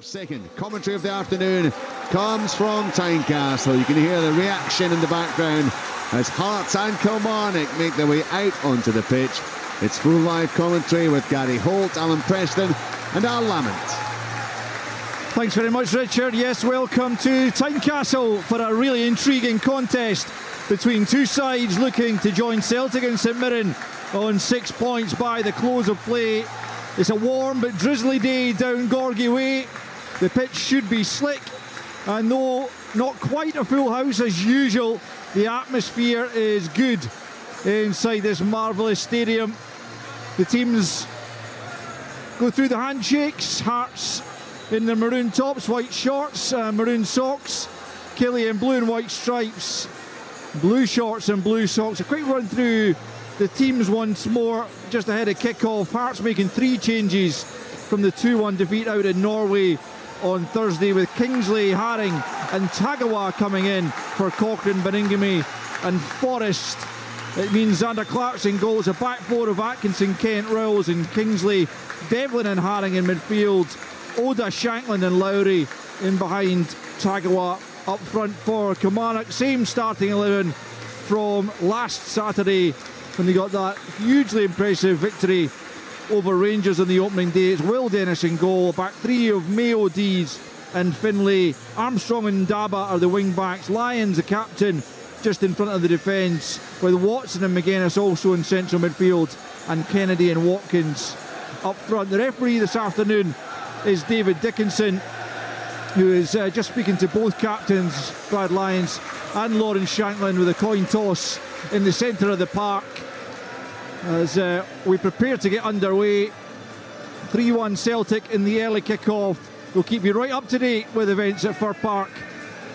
second commentary of the afternoon comes from Tynecastle. You can hear the reaction in the background as Hearts and Kilmarnock make their way out onto the pitch. It's full live commentary with Gary Holt, Alan Preston and Al Lamont. Thanks very much, Richard. Yes, welcome to Tynecastle for a really intriguing contest between two sides looking to join Celtic and St Mirren on 6 points by the close of play. It's a warm but drizzly day down Gorgie Way. The pitch should be slick, and though not quite a full house as usual, the atmosphere is good inside this marvellous stadium. The teams go through the handshakes. Hearts in their maroon tops, white shorts, maroon socks. Killie in blue and white stripes, blue shorts and blue socks. A quick run through the teams once more just ahead of kick-off. Hearts making 3 changes from the 2-1 defeat out in Norway on Thursday, with Kingsley, Haring and Tagawa coming in for Cochrane, Beningame and Forrest. It means Xander Clark's in goals, a back four of Atkinson, Kent, Rowles and Kingsley, Devlin and Haring in midfield, Oda, Shankland and Lowry in behind Tagawa. Up front for Kilmarnock, same starting 11 from last Saturday when they got that hugely impressive victory over Rangers on the opening day. It's Will Dennis in goal, back three of Mayo, Dees and Finlay. Armstrong and Daba are the wing backs. Lyons, the captain, just in front of the defence, with Watson and McGuinness also in central midfield, and Kennedy and Watkins up front. The referee this afternoon is David Dickinson, who is just speaking to both captains, Brad Lyons and Lawrence Shankland, with a coin toss in the centre of the park as we prepare to get underway. 3-1 Celtic in the early kick-off. We'll keep you right up to date with events at Fir Park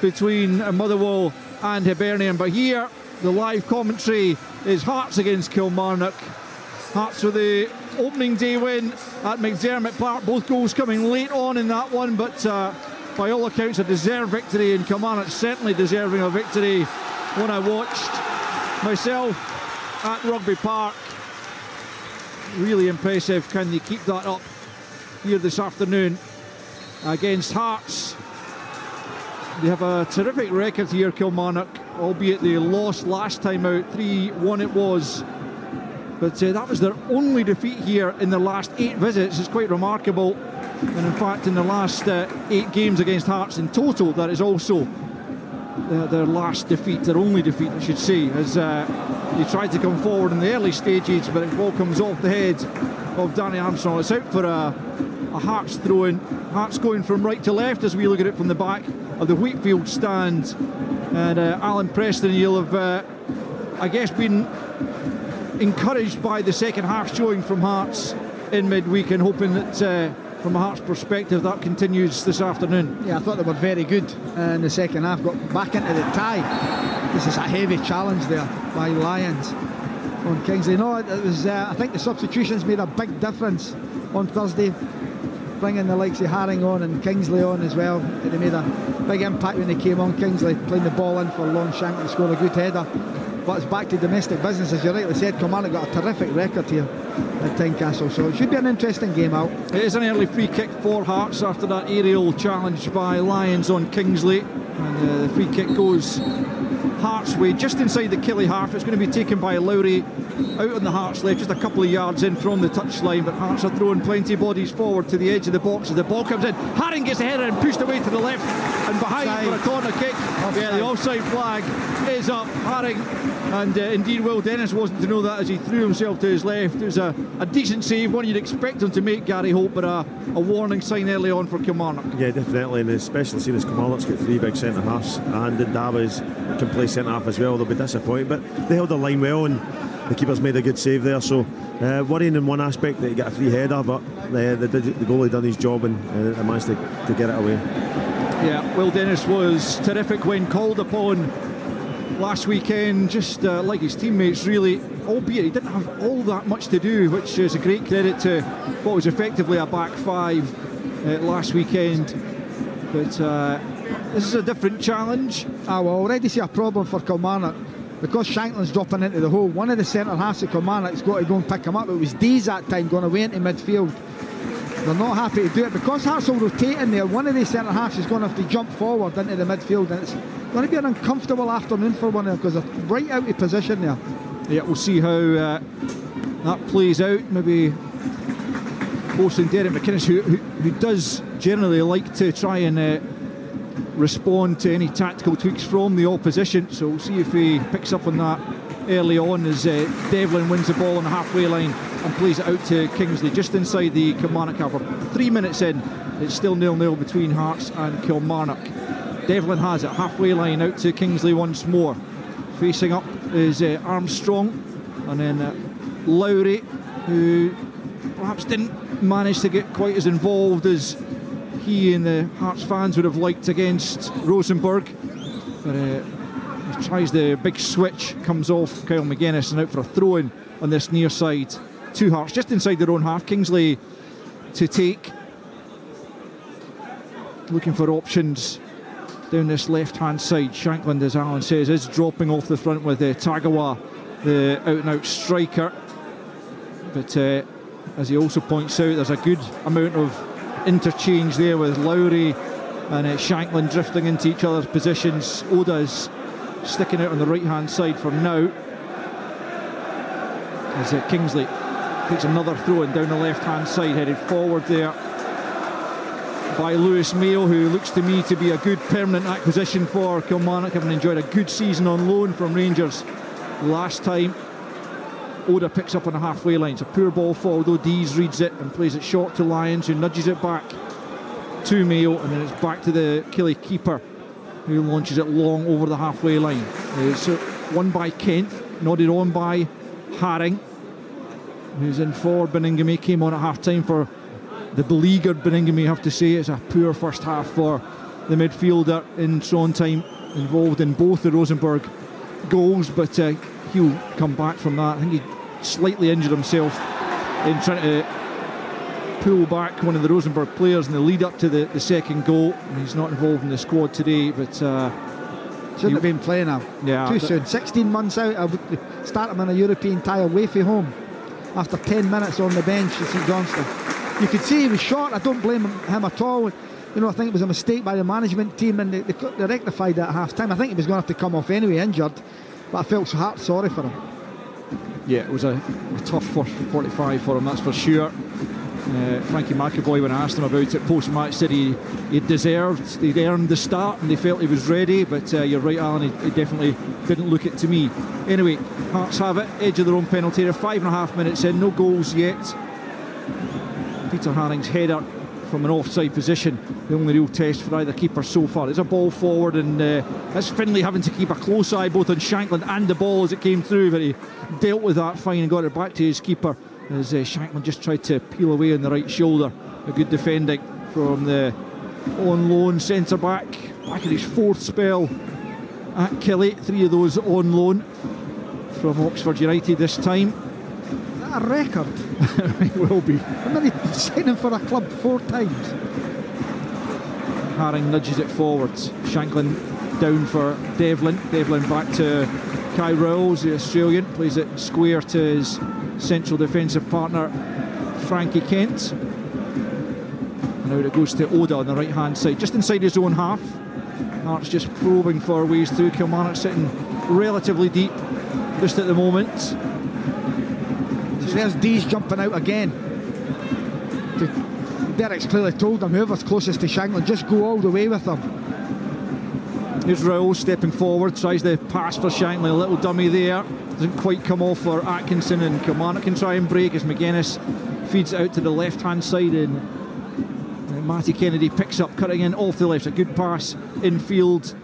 between Motherwell and Hibernian. But here, the live commentary is Hearts against Kilmarnock. Hearts with the opening day win at McDermott Park. Both goals coming late on in that one, but by all accounts a deserved victory, and Kilmarnock certainly deserving a victory. One I watched myself at Rugby Park. Really impressive. Can they keep that up here this afternoon against Hearts? They have a terrific record here, Kilmarnock, albeit they lost last time out, 3-1 it was. But that was their only defeat here in their last 8 visits. It's quite remarkable. And in fact, in the last 8 games against Hearts in total, that is also their last defeat, their only defeat, I should say, as they tried to come forward in the early stages, but the ball comes off the head of Danny Armstrong. It's out for a Hearts throw-in. Hearts going from right to left as we look at it from the back of the Wheatfield stand. And Alan Preston, you'll have, I guess, been encouraged by the second half showing from Hearts in midweek, and hoping that from a Hearts perspective that continues this afternoon. Yeah, I thought they were very good in the second half, got back into the tie. This is a heavy challenge there by Lyons on Kingsley. No, it was, I think the substitutions made a big difference on Thursday, bringing the likes of Haring on and Kingsley on as well. They made a big impact when they came on. Kingsley playing the ball in for Lon Shank to score a good header. But it's back to domestic business, as you rightly said. Kilmarnock got a terrific record here at Tynecastle, so it should be an interesting game out. It is an early free kick for Hearts after that aerial challenge by Lyons on Kingsley, and the free kick goes Hearts way, just inside the Killie half. It's going to be taken by Lowry out on the Hearts left, just a couple of yards in from the touchline, but Hearts are throwing plenty of bodies forward to the edge of the box as the ball comes in. Haring gets a header and pushed away to the left and behind for a corner kick. Yeah, the offside flag is up. Haring, and indeed Will Dennis wasn't to know that as he threw himself to his left. It was a decent save, one you'd expect him to make, Gary Holt, but a warning sign early on for Kilmarnock. Yeah, definitely, and especially seeing as Kilmarnock's got 3 big centre halves, and Daba's can play centre half as well. They'll be disappointed, but they held the line well, and the keeper's made a good save there. So worrying in one aspect that he got a free header, but the goalie done his job and managed to get it away. Yeah, Will Dennis was terrific when called upon last weekend, just like his teammates really, albeit he didn't have all that much to do, which is a great credit to what was effectively a back 5 last weekend. But this is a different challenge. I will already see a problem for Kilmarnock, because Shankland's dropping into the hole. One of the centre halves of Kilmarnock's got to go and pick him up. It was Dees that time going away into midfield, They're not happy to do it because Hearts will rotate in there. One of these centre halves is going to have to jump forward into the midfield, and it's going to be an uncomfortable afternoon for one of them because they're right out of position there. Yeah, we'll see how that plays out. Maybe forcing Derek McInnes, who does generally like to try and respond to any tactical tweaks from the opposition. So we'll see if he picks up on that early on as Devlin wins the ball on the halfway line and plays it out to Kingsley just inside the Kilmarnock half. 3 minutes in, it's still 0-0 between Hearts and Kilmarnock. Devlin has it, halfway line out to Kingsley once more. Facing up is Armstrong, and then Lowry, who perhaps didn't manage to get quite as involved as he and the Hearts fans would have liked against Rosenborg. But he tries the big switch, comes off Kyle McGuinness and out for a throw-in on this near side to Hearts, just inside their own half. Kingsley to take, looking for options down this left-hand side. Shankland, as Alan says, is dropping off the front with Tagawa, the out-and-out striker. But as he also points out, there's a good amount of interchange there with Lowry and Shankland drifting into each other's positions. Oda's sticking out on the right-hand side for now, as Kingsley takes another throw-in down the left-hand side, headed forward there by Lewis Mayo, who looks to me to be a good permanent acquisition for Kilmarnock, having enjoyed a good season on loan from Rangers last time. Oda picks up on the halfway line. It's a poor ball forward. O'Dees reads it and plays it short to Lyons, who nudges it back to Mayo, and then it's back to the Killie keeper, who launches it long over the halfway line. It's won by Kent, nodded on by Haring, who's in for Beningame. Came on at half-time for the beleaguered Beningame, I have to say. It's a poor first half for the midfielder in Trondheim, involved in both the Rosenborg goals, but he'll come back from that. I think he slightly injured himself in trying to pull back one of the Rosenborg players in the lead up to the second goal. He's not involved in the squad today, but shouldn't have been playing now. Yeah, too soon. 16 months out. I would start him on a European tie away from home after 10 minutes on the bench at St Johnstone. You could see he was short. I don't blame him at all. You know, I think it was a mistake by the management team, and they rectified that at half time. I think he was going to have to come off anyway, injured, but I felt sorry for him. Yeah, it was a tough first 45 for him, that's for sure. Frankie McAvoy, when I asked him about it post-match, said he'd earned the start and they felt he was ready, but you're right, Alan, he definitely didn't look it to me. Anyway, Hearts have it, edge of their own penalty area, 5.5 minutes in, no goals yet. Peter Haring's header from an offside position, the only real test for either keeper so far. It's a ball forward, and that's Finlay having to keep a close eye both on Shankland and the ball as it came through, but he dealt with that fine and got it back to his keeper as Shankland just tried to peel away on the right shoulder. A good defending from the on loan centre back in his fourth spell at Killie, 3 of those on loan from Oxford United this time. Is that a record? It will be. I mean, he signed him for a club 4 times. Haring nudges it forwards. Shankland down for Devlin. Devlin back to Kai Rowles, the Australian. Plays it square to his central defensive partner, Frankie Kent. And now it goes to Oda on the right hand side, just inside his own half. Hearts just probing for ways through. Kilmarnock sitting relatively deep just at the moment. So there's Dees jumping out again. Derek's clearly told him, whoever's closest to Shankland, just go all the way with him. Here's Rowles stepping forward, tries the pass for Shankland, a little dummy there, doesn't quite come off for Atkinson, and Kilmarnock can try and break as McGuinness feeds it out to the left hand side, and Matty Kennedy picks up, cutting in off the left. A good pass infield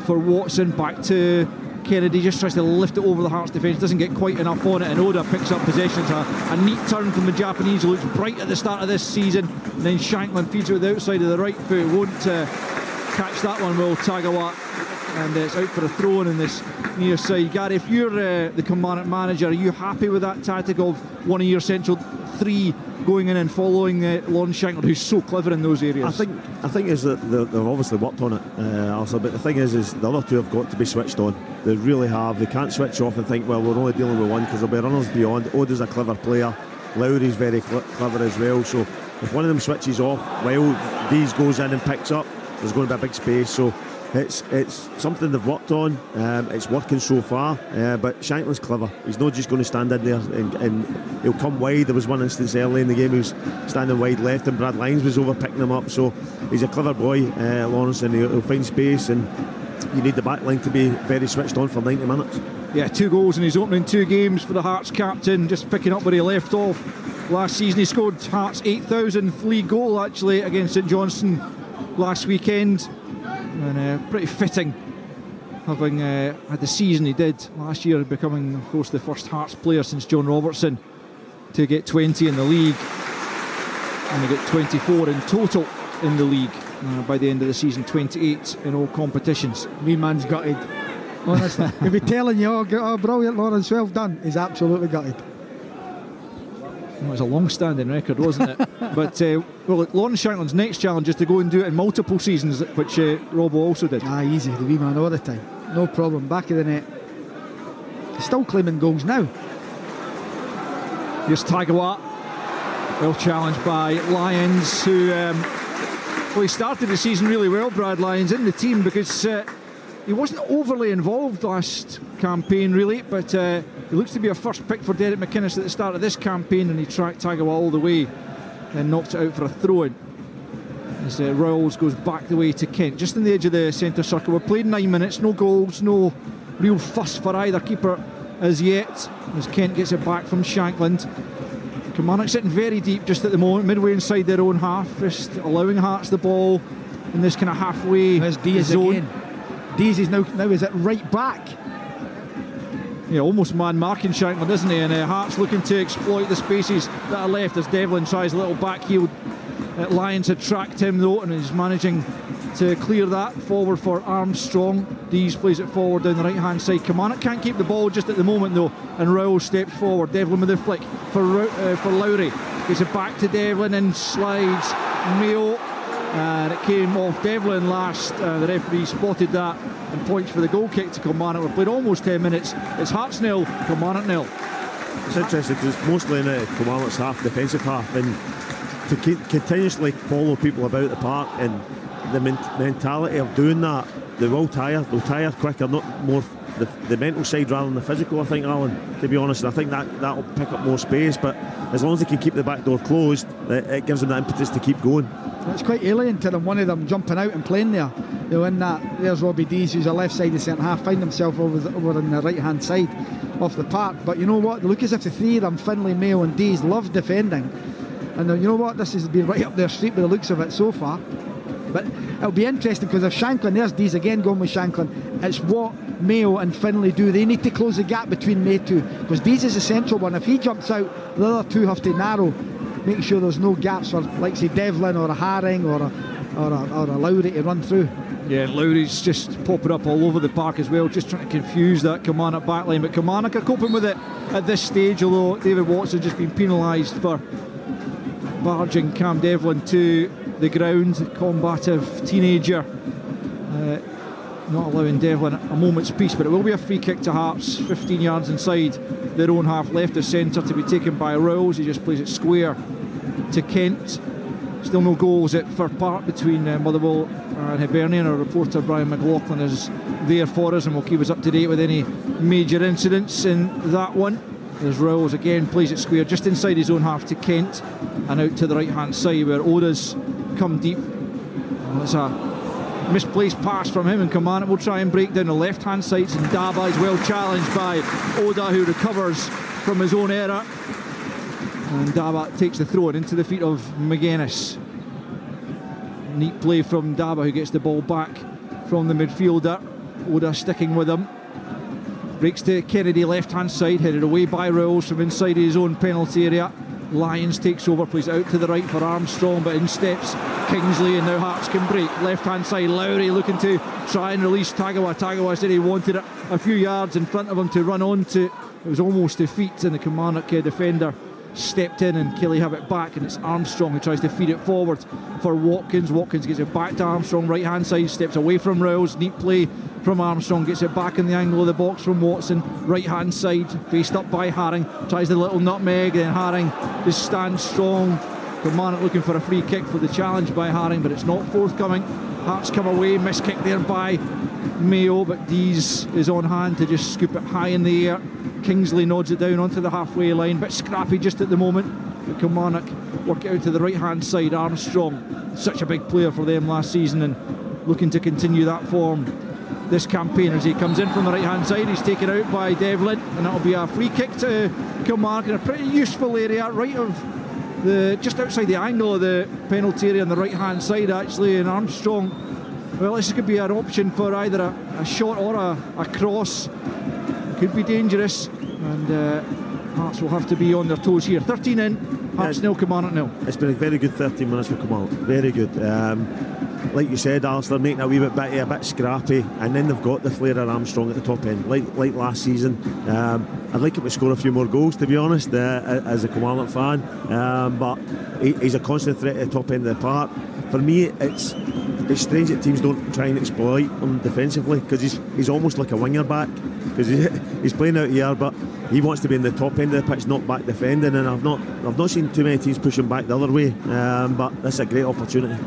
for Watson, back to Kennedy, just tries to lift it over the Hearts defence, doesn't get quite enough on it, and Oda picks up possession. It's a neat turn from the Japanese, who looks bright at the start of this season, and then Shankland feeds it with the outside of the right foot, won't catch that one, will Tagawa, and it's out for a throw-in in this near side. Gary, if you're the Kilmarnock manager, are you happy with that tactic of one of your central 3 going in and following Lon Shankland, who's so clever in those areas? I think is that they've obviously worked on it, also, but the thing is the other 2 have got to be switched on. They really have. They can't switch off and think, well, we're only dealing with one, because there'll be runners beyond. Oda's a clever player, Lowry's very clever as well, so if one of them switches off while Dees goes in and picks up, there's going to be a big space. So it's something they've worked on. It's working so far, but Shankland's clever. He's not just going to stand in there and he'll come wide. There was one instance early in the game he was standing wide left and Brad Lyons was over picking him up. So he's a clever boy, Lawrence, and he'll find space, and you need the back line to be very switched on for 90 minutes. Yeah, 2 goals in his opening 2 games for the Hearts captain, just picking up where he left off last season. He scored Hearts' 8,000th league goal actually against St Johnstone last weekend, and pretty fitting, having had the season he did last year, becoming of course the first Hearts player since John Robertson to get 20 in the league, and he got 24 in total in the league by the end of the season, 28 in all competitions. Me man's gutted, honestly. He'll be telling you, oh brilliant Lawrence, well done. He's absolutely gutted. Well, it was a long-standing record, wasn't it? But well, Lawrence Shankland's next challenge is to go and do it in multiple seasons, which Robbo also did. Easy, the wee man all the time, no problem, back of the net. He's still claiming goals now. Here's Tagawa, well challenged by Lyons, who well, he started the season really well, Brad Lyons, in the team, because he wasn't overly involved last campaign really, but he looks to be a first pick for Derek McInnes at the start of this campaign, and he tracked Tagawa all the way and knocked it out for a throw-in as Royals goes back the way to Kent, just on the edge of the centre circle. We're played 9 minutes, no goals, no real fuss for either keeper as yet, as Kent gets it back from Shankland. Kilmarnock sitting very deep just at the moment, midway inside their own half, just allowing Hearts the ball in this kind of halfway There's Diaz zone. again. Diaz is now is at right back. Yeah, almost man marking Shankland, isn't he? And Hearts looking to exploit the spaces that are left as Devlin tries a little back heel. Lyons had tracked him though, and he's managing to clear that forward for Armstrong. Dees plays it forward down the right hand side. Kilmarnock can't keep the ball just at the moment though, and Rowell steps forward. Devlin with the flick for Lowry, gets it back to Devlin and slides Mayo, and it came off Devlin last. The referee spotted that and points for the goal kick to Kilmarnock. We've played almost 10 minutes. It's Hearts 0, Kilmarnock 0. It's interesting because it's mostly in Kilmarnock's half, defensive half, and to continuously follow people about the park, and the mentality of doing that, they'll tire quicker, not more the mental side rather than the physical, I think, Alan, to be honest. And I think that'll pick up more space, but as long as they can keep the back door closed, it gives them that impetus to keep going. It's quite alien to them, one of them jumping out and playing there. In that, there's Robbie Dees, who's a left-sided centre-half, find himself over on the right-hand side of the park. But you know what? They look as if the three of them, Finlay, Mayo and Dees, love defending. And you know what? This has been right up their street with the looks of it so far. But it'll be interesting, because if Shankland, there's Dees again going with Shankland, it's what Mayo and Finlay do. They need to close the gap between they two, because Dees is the central one. If he jumps out, the other two have to narrow, make sure there's no gaps for, like, say, Devlin or a Haring or a Lowry to run through. Yeah, Lowry's just popping up all over the park as well, just trying to confuse that Kilmarnock backline. But Kilmarnock are coping with it at this stage, although David Watson just been penalised for barging Cam Devlin to the ground. Combative teenager, not allowing Devlin a moment's peace. But it will be a free kick to Hearts, 15 yards inside their own half, left of centre, to be taken by Rowles. He just plays it square to Kent. Still no goals at Fir Park between Motherwell and Hibernian. Our reporter Brian McLaughlin is there for us and will keep us up to date with any major incidents in that one. There's Rowles again, plays it square just inside his own half to Kent, and out to the right hand side where Oda's come deep. Well, it's a misplaced pass from him, and Kilmarnock will try and break down the left hand side, and Daba is well challenged by Oda, who recovers from his own error. And Daba takes the throw into the feet of McGuinness. Neat play from Daba, who gets the ball back from the midfielder. Oda sticking with him. Breaks to Kennedy, left hand side, headed away by Rowles from inside his own penalty area. Lyons takes over, plays out to the right for Armstrong, but in steps Kingsley, and now Hearts can break. Left hand side, Lowry looking to try and release Tagawa. Tagawa said he wanted it a few yards in front of him to run on to. It was almost a feet, and the Kilmarnock defender stepped in, and Kelly have it back, and it's Armstrong who tries to feed it forward for Watkins. Watkins gets it back to Armstrong, right hand side, steps away from Rowles. Neat play from Armstrong, gets it back in the angle of the box from Watson, right hand side, faced up by Haring, tries the little nutmeg, then Haring just stands strong Kilmarnock looking for a free kick for the challenge by Haring, but it's not forthcoming. Hearts come away, missed kick there by Mayo, but Dees is on hand to just scoop it high in the air. Kingsley nods it down onto the halfway line, bit scrappy just at the moment, but Kilmarnock work it out to the right hand side. Armstrong, such a big player for them last season, and looking to continue that form this campaign as he comes in from the right hand side. He's taken out by Devlin, and that'll be a free kick to Kilmarnock in a pretty useful area, right of just outside the angle of the penalty area on the right hand side actually. And Armstrong, well, this could be an option for either a shot or a cross. Could be dangerous, and Hearts will have to be on their toes here. 13 in, Hearts nil, Kilmarnock nil. It's been a very good 13 minutes for Kilmarnock, very good. Like you said, Alistair, making a wee bit bitty, a bit scrappy, and then they've got the flair of Armstrong at the top end, like last season. I'd like him to score a few more goals, to be honest, as a Kilmarnock fan, but he's a constant threat at the top end of the park. For me, it's strange that teams don't try and exploit him defensively, because he's almost like a winger back, because he's playing out here, but he wants to be in the top end of the pitch, not back defending, and I've not seen too many teams pushing back the other way, but that's a great opportunity.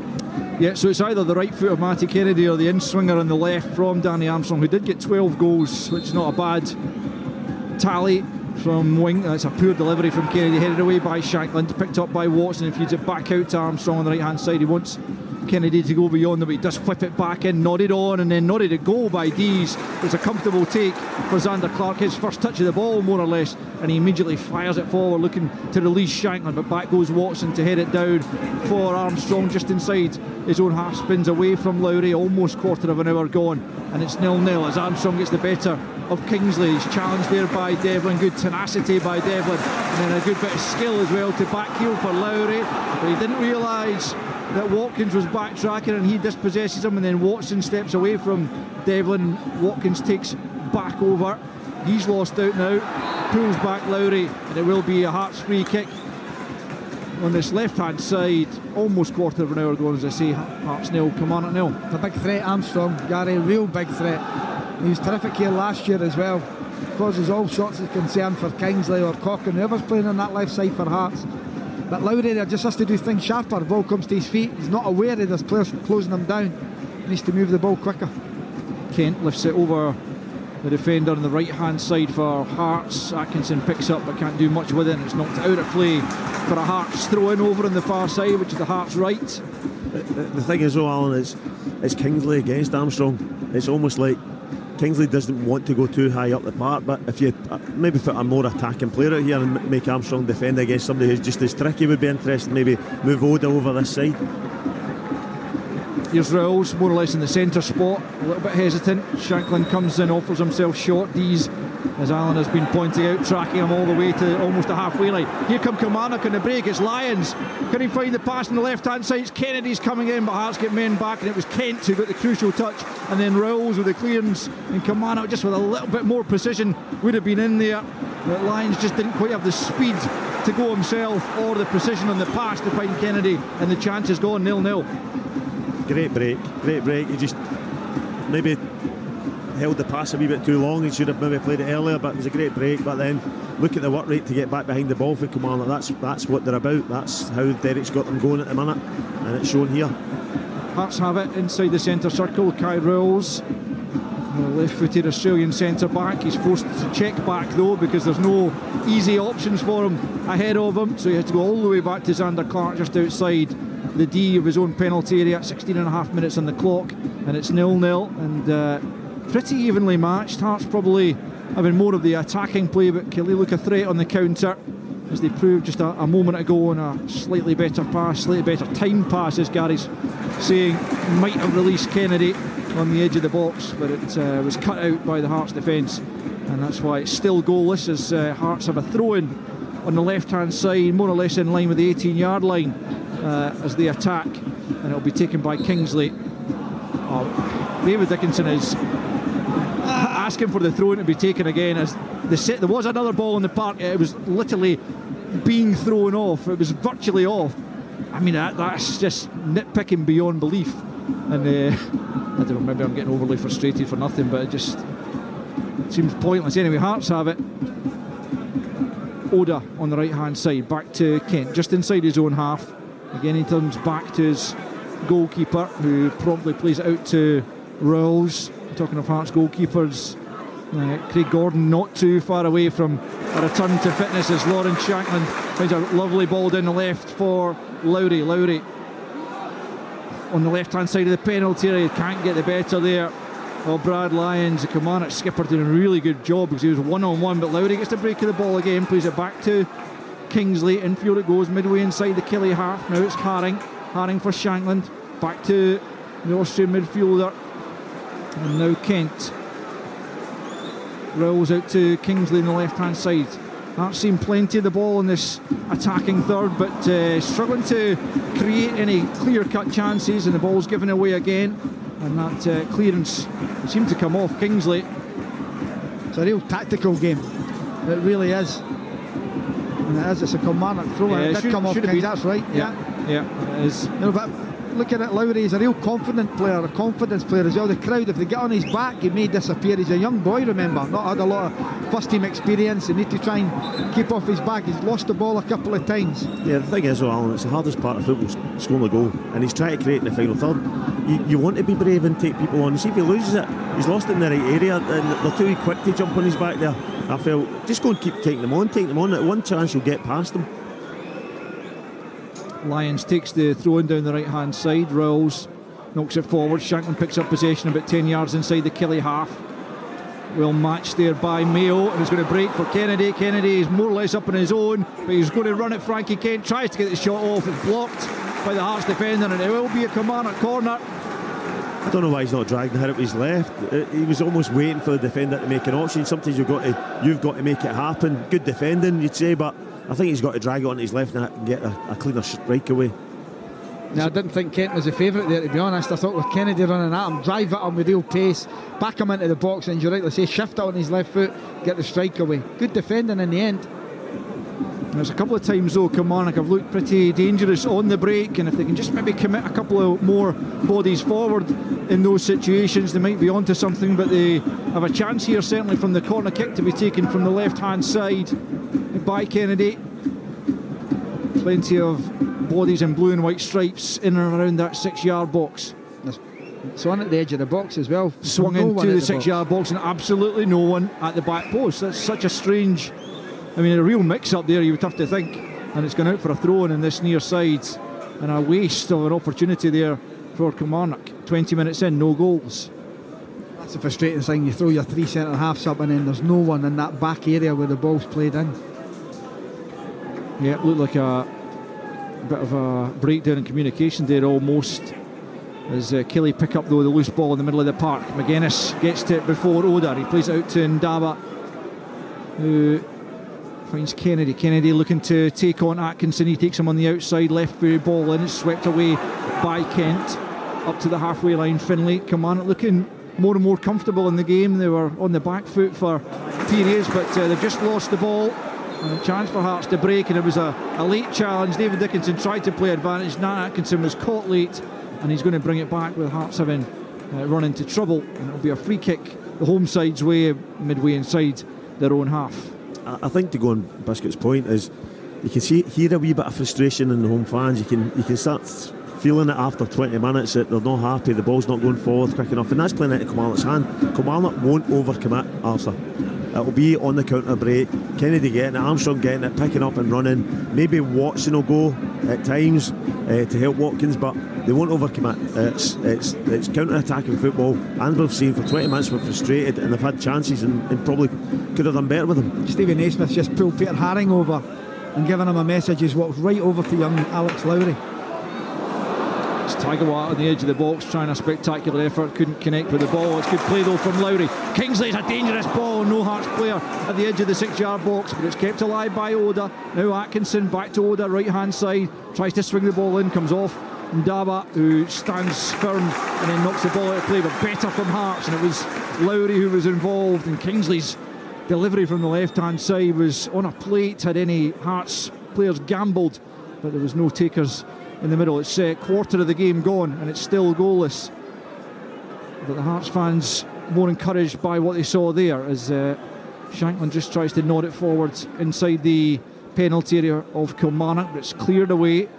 Yeah, so it's either the right foot of Matty Kennedy or the in-swinger on the left from Danny Armstrong, who did get 12 goals, which is not a bad tally from wing. That's a poor delivery from Kennedy, headed away by Shankland, picked up by Watson. If you did back out to Armstrong on the right hand side, he wants Kennedy to go beyond them, but he does whip it back in, nodded on, and then nodded a goal by Dees. It's a comfortable take for Xander Clark, his first touch of the ball more or less, and he immediately fires it forward looking to release Shankland, but back goes Watson to head it down for Armstrong just inside his own half, spins away from Lowry, almost quarter of an hour gone, and it's 0-0 as Armstrong gets the better of Kingsley. He's challenged there by Devlin, good tenacity by Devlin, and then a good bit of skill as well to back heel for Lowry, but he didn't realise that Watkins was backtracking, and he dispossesses him, and then Watson steps away from Devlin. Watkins takes back over, he's lost out now, pulls back Lowry, and it will be a Hearts free kick on this left hand side. Almost quarter of an hour gone, as I say. Hearts nil, Kilmarnock nil. It's a big threat, Armstrong, Gary, real big threat. He was terrific here last year as well, causes all sorts of concern for Kingsley or Cochran, whoever's playing on that left side for Hearts. But Lowry there just has to do things sharper. Ball comes to his feet, he's not aware that there's players closing him down, he needs to move the ball quicker. Kent lifts it over the defender on the right hand side for Hearts. Atkinson picks up but can't do much with it, and it's knocked out of play for a Hearts throw in over on the far side, which is the Hearts right. The thing is though, Alan, it's Kingsley against Armstrong. It's almost like Kingsley doesn't want to go too high up the park, but if you maybe put a more attacking player out here and make Armstrong defend against somebody who's just as tricky, would be interesting. Maybe move Oda over this side. Here's Rowles, more or less in the centre spot, a little bit hesitant. Shankland comes in, offers himself short. Dees, as Alan has been pointing out, tracking him all the way to almost a halfway line. Here come Kilmarnock on the break, it's Lyons. Can he find the pass on the left hand side? It's Kennedy's coming in, but Hearts get men back, and it was Kent who got the crucial touch, and then Rowles with the clearance, and Kilmarnock just with a little bit more precision would have been in there, but Lyons just didn't quite have the speed to go himself or the precision on the pass to find Kennedy, and the chance is gone. 0-0. Great break. He just maybe held the pass a wee bit too long. He should have maybe played it earlier, but it was a great break. But then look at the work rate to get back behind the ball for Kilmarnock. That's what they're about. That's how Derrick's got them going at the minute, and it's shown here. Hearts have it inside the centre circle. Kai Rowles, the left-footed Australian centre back. He's forced to check back though, because there's no easy options for him ahead of him, so he has to go all the way back to Xander Clark just outside the D of his own penalty area. 16 and a half minutes on the clock, and it's 0-0, and pretty evenly matched. Hearts probably having more of the attacking play, but Killie look a threat on the counter, as they proved just a moment ago on a slightly better pass, slightly better timed pass, as Gary's saying, might have released Kennedy on the edge of the box, but it was cut out by the Hearts defence, and that's why it's still goalless, as Hearts have a throw-in on the left hand side, more or less in line with the 18-yard line, as they attack, and it'll be taken by Kingsley. David Dickinson is asking for the throw-in to be taken again, as there was another ball in the park. It was literally being thrown off. It was virtually off. I mean, that's just nitpicking beyond belief, and I don't know, maybe I'm getting overly frustrated for nothing, but it just seems pointless. Anyway, Hearts have it. Oda on the right hand side, back to Kent, just inside his own half. Again, he turns back to his goalkeeper, who promptly plays it out to Rowles. Talking of Hearts goalkeepers, Craig Gordon not too far away from a return to fitness as Lauren Shankland finds a lovely ball down the left for Lowry. Lowry on the left hand side of the penalty area, can't get the better there. Well, Brad Lyons, the Kilmarnock skipper, doing a really good job because he was one-on-one, but Lowry gets the break of the ball again, plays it back to Kingsley. Infield it goes, midway inside the Killie half. Now it's Haring for Shankland, back to the Austrian midfielder, and now Kent rolls out to Kingsley on the left hand side. Hearts seen plenty of the ball in this attacking third, but struggling to create any clear-cut chances, and the ball's given away again, and that clearance seemed to come off Kingsley. It's a real tactical game, it really is, and it is. It's a Kilmarnock throw, and it did come off Kingsley, that's right. Yeah, it is. But looking at Lowry, he's a real confident player, a confidence player as well. The crowd, if they get on his back, he may disappear. He's a young boy, remember, not had a lot of first team experience. They need to try and keep off his back. He's lost the ball a couple of times. Yeah, the thing is, Alan, it's the hardest part of football, scoring a goal, and he's trying to create in the final third. You want to be brave and take people on. See, if he loses it, he's lost it in the right area, and they're too quick to jump on his back there. I felt, just go and keep taking them on. At one chance you'll get past them. Lyons takes the throw in down the right hand side. Rowles knocks it forward. Shankland picks up possession about 10 yards inside the Killie half. Well matched there by Mayo, and he's going to break for Kennedy. Kennedy is more or less up on his own, but he's going to run at Frankie Kent, tries to get the shot off. It's blocked by the Hearts defender, and it will be a Kilmarnock corner. I don't know why he's not dragging her up his left. He was almost waiting for the defender to make an option. Sometimes you've got to make it happen. Good defending, you'd say, but I think he's got to drag it on his left and get a cleaner strike away. Now, I didn't think Kent was a favourite there, to be honest. I thought with Kennedy running at him, drive it on with real pace, back him into the box, and you're right, let's say, shift it on his left foot, get the strike away. Good defending in the end. There's a couple of times though Kilmarnock have looked pretty dangerous on the break, and if they can just maybe commit a couple of more bodies forward in those situations, they might be onto something. But they have a chance here, certainly from the corner kick to be taken from the left hand side by Kennedy. Plenty of bodies in blue and white stripes in and around that 6 yard box. It's on at the edge of the box as well. Swung into the 6 yard box, and absolutely no one at the back post. That's such a strange, I mean, a real mix up there, you would have to think, and it's gone out for a throw in this near side, and a waste of an opportunity there for Kilmarnock. 20 minutes in, no goals. That's the frustrating thing, you throw your three centre halves up and then there's no one in that back area where the ball's played in. Yeah, it looked like a bit of a breakdown in communication there almost, as Killie pick up though the loose ball in the middle of the park. McGuinness gets to it before Oda, he plays it out to Ndaba, who finds Kennedy. Kennedy looking to take on Atkinson. He takes him on the outside, left ball in. It's swept away by Kent. Up to the halfway line, Finlay. Kilmarnock looking more and more comfortable in the game. They were on the back foot for periods, but they've just lost the ball. And a chance for Hearts to break, and it was a late challenge. David Dickinson tried to play advantage. Nat Atkinson was caught late, and he's going to bring it back with Hearts having run into trouble. And it'll be a free kick the home side's way, midway inside their own half. I think, to go on Biscuit's point, is you can hear a wee bit of frustration in the home fans. You can start feeling it after 20 minutes that they're not happy, the ball's not going forward quick enough, and that's playing into Kilmarnock's hand. Kilmarnock won't overcommit, Arthur. It'll be on the counter break, Kennedy getting it, Armstrong getting it, picking up and running. Maybe Watson will go at times to help Watkins, but they won't overcommit. It's counter-attacking football, and we've seen for 20 minutes we're frustrated and they've had chances and probably could have done better with them. Stephen Naismith just pulled Peter Haring over and given him a message. He's walked right over to young Alex Lowry. Tagawa on the edge of the box, trying a spectacular effort, couldn't connect with the ball. It's good play though from Lowry. Kingsley's a dangerous ball, no Hearts player at the edge of the 6 yard box, but it's kept alive by Oda. Now Atkinson back to Oda, right hand side, tries to swing the ball in, comes off Ndaba, who stands firm and then knocks the ball out of play, but better from Hearts, and it was Lowry who was involved. And Kingsley's delivery from the left hand side was on a plate. Had any Hearts players gambled, but there was no takers in the middle. It's a quarter of the game gone and it's still goalless, but the Hearts fans more encouraged by what they saw there, as Shankland just tries to nod it forward inside the penalty area of Kilmarnock, but it's cleared away.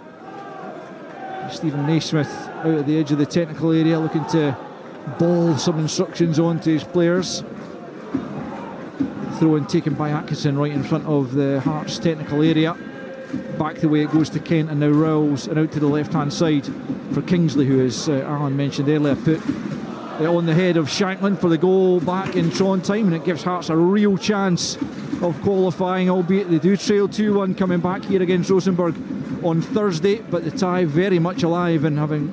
Stephen Naismith out at the edge of the technical area, looking to ball some instructions on to his players. Throw in taken by Atkinson right in front of the Hearts technical area. Back the way it goes to Kent, and now Rowles, and out to the left hand side for Kingsley, who, as Alan mentioned earlier, put on the head of Shanklin for the goal back in Tron time, and it gives Hearts a real chance of qualifying, albeit they do trail 2-1 coming back here against Rosenborg on Thursday. But the tie very much alive, and having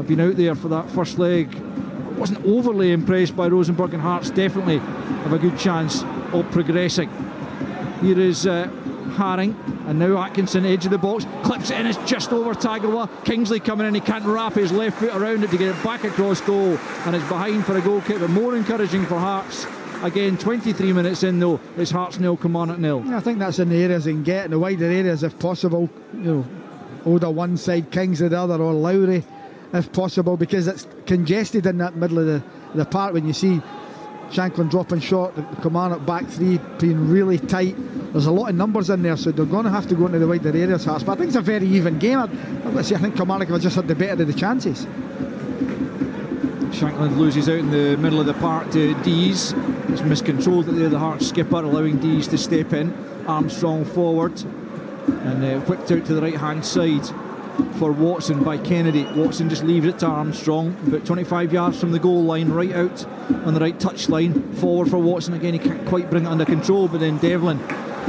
been out there for that first leg, I wasn't overly impressed by Rosenborg, and Hearts definitely have a good chance of progressing. Here is Haring, and now Atkinson, edge of the box, clips it in, it's just over Tagovailoa. Kingsley coming in, he can't wrap his left foot around it to get it back across goal, and it's behind for a goal kick. But more encouraging for Hearts. Again, 23 minutes in though, it's Hearts 0, Kilmarnock 0. I think that's in the areas they can get, in the wider areas if possible. Oda one side, Kingsley the other, or Lowry if possible, because it's congested in that middle of the park when you see Shanklin dropping short, the Kilmarnock back three being really tight. There's a lot of numbers in there, so they're going to have to go into the wider areas, Hearts. But I think it's a very even game. I think Kilmarnock have just had the better of the chances. Shanklin loses out in the middle of the park to Dees. It's miscontrolled there, the Hearts skipper, allowing Dees to step in. Armstrong forward, and whipped out to the right hand side for Watson by Kennedy. Watson just leaves it to Armstrong, about 25 yards from the goal line, right out on the right touch line. Forward for Watson again, he can't quite bring it under control, but then Devlin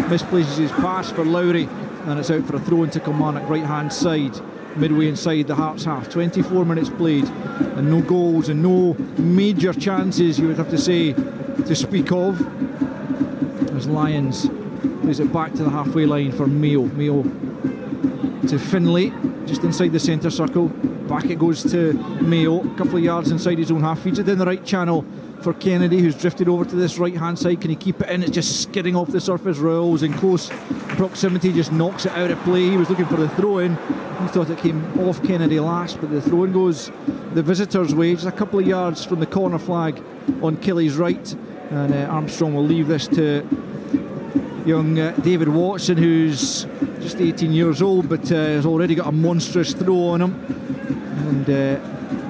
misplaces his pass for Lowry, and it's out for a throw into Kilmarnock right hand side, midway inside the Hearts half. 24 minutes played, and no goals and no major chances, you would have to say, to speak of, as Lions plays it back to the halfway line for Mayo to Finlay, just inside the centre circle. Back it goes to Mayo, a couple of yards inside his own half, feeds it in the right channel for Kennedy, who's drifted over to this right hand side. Can he keep it in? It's just skidding off the surface. Rowles in close proximity just knocks it out of play. He was looking for the throw in, he thought it came off Kennedy last, but the throw in goes the visitors' way, just a couple of yards from the corner flag on Kelly's right. And Armstrong will leave this to young David Watson, who's just 18 years old, but has already got a monstrous throw on him, and a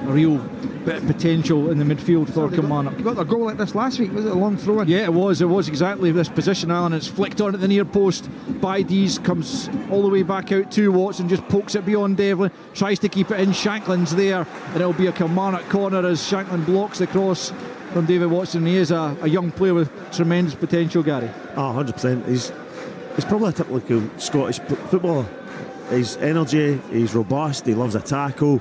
real bit of potential in the midfield for Kilmarnock. Got their goal like this last week, was it a long throw in? Yeah, it was exactly this position, Alan. It's flicked on at the near post by Dees, comes all the way back out to Watson, just pokes it beyond Devlin, tries to keep it in. Shanklin's there, and it'll be a Kilmarnock corner as Shanklin blocks the cross from David Watson. He is a young player with tremendous potential, Gary. 100%. He's probably a typical Scottish footballer. His energy, he's robust, he loves a tackle.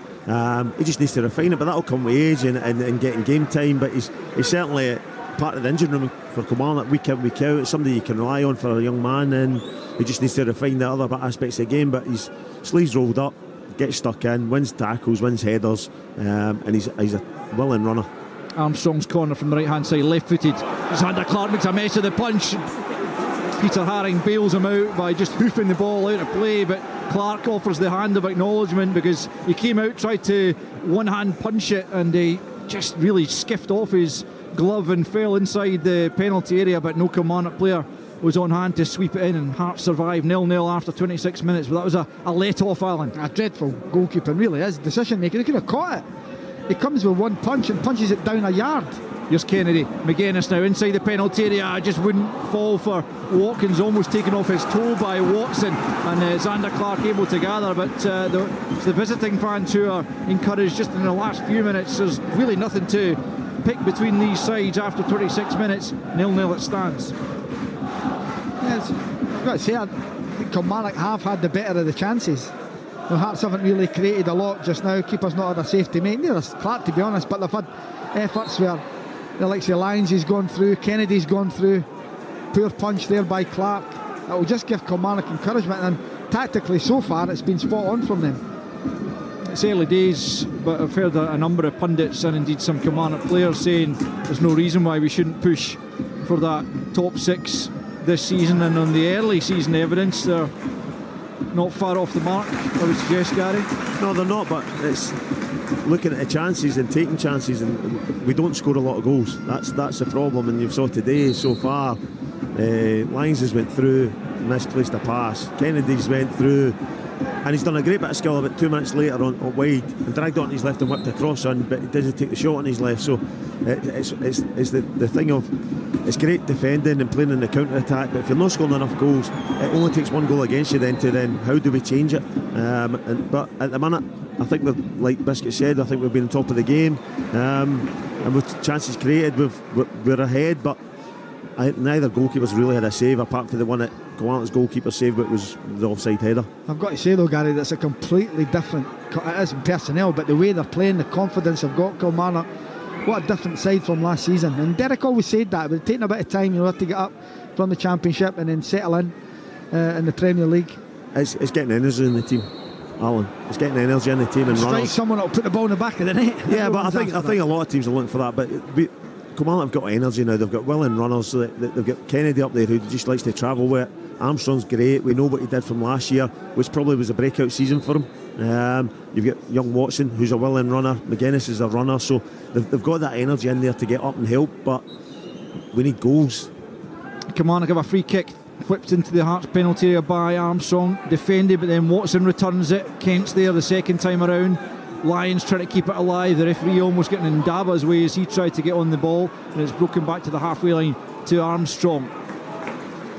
He just needs to refine it, but that'll come with age and getting game time. But he's certainly part of the engine room for Kilmarnock week in, week out. It's somebody you can rely on for a young man, and he just needs to refine the other aspects of the game. But his sleeves rolled up, gets stuck in, wins tackles, wins headers, and he's a willing runner. Armstrong's corner from the right hand side, left footed. Zander Clark makes a mess of the punch. Peter Haring bails him out by just hoofing the ball out of play, but Clark offers the hand of acknowledgement because he came out, tried to one hand punch it, and he just really skiffed off his glove and fell inside the penalty area, but no Kilmarnock player was on hand to sweep it in, and Hearts survived 0-0 after 26 minutes. But that was a let-off, Alan. A dreadful goalkeeping, really is. Decision making, he could have caught it. He comes with one punch and punches it down a yard. Here's Kennedy. McGuinness now inside the penalty area, just wouldn't fall for Watkins, almost taken off his toe by Watson, and Zander Clark able to gather, but the visiting fans who are encouraged just in the last few minutes. There's really nothing to pick between these sides after 26 minutes. 0-0 it stands. Yes, I've got to say, I think Kilmarnock have had the better of the chances. The Hearts haven't really created a lot just now. Keeper's not had a safety mate. Neither has Clark, to be honest, but they've had efforts where the likes of Lyons has gone through, Kennedy's gone through. Poor punch there by Clark. That will just give Kilmarnock encouragement, and tactically so far it's been spot on from them. It's early days, but I've heard a number of pundits and indeed some Kilmarnock players saying there's no reason why we shouldn't push for that top six this season, and on the early season evidence they're not far off the mark, I would suggest, Gary. No, they're not, but it's looking at the chances and taking chances, and we don't score a lot of goals. That's the problem, and you saw today so far, Lyons has went through, misplaced a pass, Kennedy's went through, and he's done a great bit of skill about 2 minutes later on wide and dragged on his left and whipped across on, but he doesn't take the shot on his left. So it's the thing of, it's great defending and playing in the counter attack, but if you're not scoring enough goals, it only takes one goal against you then how do we change it? But at the minute, I think we're, like Biscuit said, I think we've been on top of the game, and with chances created we're ahead, but neither goalkeepers really had a save apart from the one that Kilmarnock's goalkeeper saved, but was the offside header. I've got to say though, Gary, that's a completely different, it is in personnel, but the way they're playing, the confidence they've got, Kilmarnock, what a different side from last season. And Derek always said that, but it's taking a bit of time, to get up from the Championship and then settle in the Premier League. It's getting energy in the team, Alan. It's getting energy in the team and runners. Like someone that'll put the ball in the back of the net. Yeah, but I think a lot of teams are looking for that. But Kilmarnock have got energy now. They've got willing runners. So they've got Kennedy up there who just likes to travel with it. Armstrong's great. We know what he did from last year, which probably was a breakout season for him. You've got young Watson, who's a willing runner. McGuinness is a runner. So they've got that energy in there to get up and help. But we need goals. Kilmarnock have a free kick whipped into the Hearts penalty area by Armstrong, defended, but then Watson returns it. Kent's there the second time around. Lions trying to keep it alive. The referee almost getting in Daba's way as he tried to get on the ball, and it's broken back to the halfway line to Armstrong.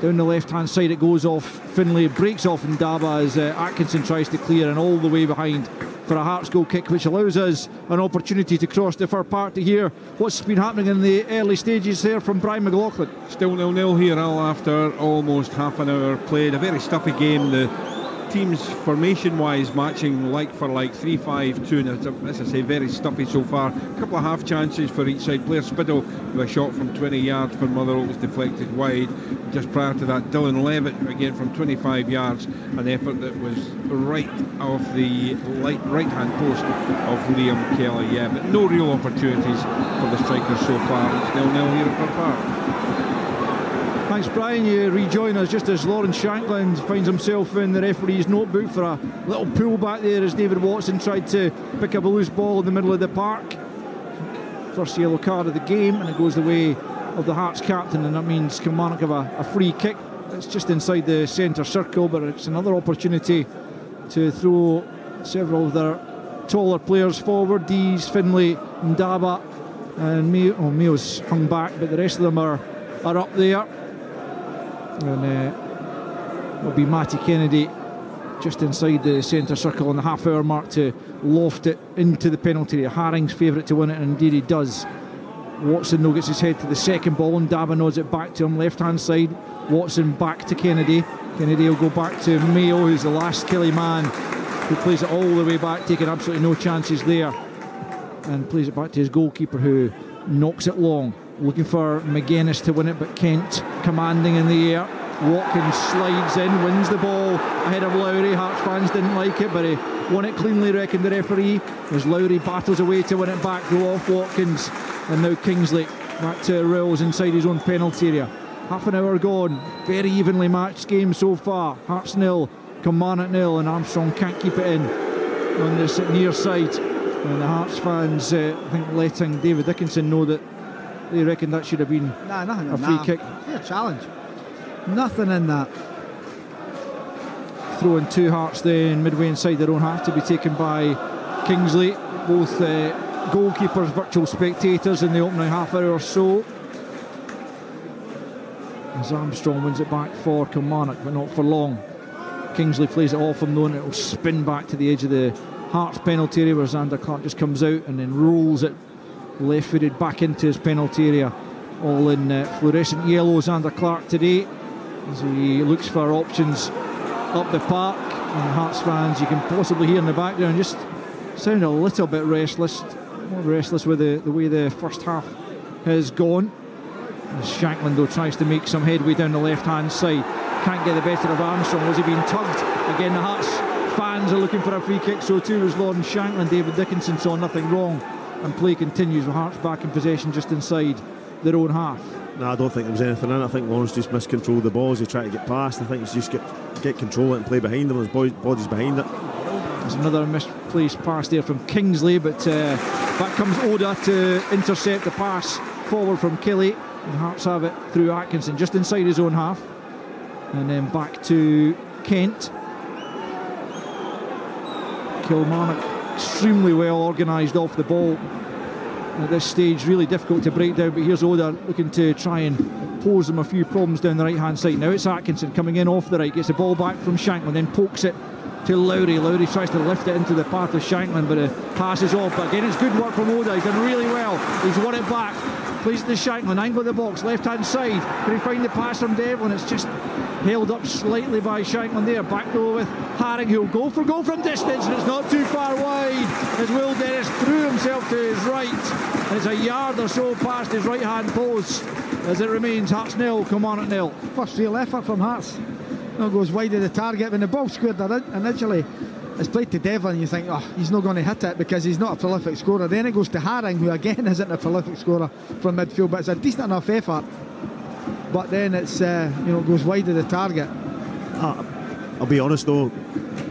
Down the left hand side it goes off. Finlay breaks off in Daba as Atkinson tries to clear, and all the way behind for a Hearts goal kick, which allows us an opportunity to cross the far part to hear what's been happening in the early stages here from Brian McLaughlin. Still 0-0 here, all after almost half an hour played. A very stuffy game. The teams formation-wise matching like for like, 3-5-2, and as I say, very stuffy so far. A couple of half chances for each side. Blair Spiddle with a shot from 20 yards for Motherwell was deflected wide. Just prior to that, Dylan Levitt again from 25 yards, an effort that was right off the right hand post of Liam Kelly. Yeah, but no real opportunities for the strikers so far. It's 0-0 here at Fir Park. Thanks, Brian. You rejoin us just as Lawrence Shankland finds himself in the referee's notebook for a little pull back there as David Watson tried to pick up a loose ball in the middle of the park. First yellow card of the game, and it goes the way of the Hearts captain, and that means Kilmarnock have a free kick. It's just inside the centre circle, but it's another opportunity to throw several of their taller players forward. Dees, Finlay, Ndaba, and Mayo's hung back, but the rest of them are up there. And it'll be Matty Kennedy just inside the centre circle on the half-hour mark to loft it into the penalty area. Haring's favourite to win it, and indeed he does. Watson though gets his head to the second ball, and Daba nods it back to him, left-hand side. Watson back to Kennedy. Kennedy will go back to Mayo, who's the last Killy man, who plays it all the way back, taking absolutely no chances there, and plays it back to his goalkeeper, who knocks it long. Looking for McGuinness to win it, but Kent commanding in the air. Watkins slides in, wins the ball ahead of Lowry. Hearts fans didn't like it, but he won it cleanly, reckoned the referee, as Lowry battles away to win it back, go off Watkins, and now Kingsley back to Rills inside his own penalty area. Half an hour gone, very evenly matched game so far. Hearts 0, Kilmarnock 0, and Armstrong can't keep it in on this near side. And the Hearts fans, I think, letting David Dickinson know that they reckon that should have been a free kick. Fair challenge. Nothing in that. Throwing two Hearts then midway inside their own half to be taken by Kingsley. Both goalkeepers, virtual spectators in the opening half hour or so. As Armstrong wins it back for Kilmarnock, but not for long. Kingsley plays it off him though, and it will spin back to the edge of the Hearts penalty area, where Xander Clark just comes out and then rolls it left-footed back into his penalty area, all in fluorescent yellow. Xander Clark today, as he looks for options up the park, and the Hearts fans, you can possibly hear in the background, just sound a little bit restless, more restless with the way the first half has gone. As Shankland though tries to make some headway down the left-hand side, can't get the better of Armstrong. Was he being tugged? Again, the Hearts fans are looking for a free kick, so too was Lawrence Shankland. David Dickinson saw nothing wrong, and play continues with Hearts back in possession just inside their own half. No, I don't think there was anything in it. I think Lawrence just miscontrolled the ball as he tried to get past. I think he's just get control of it and play behind him, and his body's behind it. There's another misplaced pass there from Kingsley, but back comes Oda to intercept the pass forward from Kelly. The Hearts have it through Atkinson just inside his own half, and then back to Kent. Kilmarnock extremely well organised off the ball at this stage, really difficult to break down, but here's Oda looking to try and pose them a few problems down the right hand side. Now it's Atkinson coming in off the right, gets the ball back from Shanklin, then pokes it to Lowry. Lowry tries to lift it into the path of Shanklin, but it passes off. But again, it's good work from Oda. He's done really well. He's won it back. Plays it to Shanklin, angle of the box, left hand side. Can he find the pass from Devlin? It's just held up slightly by Shanklin there. Back though with Haring, who'll go for goal from distance, and it's not too far wide as Will Dennis threw himself to his right, and it's a yard or so past his right hand post as it remains Hearts 0, Kilmarnock 0. First real effort from Hearts. No, goes wide of the target. When the ball squared initially, it's played to Devlin, you think, oh, he's not going to hit it because he's not a prolific scorer. Then it goes to Haring, who again isn't a prolific scorer from midfield, but it's a decent enough effort. But then it's it goes wide of the target. I'll be honest though,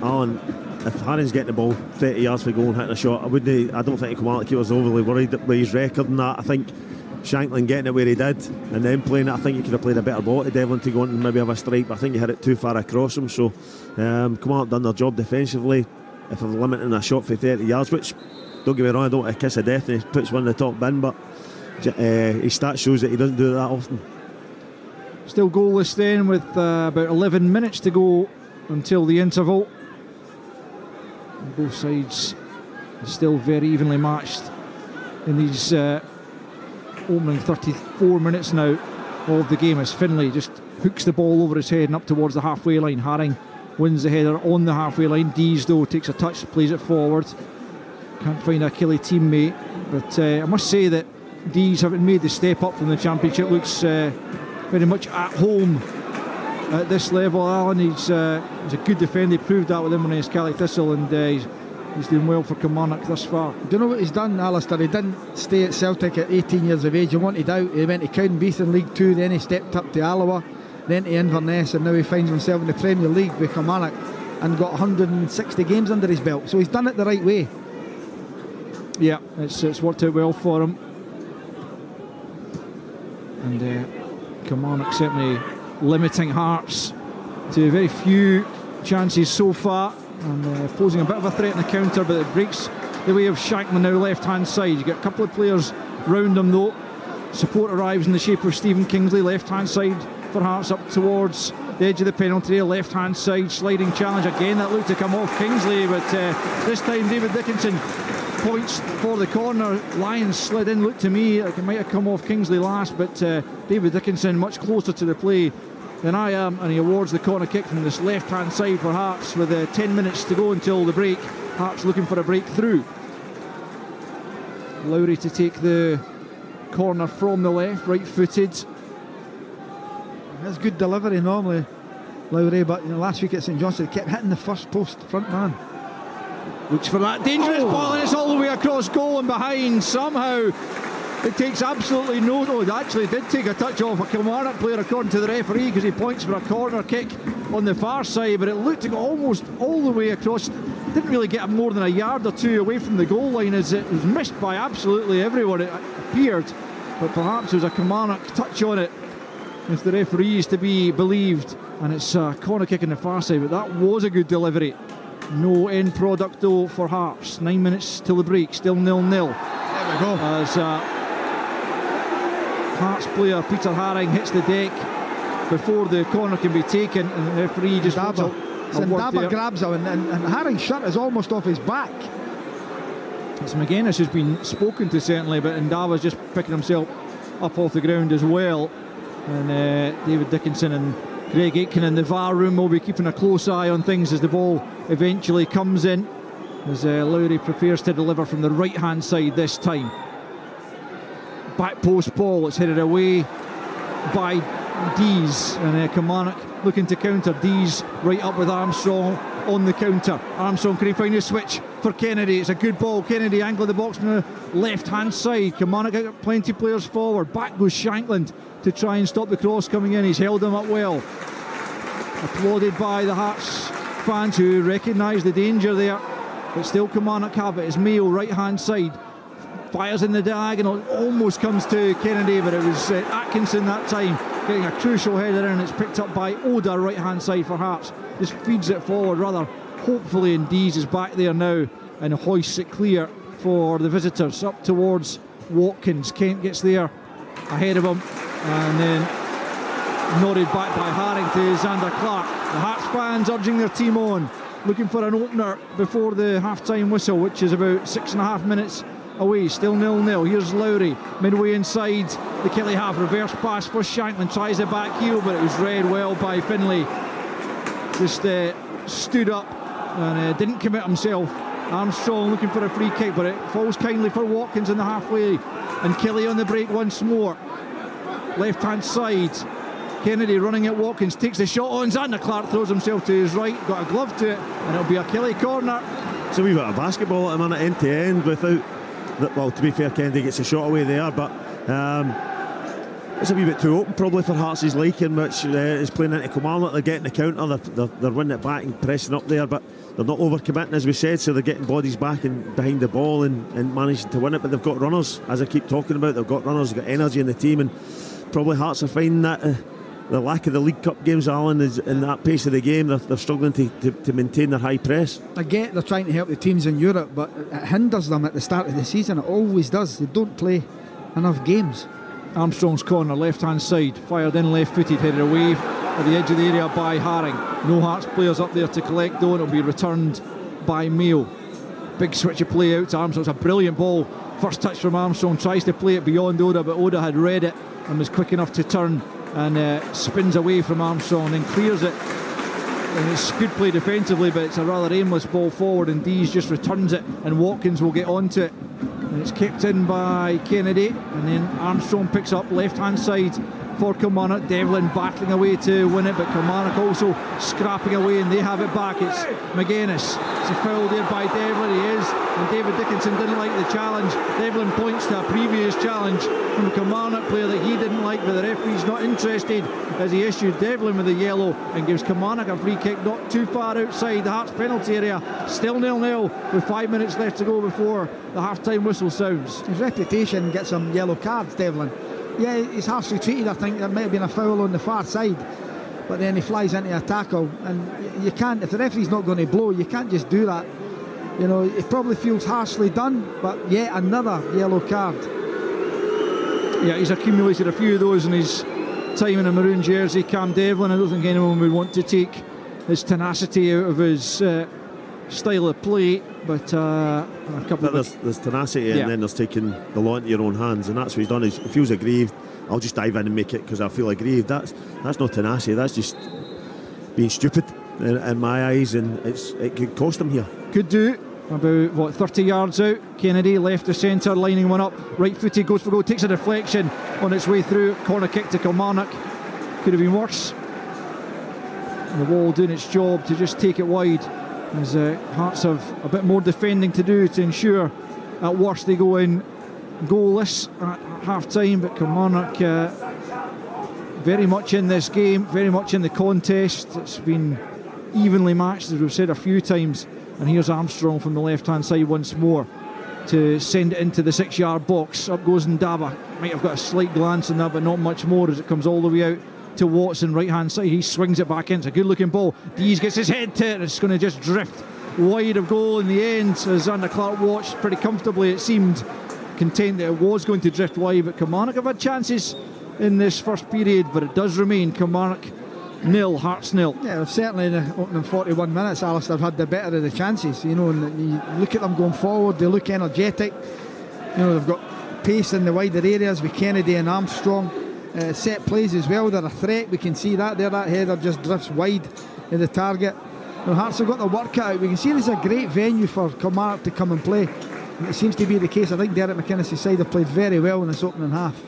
Alan, if Haring's getting the ball 30 yards for goal and hitting a shot, I don't think Kilmarnock keeper was overly worried with his record and that. I think Shanklin getting it where he did and then playing it, I think he could have played a better ball to Devlin to go and maybe have a strike, but I think he hit it too far across him. So Kilmarnock done their job defensively. If they're limiting a shot for 30 yards, which, don't get me wrong, I don't want a kiss of death and he puts one in the top bin, but his stats shows that he doesn't do that often. Still goalless then with about 11 minutes to go until the interval. And both sides are still very evenly matched in these opening 34 minutes now of the game, as Finlay just hooks the ball over his head and up towards the halfway line. Haring wins the header on the halfway line. Dees though takes a touch, plays it forward. Can't find a Killie teammate, but I must say that Dees, having made the step up from the Championship, looks very much at home at this level. Alan, he's a good defender. He proved that with him against Cally Thistle, and he's doing well for Kilmarnock thus far. Do you know what he's done, Alistair? He didn't stay at Celtic at 18 years of age. He wanted out. He went to Cowdenbeath in League 2, then he stepped up to Alloa, then to Inverness, and now he finds himself in the Premier League with Kilmarnock and got 160 games under his belt. So he's done it the right way. Yeah, it's worked out well for him. And Kilmarnock certainly limiting Hearts to very few chances so far, and posing a bit of a threat in the counter, but it breaks the way of Shanklin now left hand side. You get a couple of players round him though. Support arrives in the shape of Stephen Kingsley, left hand side for Hearts up towards the edge of the penalty area, left hand side sliding challenge again, that looked to come off Kingsley, but this time David Dickinson points for the corner. Lyons slid in, looked to me like it might have come off Kingsley last, but David Dickinson much closer to the play than I am, and he awards the corner kick from this left hand side for Hearts with 10 minutes to go until the break. Hearts looking for a breakthrough. Lowry to take the corner from the left, right footed. That's good delivery normally, Lowry, but last week at St Johnstone he kept hitting the first post, front man. Looks for that dangerous ball, and it's all the way across goal and behind. Somehow it takes absolutely no... Oh, it actually did take a touch off a Kilmarnock player according to the referee, because he points for a corner kick on the far side, but it looked to go almost all the way across. Didn't really get more than a yard or two away from the goal line, as it was missed by absolutely everyone, it appeared, but perhaps there was a Kilmarnock touch on it, if the referee is to be believed, and it's a corner kick on the far side, but that was a good delivery. No end product though for Hearts. 9 minutes till the break, still 0-0. There we go. As Hearts player Peter Haring hits the deck before the corner can be taken, and the referee just Ndaba grabs him, and Haring's shirt is almost off his back. It's McGuinness who's been spoken to certainly, but Ndaba's just picking himself up off the ground as well. And David Dickinson and Greg Aitken in the VAR room will be keeping a close eye on things as the ball eventually comes in, as Lowry prepares to deliver from the right hand side this time. Back post ball, it's headed away by Dees, and Kilmarnock looking to counter. Dees right up with Armstrong on the counter. Armstrong, can he find a switch for Kennedy? It's a good ball. Kennedy angle of the box on the left hand side. Kilmarnock got plenty of players forward. Back goes Shankland to try and stop the cross coming in. He's held him up well. Applauded by the Hearts fans who recognise the danger there, but still Kilmarnock have it. It's Mayo right hand side, fires in the diagonal, almost comes to Kennedy, but it was Atkinson that time getting a crucial header in. It's picked up by Oda right hand side for Hearts, just feeds it forward rather hopefully Dees is back there now and hoists it clear for the visitors up towards Watkins. Kent gets there ahead of him and then nodded back by Haring to Xander Clark. The Hearts fans urging their team on, looking for an opener before the half-time whistle, which is about 6.5 minutes away. Still 0-0. Here's Lowry midway inside the Kelly half. Reverse pass for Shankland, tries the back heel, but it was read well by Finlay. Just stood up and didn't commit himself. Armstrong looking for a free kick, but it falls kindly for Watkins in the halfway, and Kelly on the break once more. Left hand side, Kennedy running at Watkins, takes the shot on. Xander Clark throws himself to his right, got a glove to it, and it'll be a Kelly corner. It's a wee bit of basketball at the minute, end to end, without, well, to be fair, Kennedy gets a shot away there, but it's a wee bit too open probably for Hearts' liking, which is playing into Kilmarnock. They're getting the counter, they're winning it back and pressing up there, but they're not overcommitting, as we said, so they're getting bodies back and behind the ball and managing to win it. But they've got runners, as I keep talking about. They've got runners, they've got energy in the team, and probably Hearts are finding that the lack of the League Cup games, Alan, is in that pace of the game. They're struggling to maintain their high press. I get they're trying to help the teams in Europe, but it hinders them at the start of the season. It always does. They don't play enough games. Armstrong's corner, left hand side, fired in left footed, headed away at the edge of the area by Haring. No Hearts players up there to collect though, and it'll be returned by Mayo. Big switch of play out to Armstrong. It's a brilliant ball. First touch from Armstrong, tries to play it beyond Oda, but Oda had read it and was quick enough to turn and spins away from Armstrong and clears it. And it's good play defensively, but it's a rather aimless ball forward, and Dees just returns it and Watkins will get onto it. And it's kept in by Kennedy, and then Armstrong picks up left hand side for Kilmarnock. Devlin battling away to win it, but Kilmarnock also scrapping away, and they have it back. It's McGuinness. It's a foul there by Devlin. He is, and David Dickinson didn't like the challenge. Devlin points to a previous challenge from a Kilmarnock player that he didn't like, but the referee's not interested as he issued Devlin with a yellow and gives Kilmarnock a free kick not too far outside the Hearts penalty area. Still 0-0 with 5 minutes left to go before the half-time whistle sounds. His reputation gets some yellow cards, Devlin. Yeah, he's harshly treated. I think there might have been a foul on the far side, but then he flies into a tackle, and you can't, if the referee's not going to blow, you can't just do that. You know, it probably feels harshly done, but yet another yellow card. Yeah, he's accumulated a few of those in his time in a maroon jersey. Cam Devlin, I don't think anyone would want to take his tenacity out of his style of play, but a couple of... There's tenacity, and then there's taking the law into your own hands, and that's what he's done. He feels aggrieved. I'll just dive in and make it because I feel aggrieved. That's not tenacity, that's just being stupid in my eyes, and it could cost him here. Could do. About 30 yards out. Kennedy left the centre, lining one up, right footed, goes for goal, takes a deflection on its way through. Corner kick to Kilmarnock. Could have been worse. And the ball doing its job to just take it wide, as Hearts have a bit more defending to do to ensure at worst they go in goalless at half time. But Kilmarnock very much in this game, very much in the contest. It's been evenly matched, as we've said a few times. And here's Armstrong from the left hand side once more to send it into the 6 yard box. Up goes Ndaba. Might have got a slight glance in that, but not much more, as it comes all the way out to Watson, right hand side. He swings it back in. It's a good looking ball. Dees gets his head to it, and it's going to just drift wide of goal in the end, as Xander Clark watched pretty comfortably, it seemed, content that it was going to drift wide. But Kilmarnock have had chances in this first period, but it does remain Kilmarnock 0, Hearts 0. Yeah, they've certainly in the opening 41 minutes, Alistair, had the better of the chances, you know, and you look at them going forward, they look energetic, you know, they've got pace in the wider areas with Kennedy and Armstrong. Set plays as well, they're a threat, we can see that there, that header just drifts wide of the target. You know, Hearts have got the work cut out. We can see there's a great venue for Kilmarnock to come and play, and it seems to be the case. I think Derek McInnes' side have played very well in this opening half.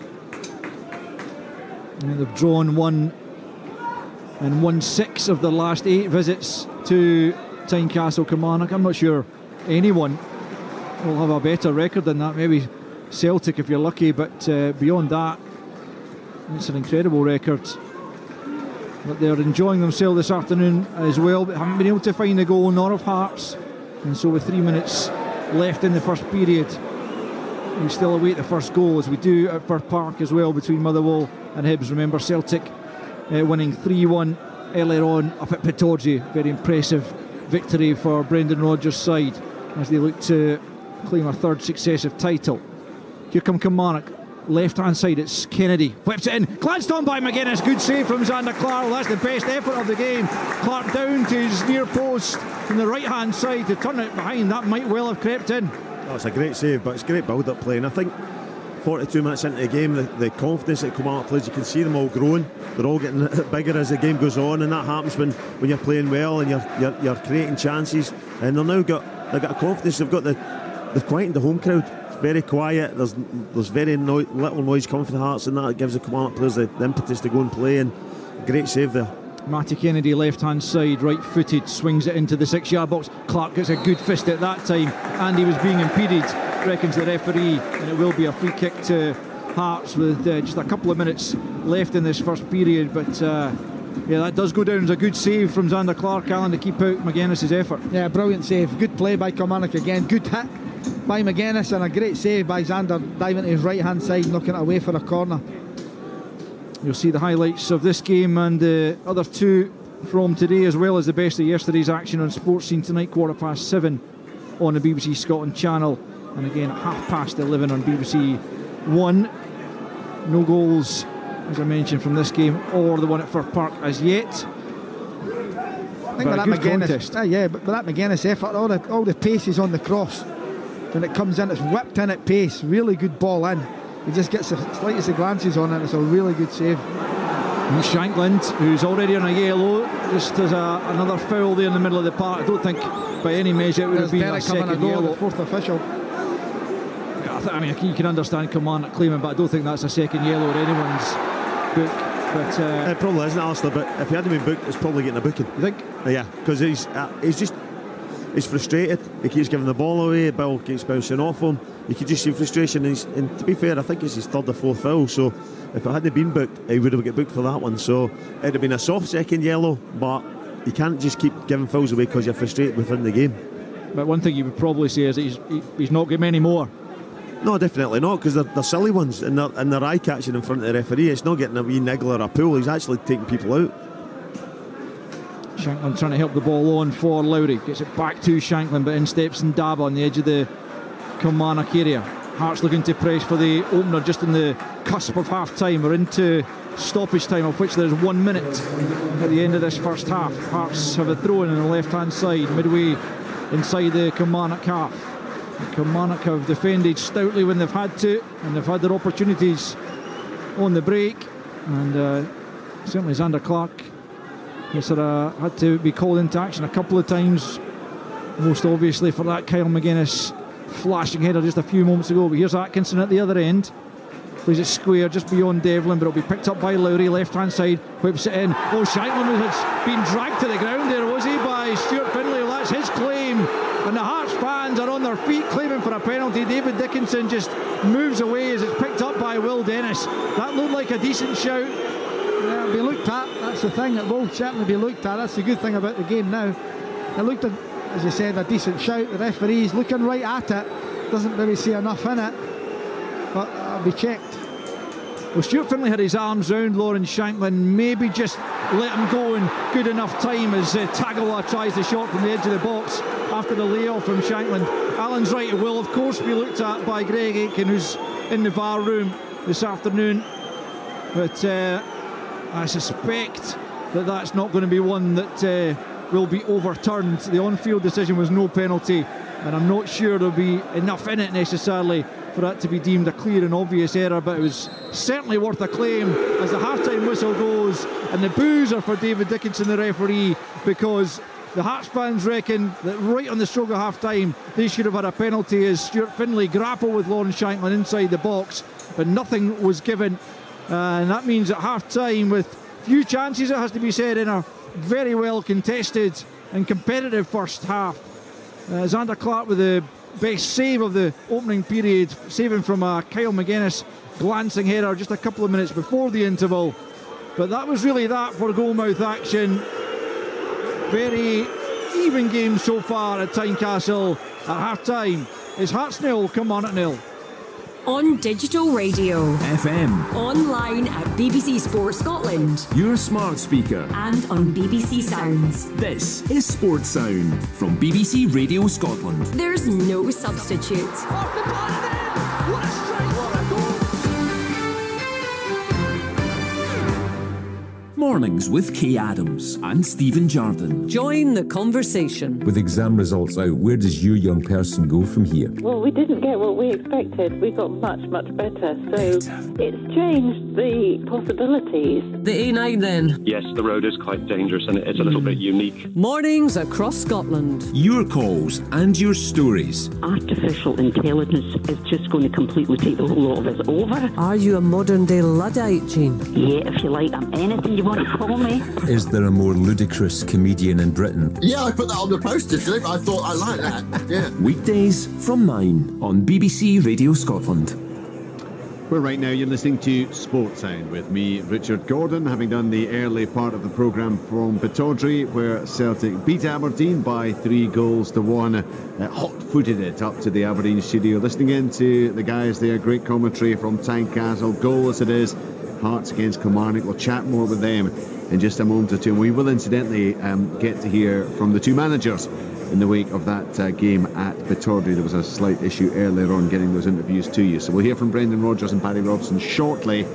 And they've drawn 1 and won 6 of their last 8 visits to Tynecastle. Kilmarnock, I'm not sure anyone will have a better record than that. Maybe Celtic if you're lucky, but beyond that, it's an incredible record. But they're enjoying themselves this afternoon as well, but haven't been able to find a goal, nor of Hearts. And so with 3 minutes left in the first period, we still await the first goal, as we do at Firth Park as well, between Motherwell and Hibs. Remember, Celtic winning 3-1 earlier on up at Pittodrie. Very impressive victory for Brendan Rodgers' side as they look to claim a third successive title. Here come Kilmarnock. Left hand side, it's Kennedy, whips it in, glanced on by McGuinness, good save from Xander Clark. Well, that's the best effort of the game. Clark down to his near post from the right hand side to turn it behind. That might well have crept in. Oh, it's a great save, but it's great build up play, and I think 42 minutes into the game, the confidence that Kilmarnock plays, you can see them all growing. They're all getting bigger as the game goes on, and that happens when you're playing well and you're creating chances. And they've got a confidence. They've quietened the home crowd. Very quiet, there's very little noise coming from the Hearts, and that gives the Kilmarnock players the impetus to go and play, and great save there. Matty Kennedy, left hand side, right footed, swings it into the 6-yard box. Clark gets a good fist at that time, and he was being impeded, reckons the referee, and it will be a free kick to Hearts with just a couple of minutes left in this first period. But yeah, that does go down as a good save from Xander Clark, Alan, to keep out McGuinness's effort. Yeah, brilliant save, good play by Kilmarnock again, good hit by McGuinness and a great save by Xander, diving to his right hand side, knocking it away for a corner. You'll see the highlights of this game and the other two from today, as well as the best of yesterday's action on Sports Scene tonight, 7:15 on the BBC Scotland channel, and again at 11:30 on BBC One. No goals, as I mentioned, from this game or the one at Fir Park as yet. I think that McGuinness, but that McGuinness effort, all the pace is on the cross. When it comes in, it's whipped in at pace. Really good ball in. He just gets the slightest of glances on it. It's a really good save. And Shankland, who's already on a yellow, just has another foul there in the middle of the park. I don't think by any measure it would have been a second yellow. The fourth official. I mean, you can understand Kilmarnock claiming, but I don't think that's a second yellow in anyone's book. But it probably isn't, Alistair, but if he hadn't been booked, it's probably getting a booking. You think? Yeah, because he's frustrated. He keeps giving the ball away. The ball keeps bouncing off him. You can just see frustration. And to be fair, I think it's his third or fourth foul. So if it hadn't been booked, he would have got booked for that one. So it'd have been a soft second yellow. But you can't just keep giving fouls away because you're frustrated within the game. But one thing you would probably say is that he's not getting many more. No, definitely not, because they're silly ones and they're eye-catching in front of the referee. It's not getting a wee niggle or a pull. He's actually taking people out. Shankland trying to help the ball on for Lowry. Gets it back to Shankland, but in steps Ndaba on the edge of the Kilmarnock area. Hearts looking to press for the opener just in the cusp of half-time. We're into stoppage time, of which there's 1 minute at the end of this first half. Hearts have a throw-in on the left-hand side, midway inside the Kilmarnock half. Kilmarnock have defended stoutly when they've had to, and they've had their opportunities on the break. And certainly Xander Clark has had to be called into action a couple of times, most obviously for that Kyle McGuinness flashing header just a few moments ago. But here's Atkinson at the other end, plays it square just beyond Devlin, but it'll be picked up by Lowry, left hand side, whips it in. Oh, Shankland has been dragged to the ground there, was he, by Stuart Findlay? Well, that's his claim, and the Hearts fans are on their feet claiming for a penalty. David Dickinson just moves away as it's picked up by Will Dennis. That looked like a decent shout. Yeah, it'll be looked at. That's the thing, it will certainly be looked at. That's the good thing about the game now. It looked at, as you said, a decent shout. The referee's looking right at it, doesn't maybe see enough in it, but it'll be checked. Well, Stuart Findlay had his arms round Lawrence Shankland, maybe just let him go in good enough time as Tagawa tries the shot from the edge of the box after the layoff from Shankland. Alan's right, it will of course be looked at by Greg Aitken, who's in the VAR room this afternoon, but I suspect that that's not going to be one that will be overturned. The on-field decision was no penalty, and I'm not sure there'll be enough in it necessarily for that to be deemed a clear and obvious error, but it was certainly worth a claim as the half-time whistle goes, and the boos are for David Dickinson, the referee, because the Hearts fans reckon that right on the stroke of half-time they should have had a penalty as Stuart Findlay grappled with Lawrence Shankland inside the box, but nothing was given, and that means at half-time, with few chances, it has to be said, in a very well contested and competitive first half, Xander Clark with the best save of the opening period, saving from a Kyle McGuinness glancing header just a couple of minutes before the interval. But that was really that for goalmouth action. Very even game so far at Tynecastle. At half time, it's Hearts 0, Kilmarnock 0. On digital radio, FM, online at BBC Sports Scotland, your smart speaker, and on BBC Sounds. This is Sports Sound from BBC Radio Scotland. There's no substitute. Off the ball, what a strike, what a goal! Mornings with Kay Adams and Stephen Jardine. Join the conversation. With exam results out, where does your young person go from here? Well, we didn't get what we expected. We got much, much better. So it's changed the possibilities. The A9 then? Yes, the road is quite dangerous and it's a little bit unique. Mornings across Scotland. Your calls and your stories. Artificial intelligence is just going to completely take the whole lot of us over. Are you a modern day Luddite, Jean? Yeah, if you like. I'm anything you want to call me. Is there a more ludicrous comedian in Britain? Yeah, I put that on the poster, Philip. I thought I liked that. Yeah. Weekdays from 9 on BBC Radio Scotland. Well, right now you're listening to Sports Sound with me, Richard Gordon, having done the early part of the programme from Pittodrie, where Celtic beat Aberdeen by 3-1. Hot-footed it up to the Aberdeen studio. Listening in to the guys there, great commentary from Tynecastle, goalless it is. Hearts against Kilmarnock. We'll chat more with them in just a moment or two, and we will incidentally get to hear from the two managers in the wake of that game at Pittodrie. There was a slight issue earlier on getting those interviews to you, so we'll hear from Brendan Rodgers and Paddy Robson shortly.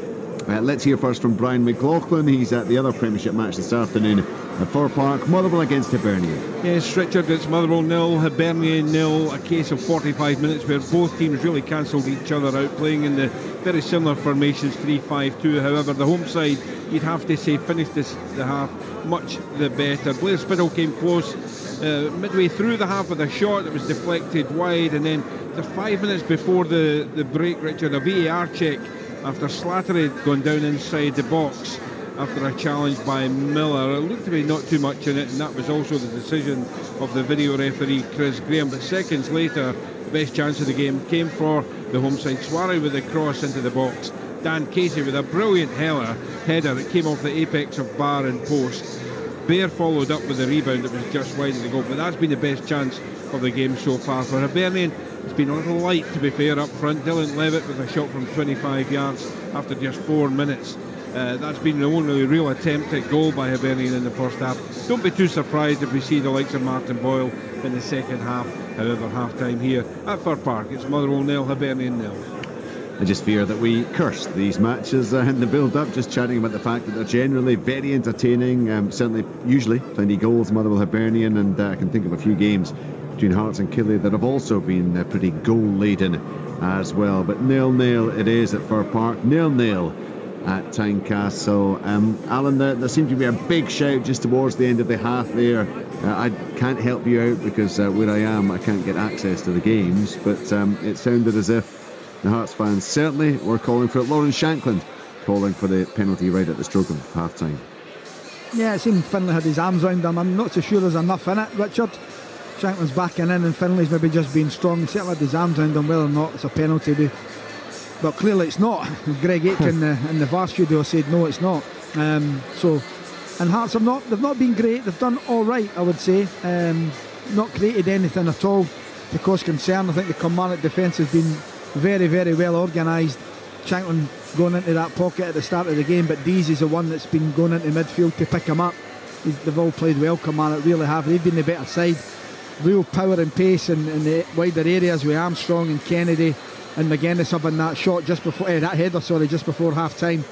Let's hear first from Brian McLaughlin. He's at the other Premiership match this afternoon at Fir Park, Motherwell against Hibernian. Yes, Richard, it's Motherwell 0, Hibernian 0, a case of 45 minutes where both teams really cancelled each other out, playing in the very similar formations, 3-5-2. However, the home side, you'd have to say, finished the half much the better. Blair Spiddle came close midway through the half with a shot that was deflected wide, and then the 5 minutes before the break, Richard, a VAR check after Slattery had gone down inside the box after a challenge by Miller. It looked to be not too much in it, and that was also the decision of the video referee Chris Graham. But seconds later, the best chance of the game came for the home side. Suarez with a cross into the box, Dan Casey with a brilliant header that came off the apex of bar and post. Bear followed up with a rebound that was just wide of the goal, but that's been the best chance of the game so far for Hibernian. It's been a little light, to be fair, up front. Dylan Levitt with a shot from 25 yards after just 4 minutes. That's been the only real attempt at goal by Hibernian in the first half. Don't be too surprised if we see the likes of Martin Boyle in the second half. However, half-time here at Fir Park, it's Motherwell 0, Hibernian 0. I just fear that we curse these matches in the build-up, just chatting about the fact that they're generally very entertaining, certainly usually plenty goals, Motherwell Hibernian, and I can think of a few games between Hearts and Killie that have also been pretty goal-laden as well. But 0-0 it is at Fir Park, 0-0 at Tynecastle. Alan, there seemed to be a big shout just towards the end of the half there. I can't help you out because where I am I can't get access to the games, but it sounded as if the Hearts fans certainly were calling for it. Lawrence Shankland calling for the penalty right at the stroke of half-time. Yeah, it seemed Finlay had his arms round him. I'm not so sure there's enough in it, Richard. Shankland's backing in and Finlay's maybe just being strong. He certainly had his arms round him. Whether or not it's a penalty, but clearly it's not. Greg Aitken in the VAR studio said no, it's not. And Hearts they've not been great. They've done all right, I would say. Not created anything at all to cause concern. I think the Kilmarnock defence has been very, very well organised. Shankland going into that pocket at the start of the game, but Deasy's the one that's been going into midfield to pick him up. They've all played well, Kilmarnock really have. They've been the better side. Real power and pace in the wider areas with Armstrong and Kennedy and McGuinness having that shot just before just before half time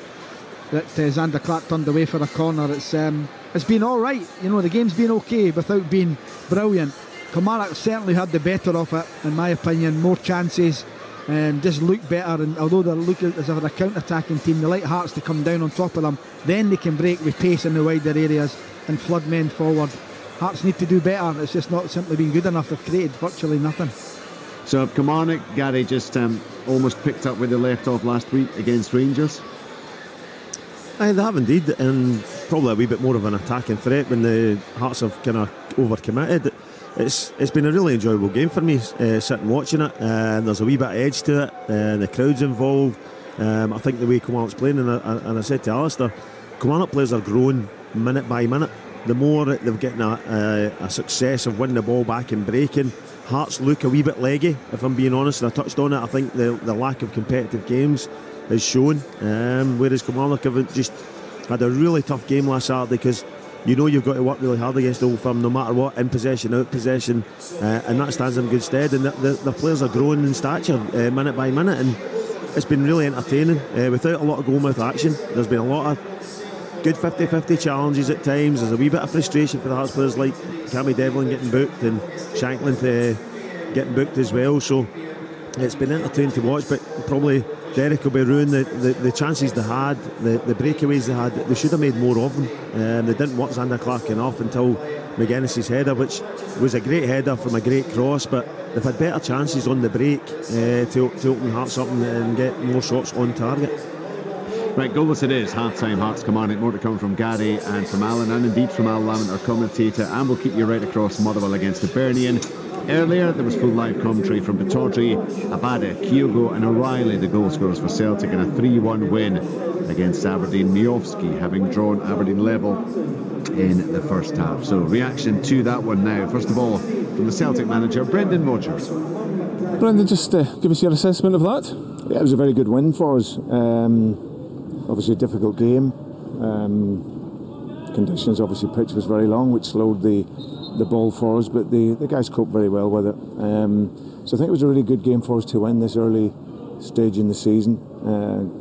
that Xander Clark turned away for a corner. It's been all right. The game's been okay without being brilliant. Kilmarnock certainly had the better of it, in my opinion. More chances, just look better, and although they look as if they're a counter-attacking team, they like Hearts to come down on top of them. Then they can break with pace in the wider areas and flood men forward. Hearts need to do better. It's just not simply been good enough. They've created virtually nothing. So Kilmarnock, Gary, just almost picked up where they left off last week against Rangers. They have indeed, and probably a wee bit more of an attacking threat when the Hearts have kind of overcommitted. It's been a really enjoyable game for me, sitting watching it. There's a wee bit of edge to it. The crowd's involved. I think the way Kilmarnock's playing, and I said to Alistair, Kilmarnock players are growing minute by minute. the more that they've getting a success of winning the ball back and breaking, Hearts look a wee bit leggy, if I'm being honest, and I touched on it. I think the lack of competitive games is shown, whereas Kilmarnock have just had a really tough game last Saturday, because you know you've got to work really hard against the Old Firm no matter what, in possession, out possession, and that stands in good stead, and the players are growing in stature minute by minute, and it's been really entertaining without a lot of goalmouth action. There's been a lot of good 50-50 challenges at times. There's a wee bit of frustration for the Hearts players, like Cammy Devlin getting booked and Shankland getting booked as well, so it's been entertaining to watch, but probably Derek will be ruining the chances they had, the breakaways they had. They should have made more of them. They didn't watch Xander Clark enough until McGuinness's header, which was a great header from a great cross, but they've had better chances on the break to open Hearts up and get more shots on target. Right, goalless it is, half-time, Hearts Kilmarnock. More to come from Gary and from Alan, and indeed from Al Lamont, our commentator, and we'll keep you right across Motherwell against Hibernian. Earlier there was full live commentary from Bitordry, Abada, Kyogo and O'Reilly, the goal scorers for Celtic, in a 3-1 win against Aberdeen. Miofsky having drawn Aberdeen level in the first half. So reaction to that one now, first of all from the Celtic manager Brendan Rodgers. Brendan, just give us your assessment of that. Yeah, it was a very good win for us. Obviously a difficult game. Conditions, obviously pitch was very long, which slowed the ball for us, but the guys coped very well with it. So I think it was a really good game for us to win this early stage in the season,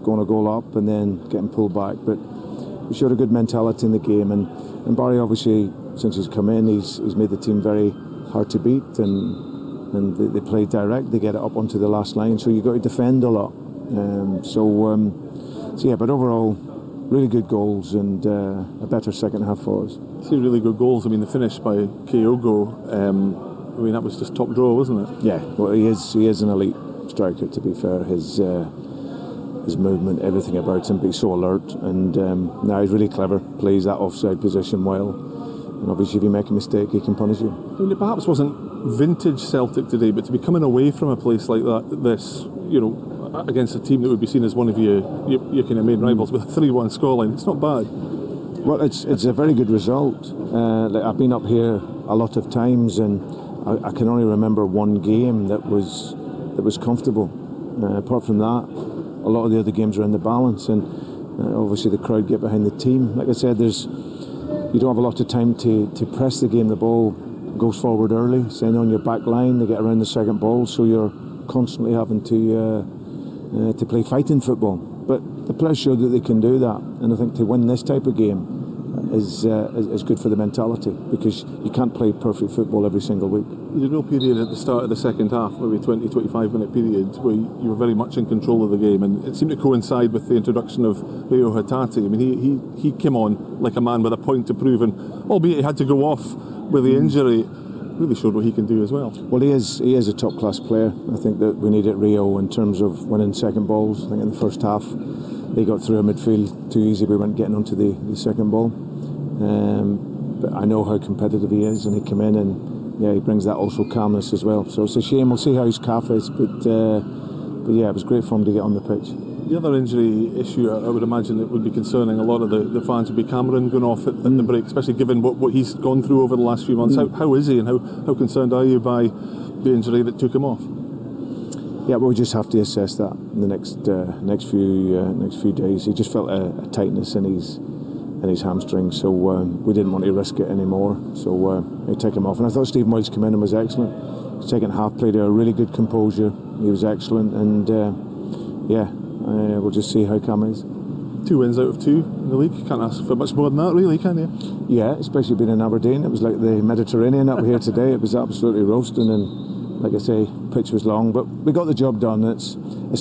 going a goal up and then getting pulled back. But we showed a good mentality in the game, and Barry, obviously, since he's come in, he's made the team very hard to beat, and they play direct, they get it up onto the last line, so you've got to defend a lot. So yeah, but overall, really good goals and a better second half for us. See, really good goals. I mean, the finish by Kyogo, I mean, that was just top draw, wasn't it? Yeah, well, he is an elite striker, to be fair. His movement, everything about him, but he's so alert, and now he's really clever, plays that offside position well, and obviously if you make a mistake, he can punish you. I mean, it perhaps wasn't vintage Celtic today, but to be coming away from a place like that, this, you know, against a team that would be seen as one of your kind of main rivals with a 3-1 scoreline, it's not bad. Well, it's a very good result. Like, I've been up here a lot of times, and I can only remember one game that was comfortable. Apart from that, a lot of the other games are in the balance, and obviously the crowd get behind the team. Like I said, you don't have a lot of time to press the game. The ball goes forward early, saying on your back line, they get around the second ball, so you're constantly having to play fighting football. But the players showed that they can do that, and I think to win this type of game is good for the mentality, because you can't play perfect football every single week. There's a real period at the start of the second half, maybe 20-25 minute period, where you were very much in control of the game, and it seemed to coincide with the introduction of Leo Hatate. I mean, he came on like a man with a point to prove, and albeit he had to go off with the injury, really showed what he can do as well. Well, he is a top class player. I think that we need at Rio in terms of winning second balls. I think in the first half they got through a midfield too easy. We weren't getting onto the second ball. But I know how competitive he is, and he came in and he brings that also calmness as well. So it's a shame. We'll see how his calf is, but yeah, it was great for him to get on the pitch. The other injury issue, I would imagine, that would be concerning a lot of the fans would be Cameron going off at the break, especially given what he's gone through over the last few months. How is he, and how concerned are you by the injury that took him off? Yeah, well, we just have to assess that in the next few days. He just felt a tightness in his hamstring, so we didn't want to risk it anymore. So we take him off, and I thought Stephen Wilds came in and was excellent. His second half played a really good composure. He was excellent, and we'll just see how Cam is. 2 wins out of 2 in the league. You can't ask for much more than that, really, can you? Yeah, especially being in Aberdeen. It was like the Mediterranean up here today. It was absolutely roasting, and like I say, pitch was long, but we got the job done. It's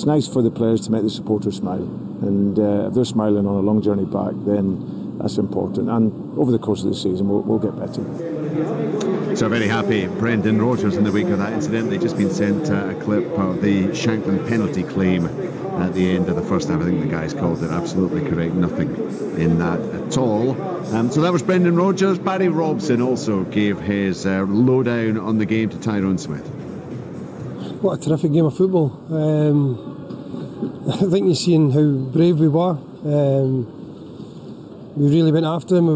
nice for the players to make the supporters smile, and if they're smiling on a long journey back, then that's important. And over the course of the season, we'll get better. So very happy Brendan Rodgers in the wake of that incident. They've just been sent a clip of the Shankland penalty claim at the end of the first half. I think the guys called it absolutely correct. Nothing in that at all. So that was Brendan Rodgers. Barry Robson also gave his lowdown on the game to Tyrone Smith. What a terrific game of football. I think you're seeing how brave we were. we really went after them.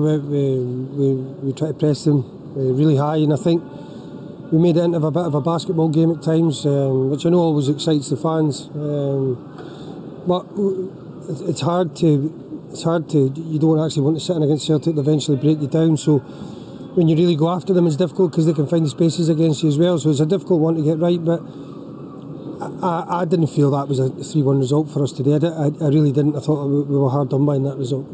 We tried to press them really high, and I think we made it into a bit of a basketball game at times, which I know always excites the fans. But it's hard to. You don't actually want to sit in against Celtic to eventually break you down. So when you really go after them, it's difficult because they can find the spaces against you as well. So it's a difficult one to get right. But I didn't feel that was a 3-1 result for us today. I really didn't. I thought we were hard done by in that result.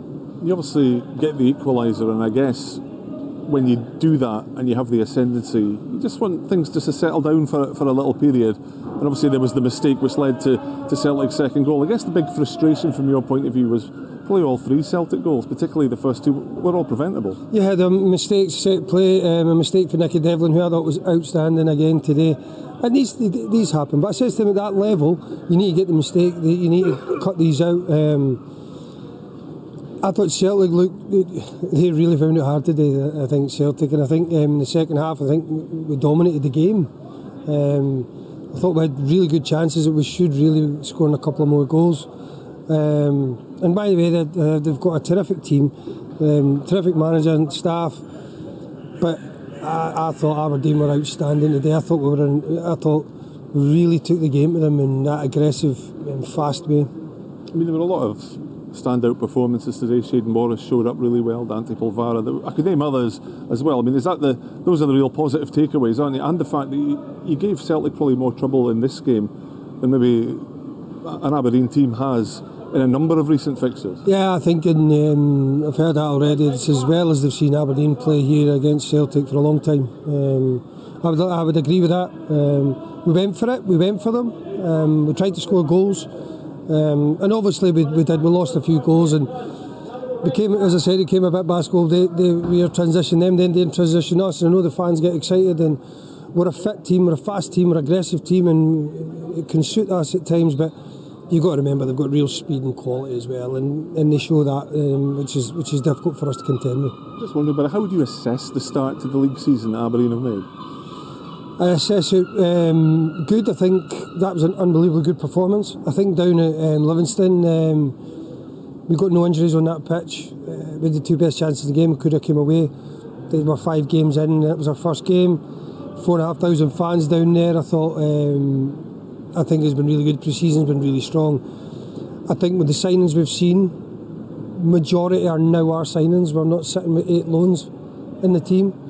You obviously get the equaliser, and I guess when you do that and you have the ascendancy, you just want things just to settle down for a little period. And obviously there was the mistake which led to Celtic's second goal. I guess the big frustration from your point of view was probably all 3 Celtic goals, particularly the first 2, were all preventable. Yeah, the mistakes, set play, a mistake for Nicky Devlin, who I thought was outstanding again today. And these happen, but I said to them, at that level, you need to get the mistake, you need to cut these out. I thought Celtic they really found it hard today, I think, Celtic, and I think in the second half, I think we dominated the game. I thought we had really good chances that we should really score a couple of more goals. And by the way, they've got a terrific team, terrific manager and staff, but I thought Aberdeen were outstanding today. I thought we really took the game to them in that aggressive and fast way. I mean, there were a lot of standout performances today. Shaden Morris showed up really well, Dante Polvara. I could name others as well. I mean, those are the real positive takeaways, aren't they? And the fact that you gave Celtic probably more trouble in this game than maybe an Aberdeen team has in a number of recent fixtures. Yeah, I think I've heard that already. It's as well as they've seen Aberdeen play here against Celtic for a long time. I would agree with that. We went for it. We went for them. We tried to score goals. And obviously we lost a few goals, and as I said, it came a bit basketball. We were transitioning them, then they transition us. And I know the fans get excited, and we're a fit team, we're a fast team, we're an aggressive team, and it can suit us at times. But you've got to remember they've got real speed and quality as well, and they show that, which is difficult for us to contend with. Just wondering, but how would you assess the start to the league season that Aberdeen have made? I assess it good. I think that was an unbelievably good performance. I think down at Livingston, we got no injuries on that pitch. We had the 2 best chances of the game. We could have came away. They were 5 games in. It was our first game. 4,500 fans down there. I think it's been really good. Pre-season's been really strong. I think with the signings we've seen, majority are now our signings. We're not sitting with 8 loans in the team.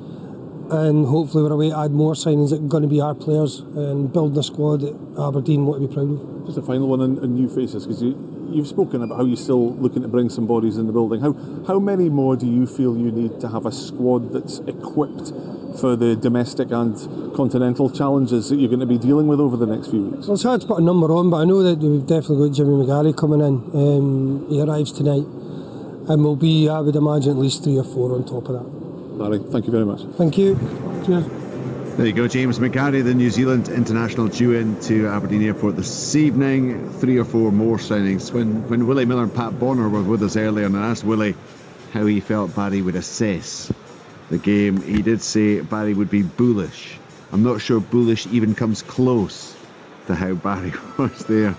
And hopefully we're away to add more signings that are going to be our players and building a squad that Aberdeen want to be proud of. Just a final one on new faces, because you've spoken about how you're still looking to bring some bodies in the building. How many more do you feel you need to have a squad that's equipped for the domestic and continental challenges that you're going to be dealing with over the next few weeks? Well, it's hard to put a number on, but I know that we've definitely got Jimmy McGarry coming in. He arrives tonight, and we'll be, I would imagine, at least 3 or 4 on top of that. Larry, thank you very much. Thank you. Cheers. There you go, James McGarry, the New Zealand international, due into Aberdeen Airport this evening. 3 or 4 more signings. When Willie Miller and Pat Bonner were with us earlier, and I asked Willie how he felt Barry would assess the game, he did say Barry would be bullish. I'm not sure bullish even comes close to how Barry was there.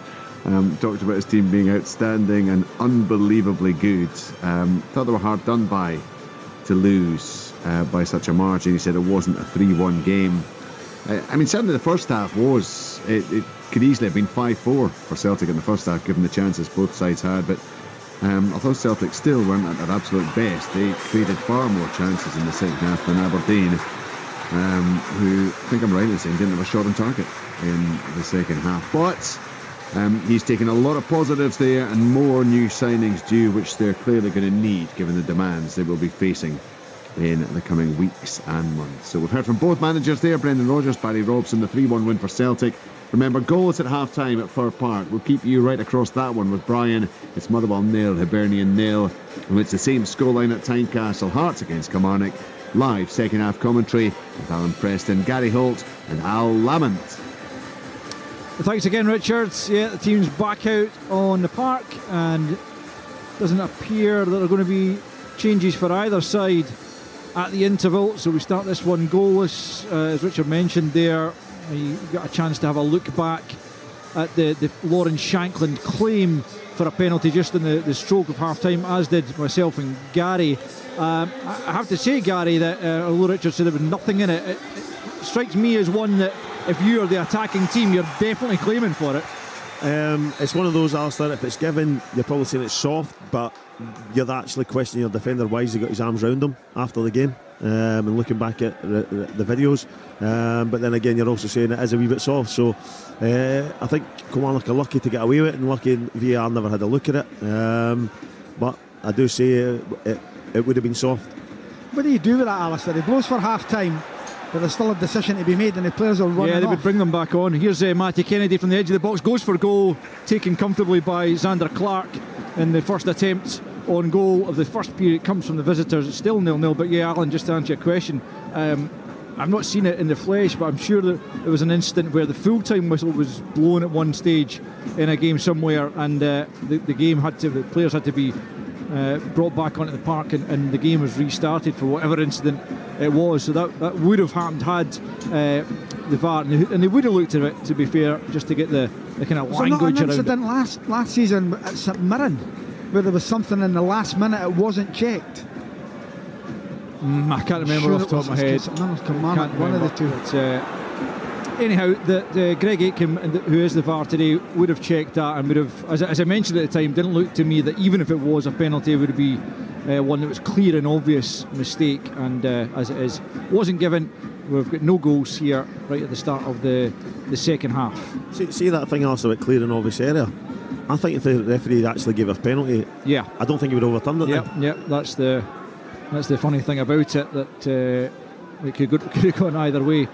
Talked about his team being outstanding and unbelievably good. Thought they were hard done by to lose by such a margin. He said it wasn't a 3-1 game. I mean, certainly the first half was, it could easily have been 5-4 for Celtic in the first half, given the chances both sides had. But although Celtic still weren't at their absolute best, they created far more chances in the second half than Aberdeen, who, I think I'm right in saying, didn't have a shot on target in the second half. But he's taken a lot of positives there, and more new signings due, which they're clearly going to need given the demands they will be facing in the coming weeks and months. So we've heard from both managers there, Brendan Rodgers, Barry Robson, the 3-1 win for Celtic. Remember, goals at half-time at Fir Park. We'll keep you right across that one with Brian. It's Motherwell 0, Hibernian 0. And it's the same scoreline at Tynecastle. Hearts against Kilmarnock. Live second half commentary with Alan Preston, Gary Holt and Al Lamont. Thanks again, Richard. Yeah, the team's back out on the park, and doesn't appear that there are going to be changes for either side at the interval. So we start this one goalless. As Richard mentioned there, you got a chance to have a look back at the Lawrence Shankland claim for a penalty just in the stroke of half-time, as did myself and Gary. I have to say, Gary, that although Richard said there was nothing in it, it strikes me as one that if you are the attacking team, you're definitely claiming for it. It's one of those, Alistair, if it's given, you're probably saying it's soft, but you're actually questioning your defender why he got his arms round him after the game, and looking back at the videos. But then again, you're also saying it is a wee bit soft. So I think Kilmarnock are lucky to get away with it, and lucky VAR never had a look at it. But I do say it would have been soft. What do you do with that, Alistair? He blows for half-time, but there's still a decision to be made and the players are running off. Yeah, they would bring them back on. Here's Matty Kennedy from the edge of the box, goes for goal, taken comfortably by Xander Clark in the first attempt on goal of the first period. Comes from the visitors. It's still 0-0, but yeah, Alan, just to answer your question, I've not seen it in the flesh, but I'm sure that there was an instant where the full-time whistle was blown at one stage in a game somewhere, and the players had to be brought back onto the park, and the game was restarted for whatever incident it was. So that would have happened had the VAR, and they would have looked at it, to be fair, just to get the kind of language around it. So not an incident last season at St Mirren where there was something in the last minute it wasn't checked? I can't remember off the top of my head. Kilmarnock, one of the two. But, anyhow, the Greg Aitken, who is the VAR today, would have checked that and would have, as I mentioned at the time, didn't look to me that even if it was a penalty, it would be one that was clear and obvious mistake, and as it is, wasn't given. We've got no goals here right at the start of the second half. See that thing also about clear and obvious area? I think if the referee actually gave a penalty, yeah, I don't think he would have overturned it. Yeah, that's the funny thing about it, that it could have gone either way.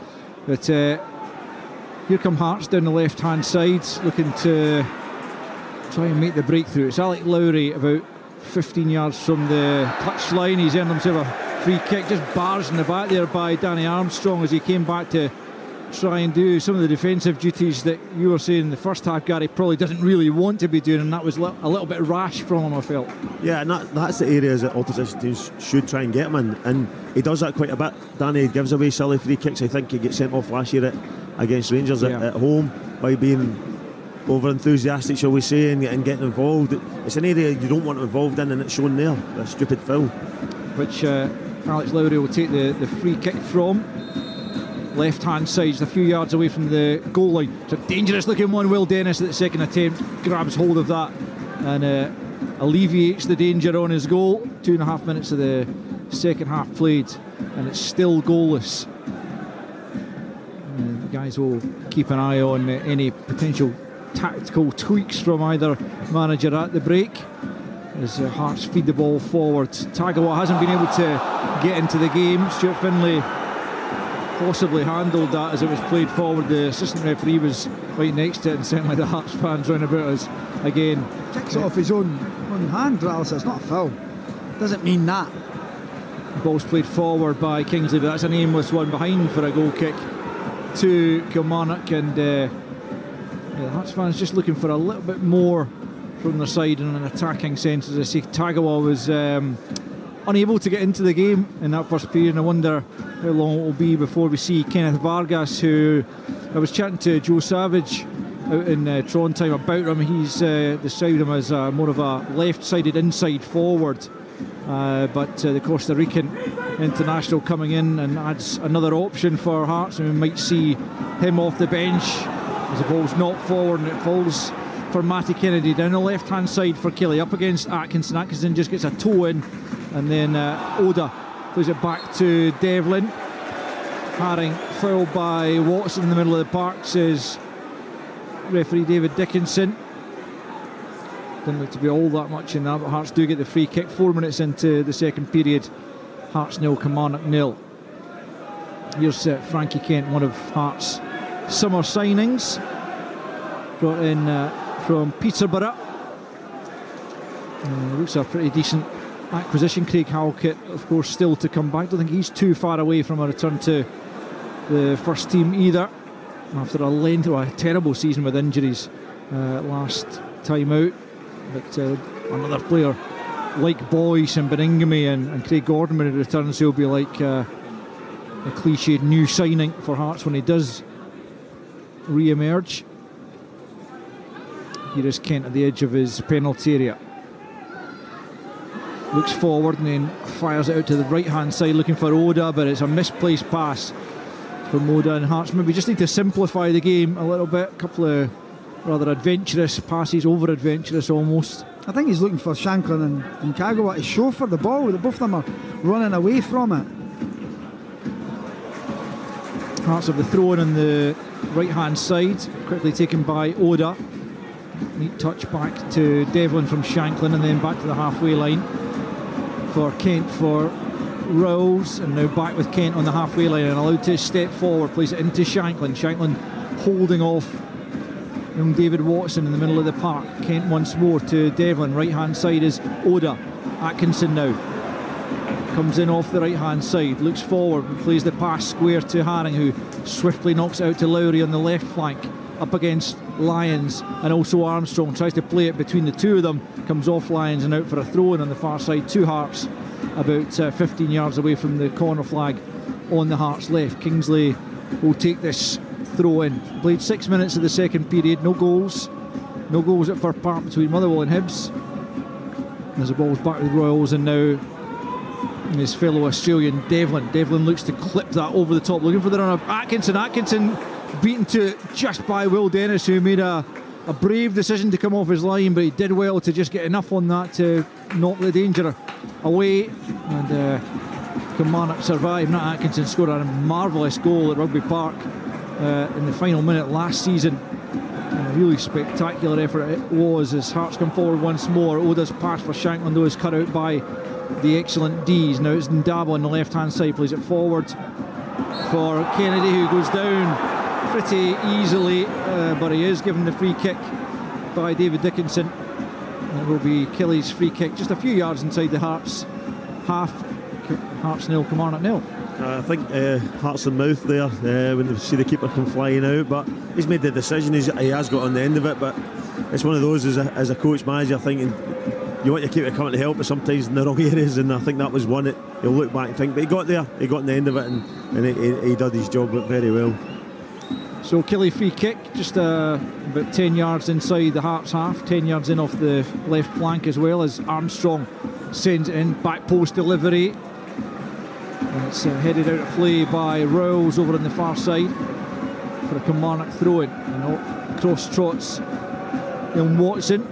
But here come Hearts down the left-hand side, looking to try and make the breakthrough. It's Alec Lowry about 15 yards from the touchline. He's earned himself a free kick, just bars in the back there by Danny Armstrong as he came back to try and do some of the defensive duties that you were saying in the first half, Gary, probably doesn't really want to be doing, and that was a little bit rash from him, I felt. Yeah, and that's the areas that opposition teams should try and get him in, and he does that quite a bit. Danny gives away silly free kicks. I think he gets sent off last year against Rangers at home by being over enthusiastic, shall we say, and getting involved. It's an area you don't want involved in, and it's shown there, a stupid foul. Which Alex Lowry will take the free kick from. Left-hand side, a few yards away from the goal line. It's a dangerous looking one. Will Dennis at the second attempt grabs hold of that and alleviates the danger on his goal. 2.5 minutes of the second half played, and it's still goalless. The guys will keep an eye on any potential tactical tweaks from either manager at the break as Hearts feed the ball forward. Tagawa hasn't been able to get into the game. Stuart Finlay possibly handled that as it was played forward. The assistant referee was right next to it, and certainly the Hearts fans round about us again. Kicks it off his own hand, Alice. It's not a foul. Doesn't mean that. Ball's played forward by Kingsley, but that's an aimless one behind for a goal kick to Kilmarnock, and the Hearts fans just looking for a little bit more from their side in an attacking sense. As I say, Tagawa was unable to get into the game in that first period, and I wonder how long it will be before we see Kenneth Vargas, who I was chatting to Joe Savage out in Trondheim about him. He's described him as more of a left-sided inside forward, but the Costa Rican international coming in and adds another option for Hearts, and we might see him off the bench as the ball's knocked forward and it falls for Matty Kennedy down the left-hand side for Kelly, up against Atkinson. Atkinson just gets a toe in, and then Oda plays it back to Devlin. Haring fouled by Watson in the middle of the park, says referee David Dickinson. Didn't look to be all that much in that, but Hearts do get the free kick. 4 minutes into the second period. Hearts 0, Kilmarnock 0. Here's Frankie Kent, one of Hearts' summer signings, brought in from Peterborough. Looks a pretty decent acquisition. Craig Halkett, of course, still to come back. Don't think he's too far away from a return to the first team either, after a terrible season with injuries last time out. But another player like Boyce and Beningame and Craig Gordon, when he returns, he'll be like a cliched new signing for Hearts when he does re-emerge. Here is Kent at the edge of his penalty area. Looks forward and then fires it out to the right hand side looking for Oda, but it's a misplaced pass from Oda, and Hearts maybe just need to simplify the game a little bit. A couple of rather adventurous passes, over adventurous almost. I think he's looking for Shanklin and Kagawa to chauffeur the ball. Both of them are running away from it. Hearts of the throw-in on the right hand side, quickly taken by Oda. Neat touch back to Devlin from Shanklin, and then back to the halfway line for Kent for Rowles, and now back with Kent on the halfway line and allowed to step forward, plays it into Shanklin. Shanklin holding off young David Watson in the middle of the park. Kent once more to Devlin. Right hand side is Oda. Atkinson now comes in off the right hand side, looks forward and plays the pass square to Haring, who swiftly knocks it out to Lowry on the left flank up against Lyons, and also Armstrong tries to play it between the two of them, comes off Lyons and out for a throw-in on the far side to Hearts, about 15 yards away from the corner flag on the Hearts left. Kingsley will take this throw-in. Played 6 minutes of the second period, no goals at Fir Park between Motherwell and Hibs. As the ball's back with Royals, and now his fellow Australian Devlin looks to clip that over the top, looking for the run of Atkinson beaten to it just by Will Dennis, who made a brave decision to come off his line, but he did well to just get enough on that to knock the danger away. And Kilmarnock survived. Not Atkinson scored a marvellous goal at Rugby Park in the final minute last season. A really spectacular effort it was, as Hearts come forward once more. Oda's pass for Shanklin though is cut out by the excellent Dees. Now it's Ndaba on the left hand side, plays it forward for Kennedy, who goes down pretty easily, but he is given the free kick by David Dickinson. It will be Kelly's free kick just a few yards inside the Hearts half. Hearts nil, Kilmarnock nil. I think Hearts and mouth there when they see the keeper come flying out, but he's made the decision. He has got on the end of it, but it's one of those as a coach manager thinking you want your keeper coming to help, but sometimes in the wrong areas, and I think that was one that he'll look back and think, but he got there, he got on the end of it, and he did his job very well. So Kelly free kick, just about 10 yards inside the Hearts half, 10 yards in off the left flank, as well as Armstrong sends it in, back post delivery, and it's headed out of play by Rowles over on the far side for a Kilmarnock throw-in, and cross trots young Watson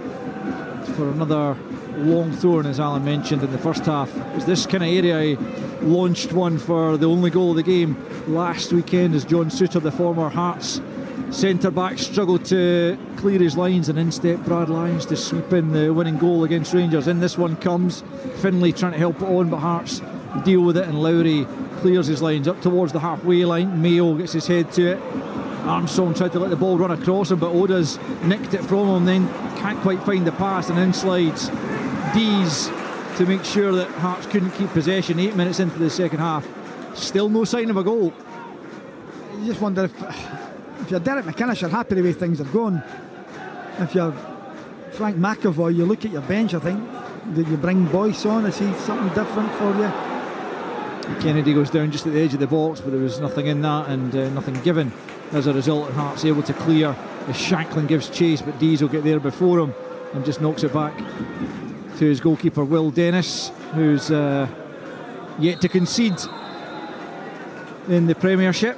for another long throw-in, as Alan mentioned in the first half. It was this kind of area he launched one for the only goal of the game last weekend, as John Suter, the former Hearts centre-back, struggled to clear his lines, and in stepped Brad Lyons to sweep in the winning goal against Rangers. In this one comes Finlay trying to help it on, but Hearts deal with it, and Lowry clears his lines up towards the halfway line. Mayo gets his head to it. Armstrong tried to let the ball run across him, but Oda's nicked it from him, then can't quite find the pass, and in slides Dees to make sure that Hearts couldn't keep possession. 8 minutes into the second half, still no sign of a goal. You just wonder if you're Derek McInnes, you're happy the way things are going. If you're Frank McAvoy, you look at your bench, I think, did you bring Boyce on? Is he something different for you? Kennedy goes down just at the edge of the box, but there was nothing in that, and nothing given as a result. And Hearts able to clear as Shanklin gives chase, but Dees will get there before him and just knocks it back to his goalkeeper Will Dennis, who's yet to concede in the Premiership.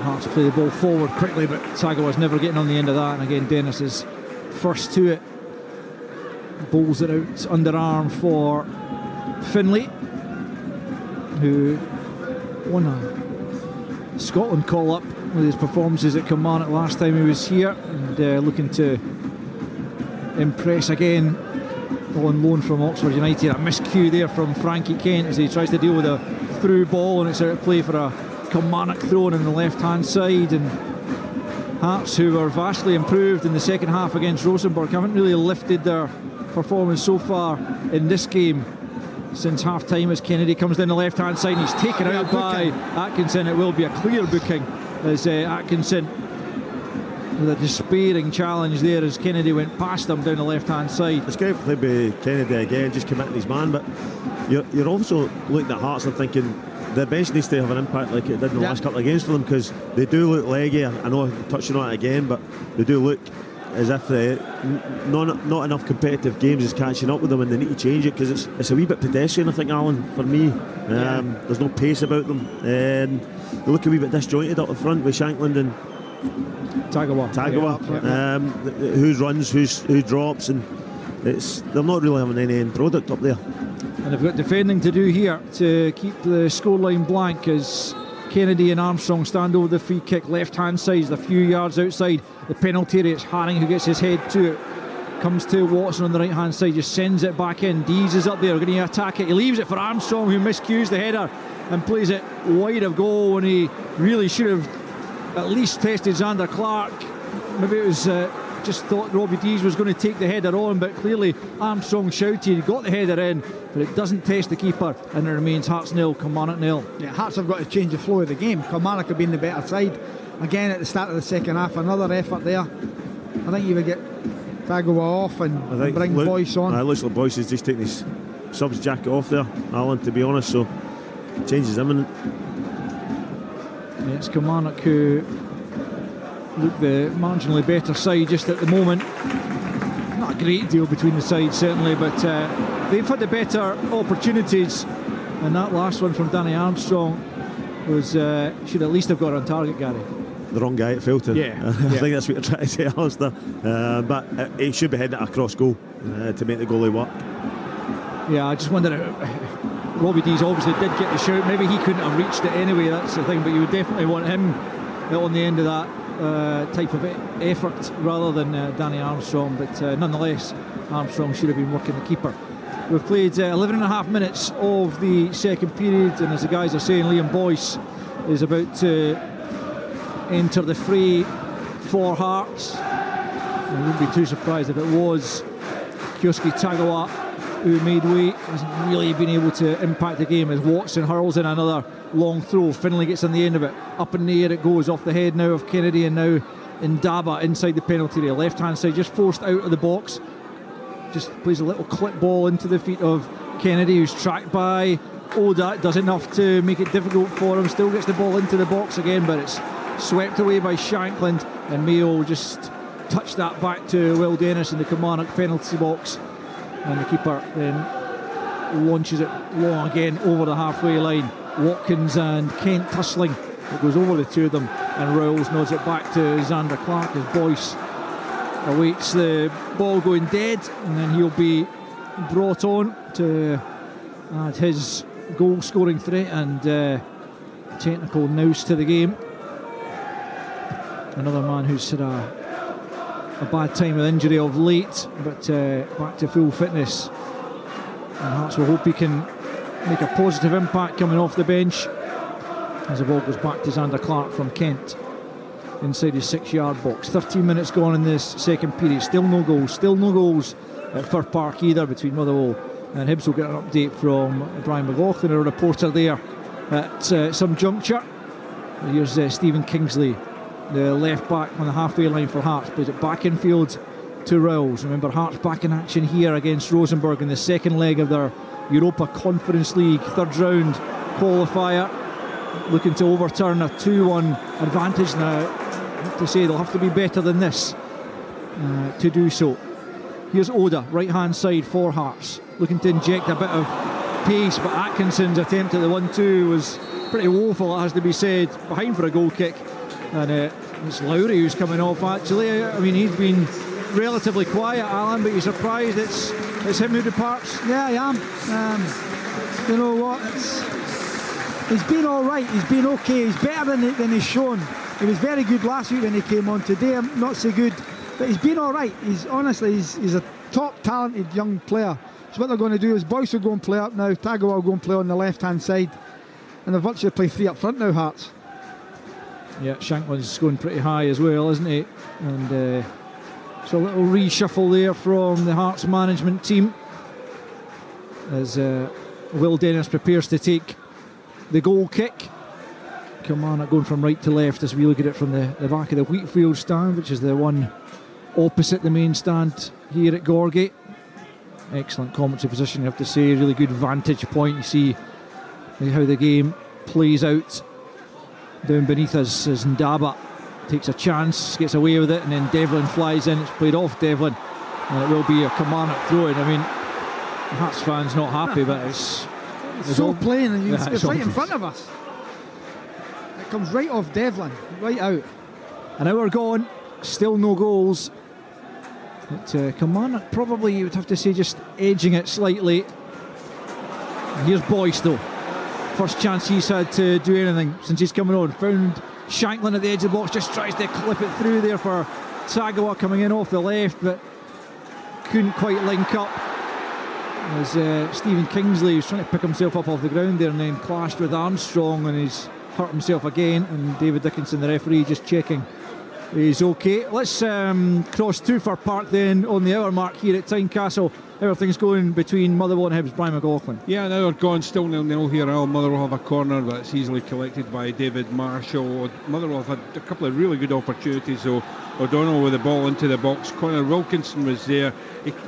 Hearts play the ball forward quickly, but Tagawa's never getting on the end of that, and again Dennis is first to it. Bowls it out underarm for Finlay, who won a Scotland call-up with his performances at Kilmarnock last time he was here, and looking to impress again on loan from Oxford United. A miscue there from Frankie Kent as he tries to deal with a through ball, and it's out of play for a Kilmarnock throw-in on the left-hand side. And Hearts, who were vastly improved in the second half against Rosenborg, haven't really lifted their performance so far in this game since half-time, as Kennedy comes down the left-hand side and he's taken out by Atkinson. It will be a clear booking as Atkinson with a despairing challenge there as Kennedy went past him down the left-hand side. It's great to be Kennedy again, just committing his man, but you're also looking at Hearts and thinking the bench needs to have an impact like it did in the last couple of games for them, because they do look leggy. I know I'm touching on it again, but they do look as if not enough competitive games is catching up with them, and they need to change it, because it's a wee bit pedestrian, I think, Alan, for me. There's no pace about them, and they look a wee bit disjointed up the front with Shankland and Tagawa. Who runs, who drops, and they're not really having any end product up there. And they've got defending to do here to keep the scoreline blank as Kennedy and Armstrong stand over the free kick. Left hand side, a few yards outside the penalty area. It's Haring who gets his head to it. Comes to Watson on the right hand side, just sends it back in. Dees is up there, going to attack it. He leaves it for Armstrong, who miscues the header and plays it wide of goal when he really should have at least tested Xander Clark. Maybe it was just thought Robbie Dees was going to take the header on, but clearly Armstrong shouted, he got the header in, but it doesn't test the keeper, and it remains Hearts 0, Kilmarnock 0. Yeah, Hearts have got to change the flow of the game. Kilmarnock have been the better side. Again, at the start of the second half, another effort there. I think you would get Tagawa off and bring Boyce on. It looks like Boyce is just taking his subs jacket off there, Alan, to be honest, so change is imminent. Yeah, it's Kilmarnock who look the marginally better side just at the moment. Not a great deal between the sides, certainly, but they've had the better opportunities, and that last one from Danny Armstrong was should at least have got on target, Gary. The wrong guy at Filton. Yeah. I think that's what you're trying to say, Alistair. But he should be heading it across goal to make the goalie work. Yeah, I just wonder, Robbie Dees obviously did get the shout. Maybe he couldn't have reached it anyway, that's the thing, but you would definitely want him on the end of that type of effort rather than Danny Armstrong, but nonetheless Armstrong should have been working the keeper. We've played 11 and a half minutes of the second period, and as the guys are saying, Liam Boyce is about to enter the fray for Hearts. I wouldn't be too surprised if it was Kyosuke Tagawa who made way. Hasn't really been able to impact the game as Watson hurls in another long throw. Finlay gets on the end of it. Up in the air it goes, off the head now of Kennedy, and now Ndaba inside the penalty area. Left hand side just forced out of the box. Just plays a little clip ball into the feet of Kennedy, who's tracked by Oda. Does enough to make it difficult for him. Still gets the ball into the box again, but it's swept away by Shankland, and Mayo just touched that back to Will Dennis in the Kilmarnock penalty box, and the keeper then launches it long again over the halfway line. Watkins and Kent tussling. It goes over the two of them, and Rowles nods it back to Xander Clark as Boyce awaits the ball going dead, and then he'll be brought on to add his goal scoring threat and technical nous to the game. Another man who's had a bad time with injury of late, but back to full fitness, and Hearts will hope he can make a positive impact coming off the bench as the ball goes back to Xander Clark from Kent inside his 6-yard box. 13 minutes gone in this second period. Still no goals at Fir Park either between Motherwell and Hibs. Will get an update from Brian McLaughlin, a reporter there at some juncture. Here's Stephen Kingsley, the left back on the halfway line for Hearts, plays it back infield to Rowles. Remember, Hearts back in action here against Rosenborg in the second leg of their Europa Conference League third round qualifier, looking to overturn a 2-1 advantage. Now, I have to say they'll have to be better than this to do so. Here's Oda, right hand side for Hearts, looking to inject a bit of pace, but Atkinson's attempt at the 1-2 was pretty woeful, it has to be said. Behind for a goal kick, and it's Lowry who's coming off actually. I mean, he's been relatively quiet, Alan, but you're surprised it's him who departs? Yeah, I am. You know what, he's been alright, he's been okay, he's better than he's shown. He was very good last week when he came on. Today I'm not so good, but he's been alright. He's a top talented young player. So what they're going to do is Boyce will go and play up now, Tagawa will go and play on the left hand side, and they're virtually playing 3 up front now, Hearts. Yeah, Shankland's going pretty high as well, isn't he? And so a little reshuffle there from the Hearts management team as Will Dennis prepares to take the goal kick. Kilmarnock going from right to left as we look at it from the back of the Wheatfield stand, which is the one opposite the main stand here at Gorgate. Excellent commentary position, you have to say. Really good vantage point. You see how the game plays out down beneath us as Ndaba takes a chance, gets away with it, and then Devlin flies in. It's played off Devlin, and it will be a Kilmarnock throw-in. I mean, the Hearts fans not happy, but it's so plain, and it's right obvious. in front of us. It comes right off Devlin, right out. An hour gone, still no goals. But Kilmarnock probably, you would have to say, just edging it slightly. And here's Boyce though. First chance he's had to do anything since he's coming on. Found Shanklin at the edge of the box, just tries to clip it through there for Tagawa coming in off the left, but couldn't quite link up. As Stephen Kingsley was trying to pick himself up off the ground there and then clashed with Armstrong, and he's hurt himself again. And David Dickinson, the referee, just checking he's okay. Let's cross to Fir Park then on the hour mark here at Tynecastle. Everything's going between Motherwell and Hibs. Brian McLaughlin. Yeah, an hour gone, still 0-0 here. Motherwell have a corner that's easily collected by David Marshall. Motherwell have had a couple of really good opportunities, so O'Donnell with the ball into the box. Conor Wilkinson was there.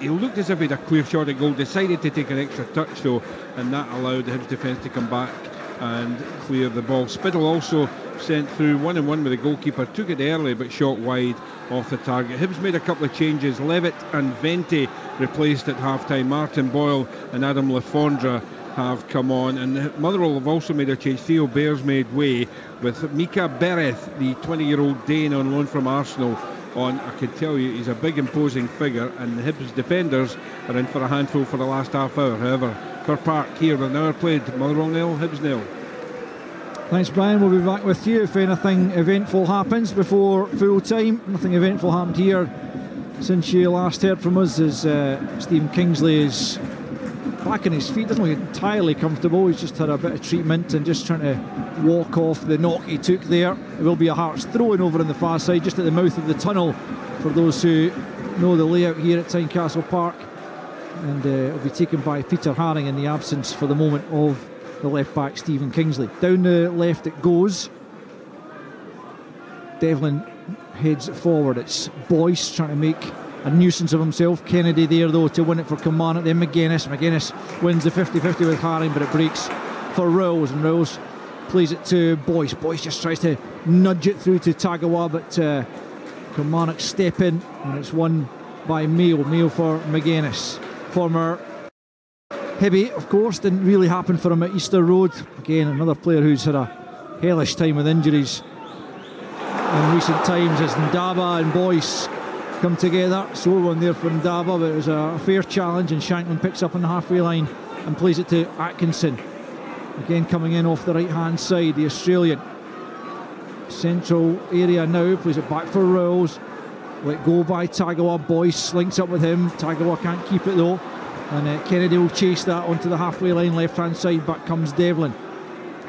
He looked as if he had a clear shot at goal, decided to take an extra touch though, and that allowed the Hibs defence to come back and clear the ball. Spiddle also sent through 1-1 with the goalkeeper, took it early but shot wide off the target. Hibs made a couple of changes. Levitt and Vente replaced at half-time. Martin Boyle and Adam Lefondre have come on, and Motherwell have also made a change. Theo Bair's made way with Mika Bereth, the 20-year-old Dane on loan from Arsenal, on. I can tell you he's a big imposing figure, and the Hibs defenders are in for a handful for the last half hour. However, Fir Park here with an hour played. Motherwell 0, Hibs 0. Thanks, Brian. We'll be back with you if anything eventful happens before full time. Nothing eventful happened here since you last heard from us, as Stephen Kingsley is back on his feet. Doesn't look entirely comfortable. He's just had a bit of treatment and just trying to walk off the knock he took there. It will be a Hearts throw-in over on the far side, just at the mouth of the tunnel, for those who know the layout here at Tynecastle Park. And it'll be taken by Peter Haring in the absence for the moment of the left back Stephen Kingsley. Down the left it goes. Devlin heads forward. It's Boyce trying to make a nuisance of himself. Kennedy there though to win it for Kilmarnock. Then McGuinness wins the 50-50 with Haring, but it breaks for Rowles, and Rowles plays it to Boyce. Boyce just tries to nudge it through to Tagawa, but Kilmarnock step in, and it's won by Mayo for McGuinness. Former Hibby, of course, didn't really happen for him at Easter Road. Again, another player who's had a hellish time with injuries in recent times, as Ndaba and Boyce come together. Sore one there for Ndaba, but it was a fair challenge, and Shanklin picks up on the halfway line and plays it to Atkinson. Again coming in off the right hand side, the Australian. Central area now, plays it back for Rowles. Let go by Tagawa. Boyce links up with him. Tagawa can't keep it though, and Kennedy will chase that onto the halfway line, left hand side. Back comes Devlin.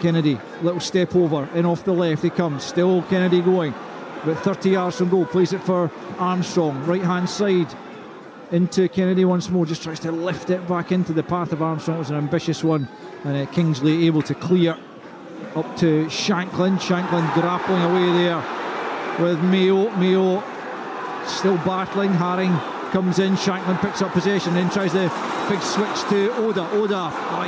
Kennedy, little step over, in off the left he comes. Still Kennedy going, about 30 yards from goal. Plays it for Armstrong, right hand side into Kennedy once more. Just tries to lift it back into the path of Armstrong. It was an ambitious one, and Kingsley able to clear up to Shanklin. Shanklin grappling away there with Mayo still battling. Haring comes in. Shanklin picks up possession, then tries the big switch to Oda.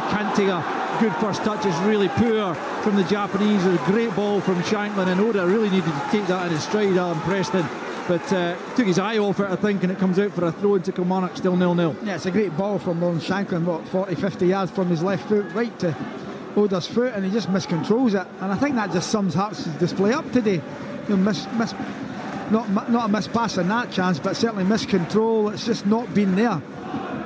Can't take a good first touch. Is really poor from the Japanese. A great ball from Shanklin, and Oda really needed to take that in his stride, Alan Preston, but took his eye off it, I think, and it comes out for a throw into Kilmarnock. Still 0-0. Yeah, it's a great ball from Shanklin, 40-50 yards from his left foot right to Oda's foot, and he just miscontrols it, and I think that just sums Hearts' display up today. Not a miss pass in that chance, but certainly miscontrol. It's just not been there.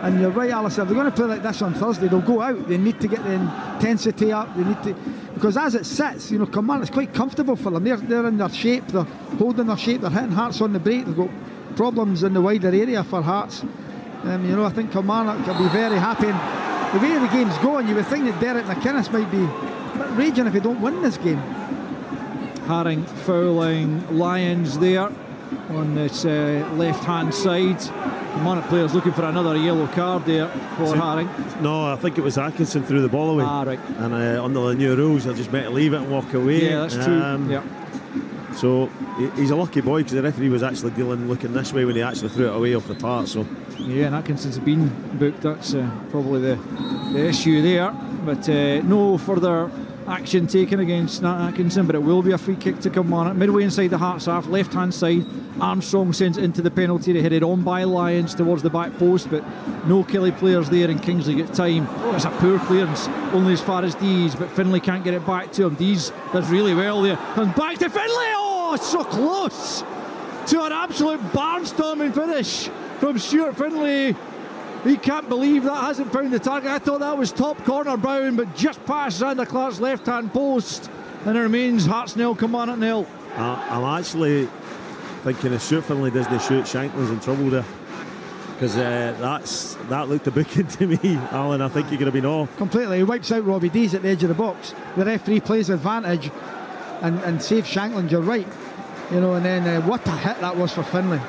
And you're right, Alistair, if they're going to play like this on Thursday, they'll go out. They need to get the intensity up. They need to, because as it sits, Kilmarnock, it's quite comfortable for them. They're in their shape. They're holding their shape. They're hitting Hearts on the break. They've got problems in the wider area for Hearts. I think Kilmarnock will be very happy. And the way the game's going, you would think that Derek McInnes might be raging if he don't win this game. Haring fouling Lyons there on this left hand side. Kilmarnock players looking for another yellow card there for Haring. No, I think it was Atkinson threw the ball away. Right. And under the new rules, they're just meant to leave it and walk away. Yeah, that's true. Yeah. So he's a lucky boy, because the referee was actually looking this way when he actually threw it away off the part. So yeah, and Atkinson's been booked. That's probably the issue there. But no further action taken against Nat Atkinson, but it will be a free kick to Kilmarnock. Midway inside the Hearts half, left hand side. Armstrong sends it into the penalty area, headed on by Lyons towards the back post, but no Kelly players there, and Kingsley gets time. It's a poor clearance, only as far as Dees, but Finlay can't get it back to him. Dees does really well there, comes back to Finlay. Oh, it's so close to an absolute barnstorming finish from Stuart Finlay. He can't believe that hasn't found the target. I thought that was top corner bound, but just past Zander Clark's left hand post, and it remains Hearts 0, Kilmarnock 0. I'm actually thinking if Stuart Finlay doesn't shoot, Shanklin's in trouble there, because that looked a booking to me, Alan. I think he could have been off completely. He wipes out Robbie Dees at the edge of the box. The referee plays advantage and saves Shanklin. You're right, you know. And then what a hit that was for Finlay.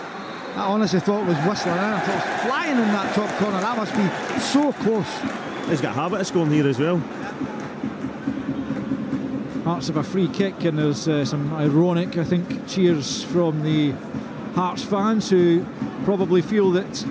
I honestly thought it was whistling in. I thought it was flying in that top corner. That must be so close. He's got a habit of scoring here as well. Hearts have a free kick, and there's some ironic, I think, cheers from the Hearts fans who probably feel that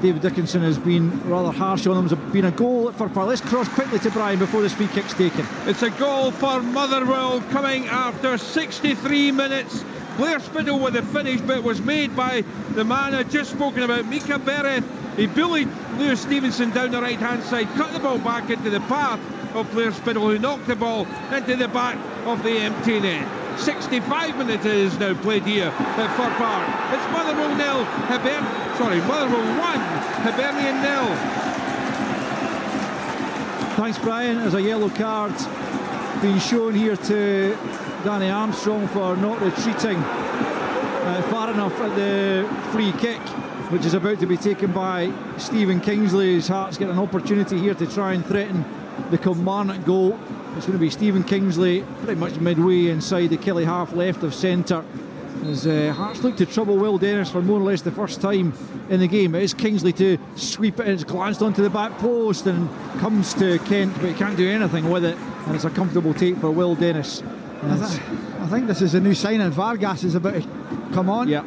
David Dickinson has been rather harsh on them. There's been a goal at Fir Park. Let's cross quickly to Brian before this free kick's taken. It's a goal for Motherwell coming after 63 minutes. Blair Spittle with the finish, but it was made by the man I'd just spoken about, Mika Bereth. He bullied Lewis Stevenson down the right hand side, cut the ball back into the path of Blair Spittle, who knocked the ball into the back of the empty net. 65 minutes is now played here at Fir Park. It's Motherwell 0, Motherwell 1, Hibernian 0. Thanks, Brian. There's a yellow card being shown here to Danny Armstrong for not retreating far enough at the free kick, which is about to be taken by Stephen Kingsley. His Hearts get an opportunity here to try and threaten the Kilmarnock goal. It's going to be Stephen Kingsley pretty much midway inside the Kelly half left of centre, as Hearts look to trouble Will Dennis for more or less the first time in the game. It is Kingsley to sweep it, and it's glanced onto the back post and comes to Kent, but he can't do anything with it, and it's a comfortable take for Will Dennis. I think this is a new signing. Vargas is about to come on. Yeah,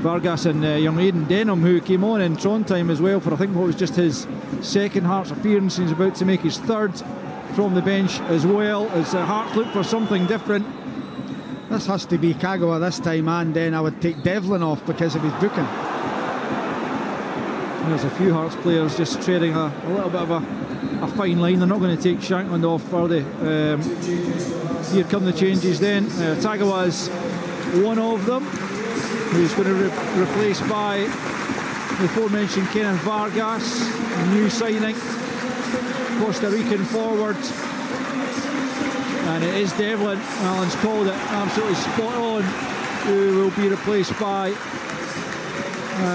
Vargas and young Aidan Denham, who came on in Trondheim as well for I think what was just his second Hearts appearance. He's about to make his third from the bench as well, as Hearts look for something different. This has to be Kagawa this time, and then I would take Devlin off because of his booking. There's a few Hearts players just treading a little bit of a fine line. They're not going to take Shankland off, are they? Here come the changes then. Tagawa is one of them, who's going to be replaced by the aforementioned Kenneth Vargas, a new signing, Costa Rican forward. And it is Devlin, Alan's called it absolutely spot on, who will be replaced by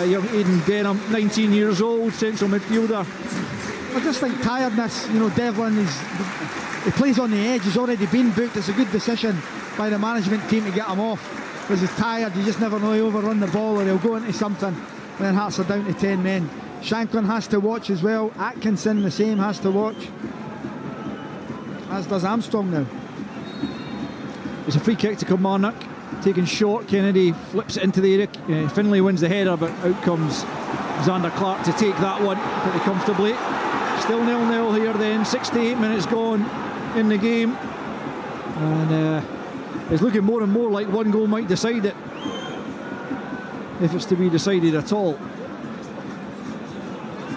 young Aidan Denham, 19 years old, central midfielder. I just think tiredness, you know, Devlin he plays on the edge, he's already been booked. It's a good decision by the management team to get him off, because he's tired. You just never know, he'll overrun the ball or he'll go into something, and then Hearts are down to 10 men. Shanklin has to watch as well. Atkinson the same, has to watch, as does Armstrong now. It's a free kick to Kilmarnock, taken short. Kennedy flips it into the area. Finlay wins the header, but out comes Zander Clark to take that one pretty comfortably. Still 0-0 here then, 68 minutes gone in the game, and it's looking more and more like one goal might decide it, if it's to be decided at all.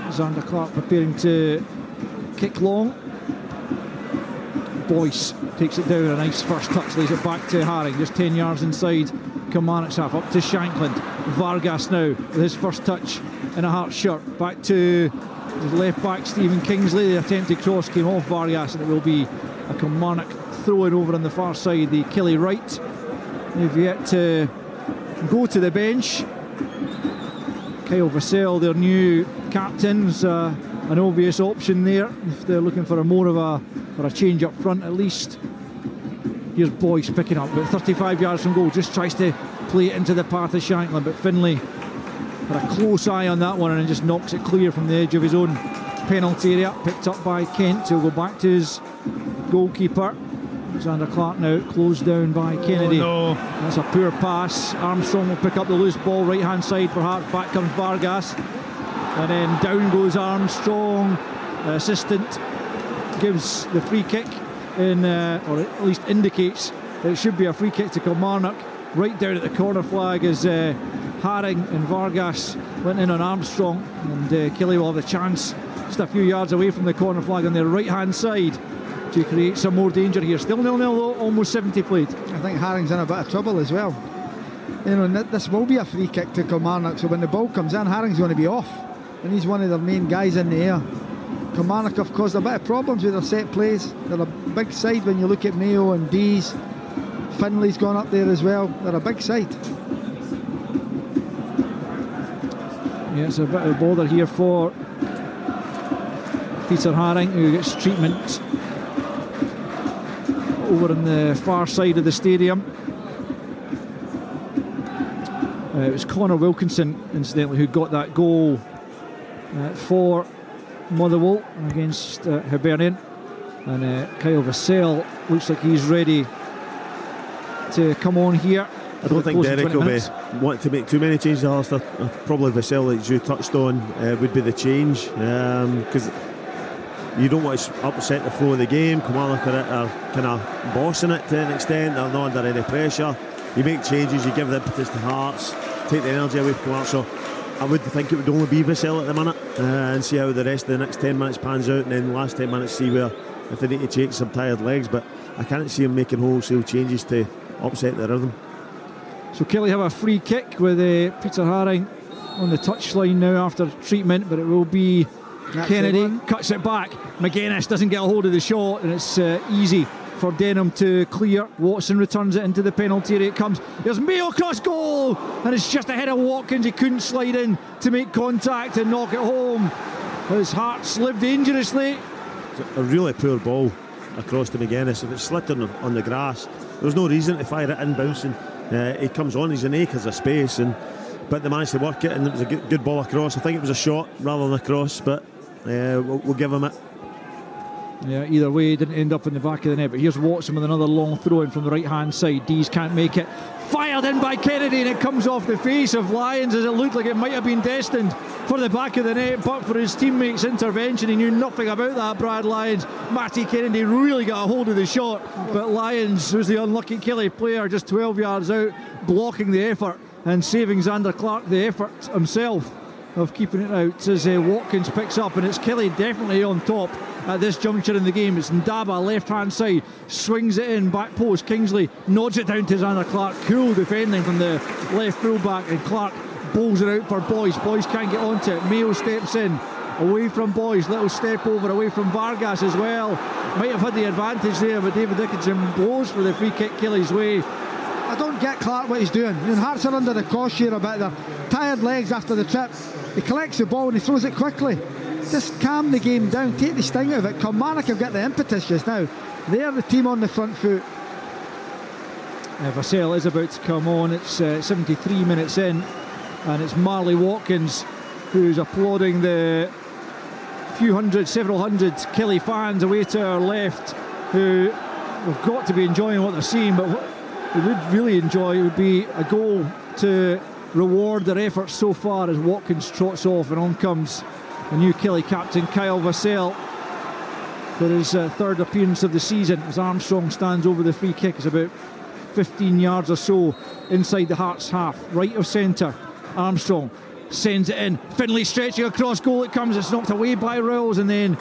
Zander Clark preparing to kick long. Boyce takes it down, a nice first touch, lays it back to Haring, just 10 yards inside Kilmarnock's half, up to Shankland. Vargas now with his first touch in a Hearts shirt, back to his left back Stephen Kingsley. The attempted cross came off Vargas, and it will be a Kilmarnock throw-in over on the far side. The Kelly right, they've yet to go to the bench. Kyle Vassell, their new captain, is an obvious option there if they're looking for a change up front at least. Here's Boyce picking up about 35 yards from goal, just tries to play it into the path of Shanklin, but Finlay had a close eye on that one and just knocks it clear from the edge of his own penalty area. Picked up by Kent, who'll go back to his goalkeeper. Zander Clark now closed down by Kennedy. Oh, no. That's a poor pass. Armstrong will pick up the loose ball right hand side for Hearts. Back comes Vargas, and then down goes Armstrong. The assistant gives the free kick in, or at least indicates that it should be a free kick to Kilmarnock. Right down at the corner flag as Haring and Vargas went in on Armstrong, and Kelly will have the chance just a few yards away from the corner flag on their right hand side to create some more danger here. Still 0-0 though, almost 70 played. I think Haring's in a bit of trouble as well. You know, this will be a free kick to Kilmarnock, so when the ball comes in, Haring's going to be off, and he's one of their main guys in the air. Kilmarnock have caused a bit of problems with their set plays. They're a big side when you look at Mayo and Dees. Finley's gone up there as well. They're a big side. Yeah, it's a bit of bother here for Peter Haring, who gets treatment over on the far side of the stadium. It was Connor Wilkinson, incidentally, who got that goal for Motherwell against Hibernian. And Kyle Vassell looks like he's ready to come on here. I don't think Derek will want to make too many changes, Alistair. Probably Vassell, like you touched on, would be the change, because you don't want to upset the flow of the game. Kilmarnock are kind of bossing it to an extent. They're not under any pressure. You make changes, you give the impetus to Hearts, take the energy away from Kilmarnock. So I would think it would only be Vassell at the minute, and see how the rest of the next 10 minutes pans out, and then the last 10 minutes see where, if they need to take some tired legs. But I can't see him making wholesale changes to upset the rhythm. So Kelly have a free kick with Peter Haring on the touchline now after treatment, but it will be Kennedy, cuts it back. McGuinness doesn't get a hold of the shot, and it's easy for Denham to clear. Watson returns it into the penalty area. It comes. There's Mayo across goal, and it's just ahead of Watkins. He couldn't slide in to make contact and knock it home. His Hearts lived dangerously. It's a really poor ball across to McGuinness. If it's slipped on the grass, there's no reason to fire it in bouncing. He comes on, he's in acres of space, but they managed to work it, and it was a good ball across. I think it was a shot rather than a cross, but we'll give him it. Yeah, either way, didn't end up in the back of the net. But here's Watson with another long throw in from the right hand side. Dees can't make it. Fired in by Kennedy, and it comes off the face of Lyons, as it looked like it might have been destined for the back of the net, but for his teammate's intervention. He knew nothing about that, Brad Lyons. Matty Kennedy really got a hold of the shot, but Lyons was the unlucky Kelly player, just 12 yards out, blocking the effort and saving Xander Clark the effort himself of keeping it out, as Watkins picks up, and it's Kelly definitely on top at this juncture in the game. It's Ndaba, left hand side, swings it in, back post. Kingsley nods it down to Xander Clark. Cool defending from the left fullback, and Clark bowls it out for Boyce. Boyce can't get onto it. Mayo steps in away from Boyce. Little step over away from Vargas as well. Might have had the advantage there, but David Dickinson blows for the free kick Kelly's way. I don't get Clark what he's doing. Hearts are under the cosh here a bit. They're tired legs after the trip. He collects the ball and he throws it quickly. Just calm the game down, take the sting out of it. Kilmarnock have got the impetus just now. They're the team on the front foot. Vassell is about to come on. It's 73 minutes in, and it's Marley Watkins who's applauding the several hundred Kelly fans away to our left, who have got to be enjoying what they're seeing. But what they would really enjoy would be a goal to reward their efforts so far, as Watkins trots off, and on comes the new Kelly captain Kyle Vassell for his third appearance of the season, as Armstrong stands over the free kick. It's about 15 yards or so inside the Hearts half, right of centre. Armstrong sends it in, Finlay stretching across goal, it comes, it's knocked away by Rowles, and then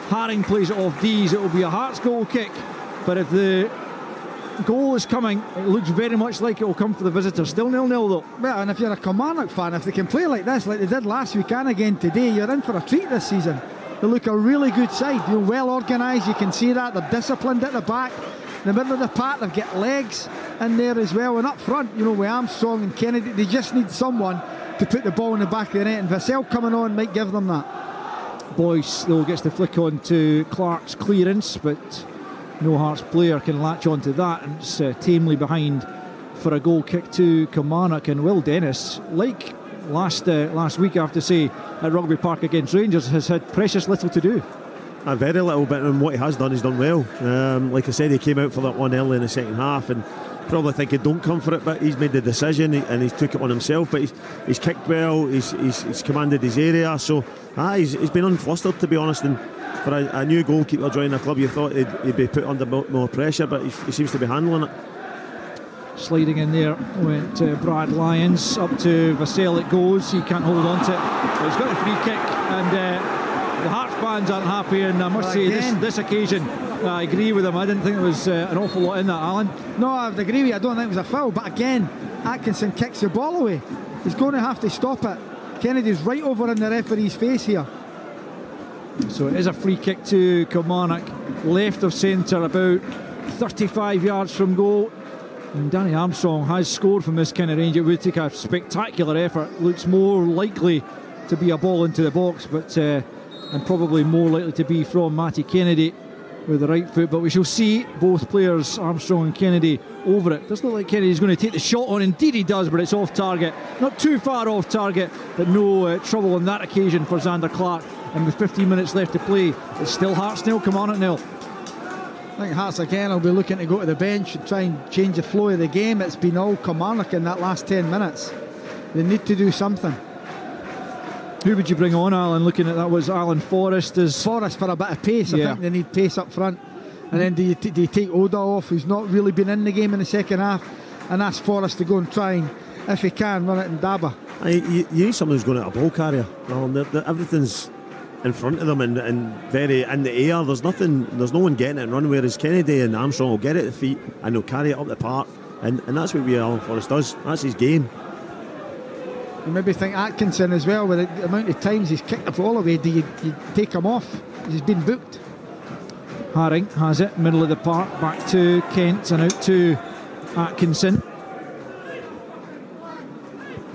Haring plays it off Dees. It will be a Hearts goal kick, but if the goal is coming, it looks very much like it will come for the visitors. Still 0-0 though. Well, and if you're a Kilmarnock fan, if they can play like this, like they did last week and again today, you're in for a treat this season. They look a really good side. You're well organised, you can see that. They're disciplined at the back. In the middle of the park, they've got legs in there as well, and up front, with Armstrong and Kennedy, they just need someone to put the ball in the back of the net, and Vassell coming on might give them that. Boyce though gets the flick on to Clark's clearance, but no Hearts player can latch onto that, and it's tamely behind for a goal kick to Kilmarnock. And Will Dennis, like last week, I have to say, at Rugby Park against Rangers, has had precious little to do. A very little bit, and what he has done, he's done well. Like I said, he came out for that one early in the second half, and probably thinking don't come for it, but he's made the decision and he's took it on himself. But he's kicked well, he's commanded his area, so he's been unflustered, to be honest. And for a new goalkeeper joining the club, you thought he'd be put under more pressure, but he seems to be handling it. Sliding in there went Brad Lyons, up to Vassell it goes, he can't hold on to it, but he's got a free kick, and the Hearts fans aren't happy, and I must say this occasion I agree with him. I didn't think there was an awful lot in that, Alan. No, I would agree with you. I don't think it was a foul, but again, Atkinson kicks the ball away. He's going to have to stop it. Kennedy's right over in the referee's face here. So it is a free kick to Kilmarnock, left of centre, about 35 yards from goal. And Danny Armstrong has scored from this kind of range. It would take a spectacular effort. Looks more likely to be a ball into the box, but and probably more likely to be from Matty Kennedy with the right foot. But we shall see. Both players, Armstrong and Kennedy, over it. Doesn't look like Kennedy's going to take the shot on. Indeed he does, but it's off target. Not too far off target, but no trouble on that occasion for Xander Clark. And with 15 minutes left to play, it's still Hearts 0, Kilmarnock 0. I think Hearts again will be looking to go to the bench and try and change the flow of the game. It's been all Kilmarnock in that last 10 minutes. They need to do something. Who would you bring on, Alan? Looking at that was Alan Forrest. Forrest for a bit of pace. I think they need pace up front. And then do you take Oda off, who's not really been in the game in the second half, and ask Forrest to go and try and, if he can, run it in Daba? You need someone who's going at a ball carrier. Everything's in front of them and very in the air. There's no one getting it and run, whereas Kennedy and Armstrong will get it at the feet and they'll carry it up the park, and that's what Alan Forrest does. That's his game. You maybe think Atkinson as well, with the amount of times he's kicked the ball away. Do you take him off? He's been booked. Haring has it, middle of the park, back to Kent and out to Atkinson.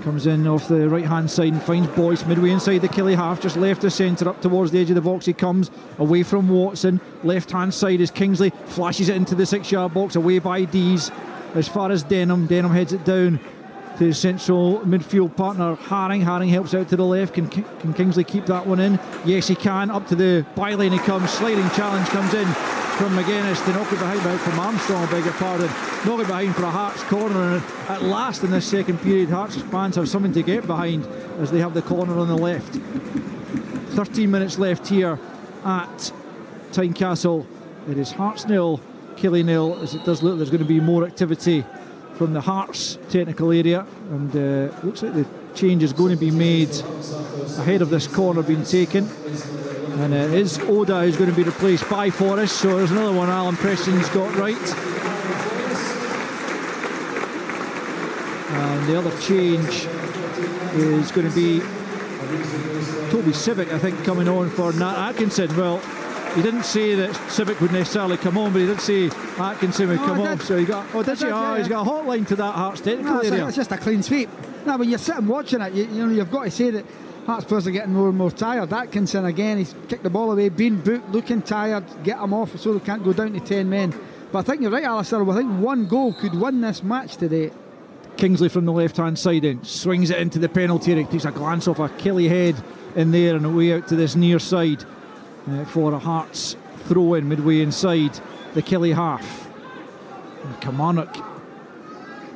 Comes in off the right hand side and finds Boyce midway inside the Killie half, just left of centre, up towards the edge of the box he comes, away from Watson. Left hand side is Kingsley, flashes it into the 6-yard box, away by Dees as far as Denham heads it down to his central midfield partner Haring helps out to the left. Can Kingsley keep that one in? Yes he can. Up to the byline he comes, sliding challenge comes in from McGuinness to knock it behind, from Armstrong, I beg your pardon, knock it behind for a Hearts corner. And at last in this second period, Hearts fans have something to get behind as they have the corner on the left. 13 minutes left here at Tynecastle. It is Hearts 0, Killie 0, as it does look there's going to be more activity from the Hearts technical area, and looks like the change is going to be made ahead of this corner being taken. And it is Oda who's going to be replaced by Forrest, so there's another one Alan Preston's got right. And the other change is going to be Toby Civic, I think, coming on for Nat Atkinson. Well, he didn't say that Civic would necessarily come on, but he did say Atkinson would come off. So he got, he's got a hotline to that Hearts technical area. It's just a clean sweep. Now, when you're sitting watching it, you've got to say that Hearts players are getting more and more tired. Atkinson again, he's kicked the ball away, been booked, looking tired. Get him off so they can't go down to 10 men. But I think you're right, Alistair. I think one goal could win this match today. Kingsley from the left-hand side in, swings it into the penalty area, takes a glance off a Killie head in there and away out to this near side for a Hearts throw-in midway inside the Killie half. And Kilmarnock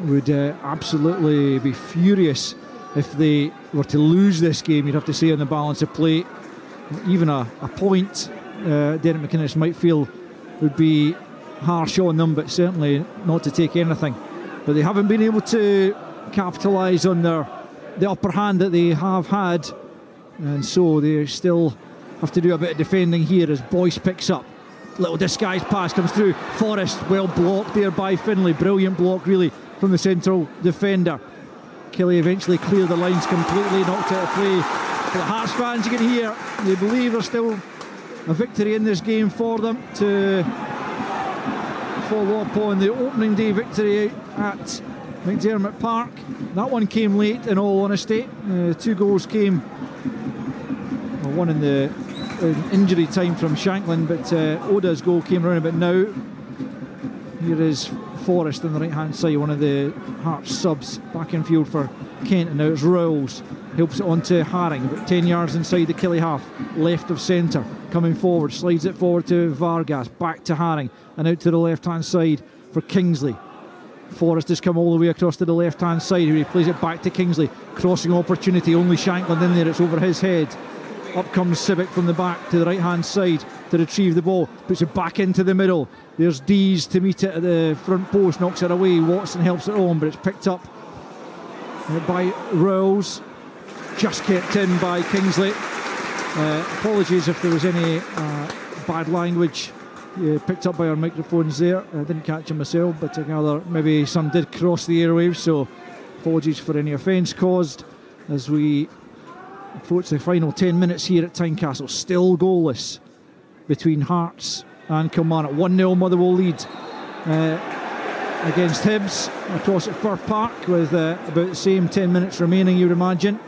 would absolutely be furious if they were to lose this game, you'd have to say, on the balance of play. Even a point, Derek McInnes might feel would be harsh on them, but certainly not to take anything. But they haven't been able to capitalise on the upper hand that they have had, and so they still have to do a bit of defending here as Boyce picks up. Little disguised pass comes through. Forrest well blocked there by Finlay. Brilliant block really from the central defender. Killie eventually clear the lines completely, knocked out of play. For the Hearts fans, you can hear, they believe there's still a victory in this game for them to follow up on the opening day victory at McDermott Park. That one came late, in all honesty. 2 goals came, well, one in the injury time from Shanklin, but Oda's goal came around about now. Here is Forrest on the right hand side, one of the Hearts subs back in field for Kent, and now it's Rowles, helps it on to Haring, about 10 yards inside the Killie half, left of centre, coming forward, slides it forward to Vargas, back to Haring and out to the left hand side for Kingsley. Forrest has come all the way across to the left hand side. He plays it back to Kingsley. Crossing opportunity, only Shankland in there, it's over his head. Up comes Civic from the back to the right hand side to retrieve the ball. Puts it back into the middle. There's Dees to meet it at the front post, knocks it away. Watson helps it on, but it's picked up by Rowles. Just kept in by Kingsley. Apologies if there was any bad language picked up by our microphones there. I didn't catch it myself, but I gather maybe some did cross the airwaves, so apologies for any offence caused as we approach the final 10 minutes here at Tynecastle. Still goalless between Hearts and Kilmarnock. 1-0 Motherwell lead against Hibs across at Fir Park with about the same 10 minutes remaining, you would imagine,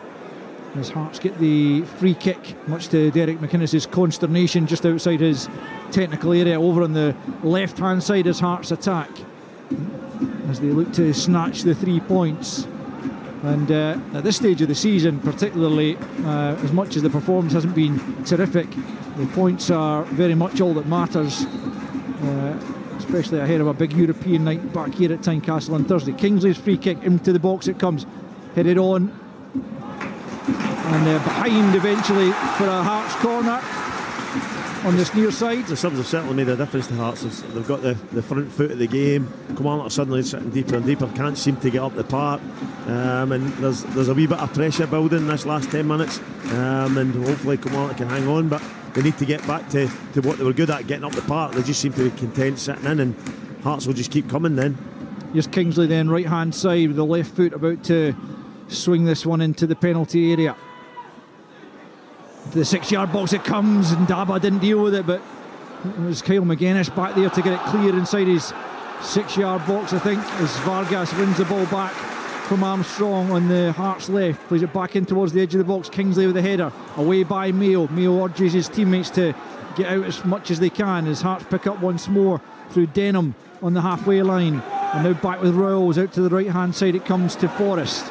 as Hearts get the free kick, much to Derek McInnes's consternation, just outside his technical area. Over on the left hand side as Hearts attack as they look to snatch the 3 points. And at this stage of the season particularly, as much as the performance hasn't been terrific, the points are very much all that matters, especially ahead of a big European night back here at Tynecastle on Thursday. Kingsley's free kick into the box it comes, headed on and behind eventually for a Hearts corner on this near side. The subs have certainly made a difference to Hearts. They've got the front foot of the game. Kilmarnock suddenly sitting deeper and deeper, can't seem to get up the park, and there's a wee bit of pressure building this last 10 minutes, and hopefully Kilmarnock can hang on, but they need to get back to what they were good at, getting up the park. They just seem to be content sitting in, and Hearts will just keep coming then. Here's Kingsley then, right hand side with the left foot, about to swing this one into the penalty area. To the 6-yard box it comes, and Daba didn't deal with it, but it was Kyle McGuinness back there to get it clear inside his 6-yard box, I think, as Vargas wins the ball back from Armstrong on the Hearts left, plays it back in towards the edge of the box. Kingsley with the header, away by Mayo. Mayo urges his teammates to get out as much as they can as Hearts pick up once more through Denham on the halfway line, and now back with Rowles. Out to the right hand side it comes to Forrest.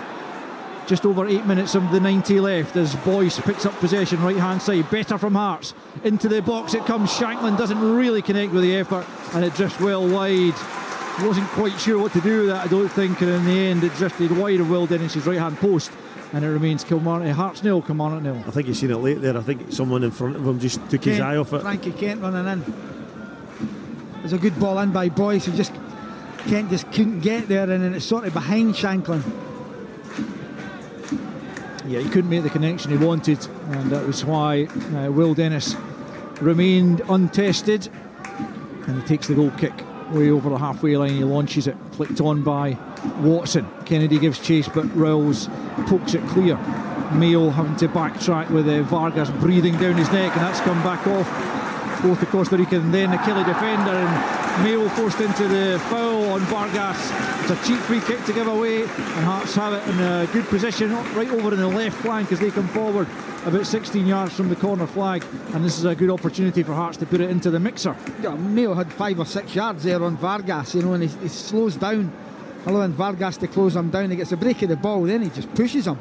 Just over 8 minutes of the 90 left as Boyce picks up possession, right hand side. Better from Hearts, into the box it comes. Shankland doesn't really connect with the effort, and it drifts well wide. Wasn't quite sure what to do with that, I don't think, and in the end it drifted wide of Will Dennis's right hand post, and it remains Hearts 0, Kilmarnock 0. I think you've seen it late there. I think someone in front of him just took his eye off it. Frankie Kent running in. There's a good ball in by Boyce, who Kent just couldn't get there, and then it's sort of behind Shankland. Yeah, he couldn't make the connection he wanted, and that was why Will Dennis remained untested, and he takes the goal kick way over the halfway line. He launches it, flicked on by Watson. Kennedy gives chase, but Rowles pokes it clear. Mayo having to backtrack with Vargas breathing down his neck, and that's come back off both the Costa Rican and then the Kelly defender, and Mayo forced into the foul on Vargas. It's a cheap free kick to give away, and Hearts have it in a good position right over in the left flank as they come forward about 16 yards from the corner flag, and this is a good opportunity for Hearts to put it into the mixer. Yeah, Mayo had 5 or 6 yards there on Vargas, and he slows down, allowing Vargas to close him down. He gets a break of the ball, then he just pushes him.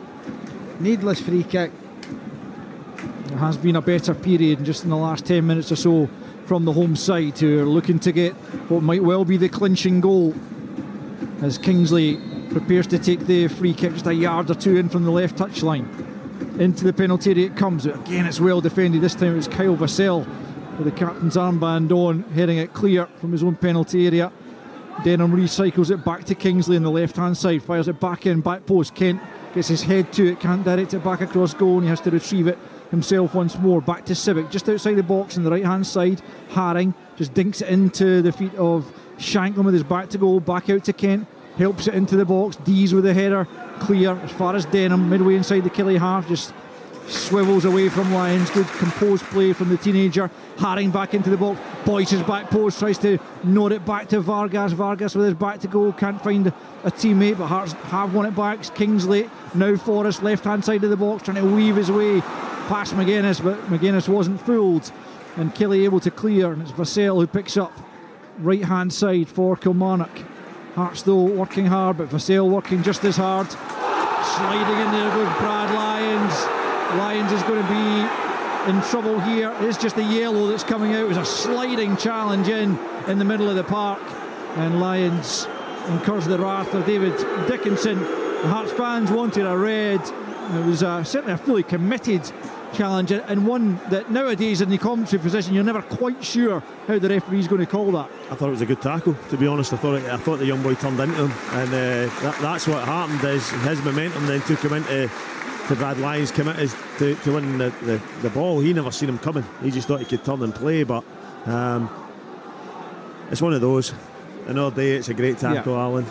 Needless free kick. There has been a better period just in the last 10 minutes or so from the home side, who are looking to get what might well be the clinching goal, as Kingsley prepares to take the free kick just a yard or two in from the left touchline. Into the penalty area it comes. Again, it's well defended. This time it was Kyle Vassell with the captain's armband on, heading it clear from his own penalty area. Denham recycles it back to Kingsley on the left hand side, fires it back in, back post. Kent gets his head to it, can't direct it back across goal, and he has to retrieve it himself once more. Back to Civic, just outside the box on the right hand side. Haring just dinks it into the feet of Shankland with his back to goal. Back out to Kent, helps it into the box. Dees with the header, clear as far as Denham, midway inside the Killie half, just swivels away from Lyons. Good composed play from the teenager. Haring back into the box. Boyce's back post tries to nod it back to Vargas. Vargas with his back to goal, can't find a teammate, but Hearts have won it back. It's Kingsley, now Forrest, left hand side of the box, trying to weave his way past McGuinness, but McGuinness wasn't fooled, and Killie able to clear, and it's Vassell who picks up right hand side for Kilmarnock. Hearts though working hard, but Vassell working just as hard. Sliding in there goes Brad Lyons. Lyons is going to be in trouble here. It's just a yellow that's coming out. It was a sliding challenge in the middle of the park, and Lyons incurs the wrath of David Dickinson. The Hearts fans wanted a red. It was certainly a fully committed challenge, and one that nowadays in the commentary position you're never quite sure how the referee's going to call that. I thought it was a good tackle, to be honest. I thought the young boy turned into him, and that's what happened. Is his momentum then took him into Brad Lyons committed to win the ball. He never seen him coming. He just thought he could turn and play, but it's one of those. Another day it's a great tackle, Alan.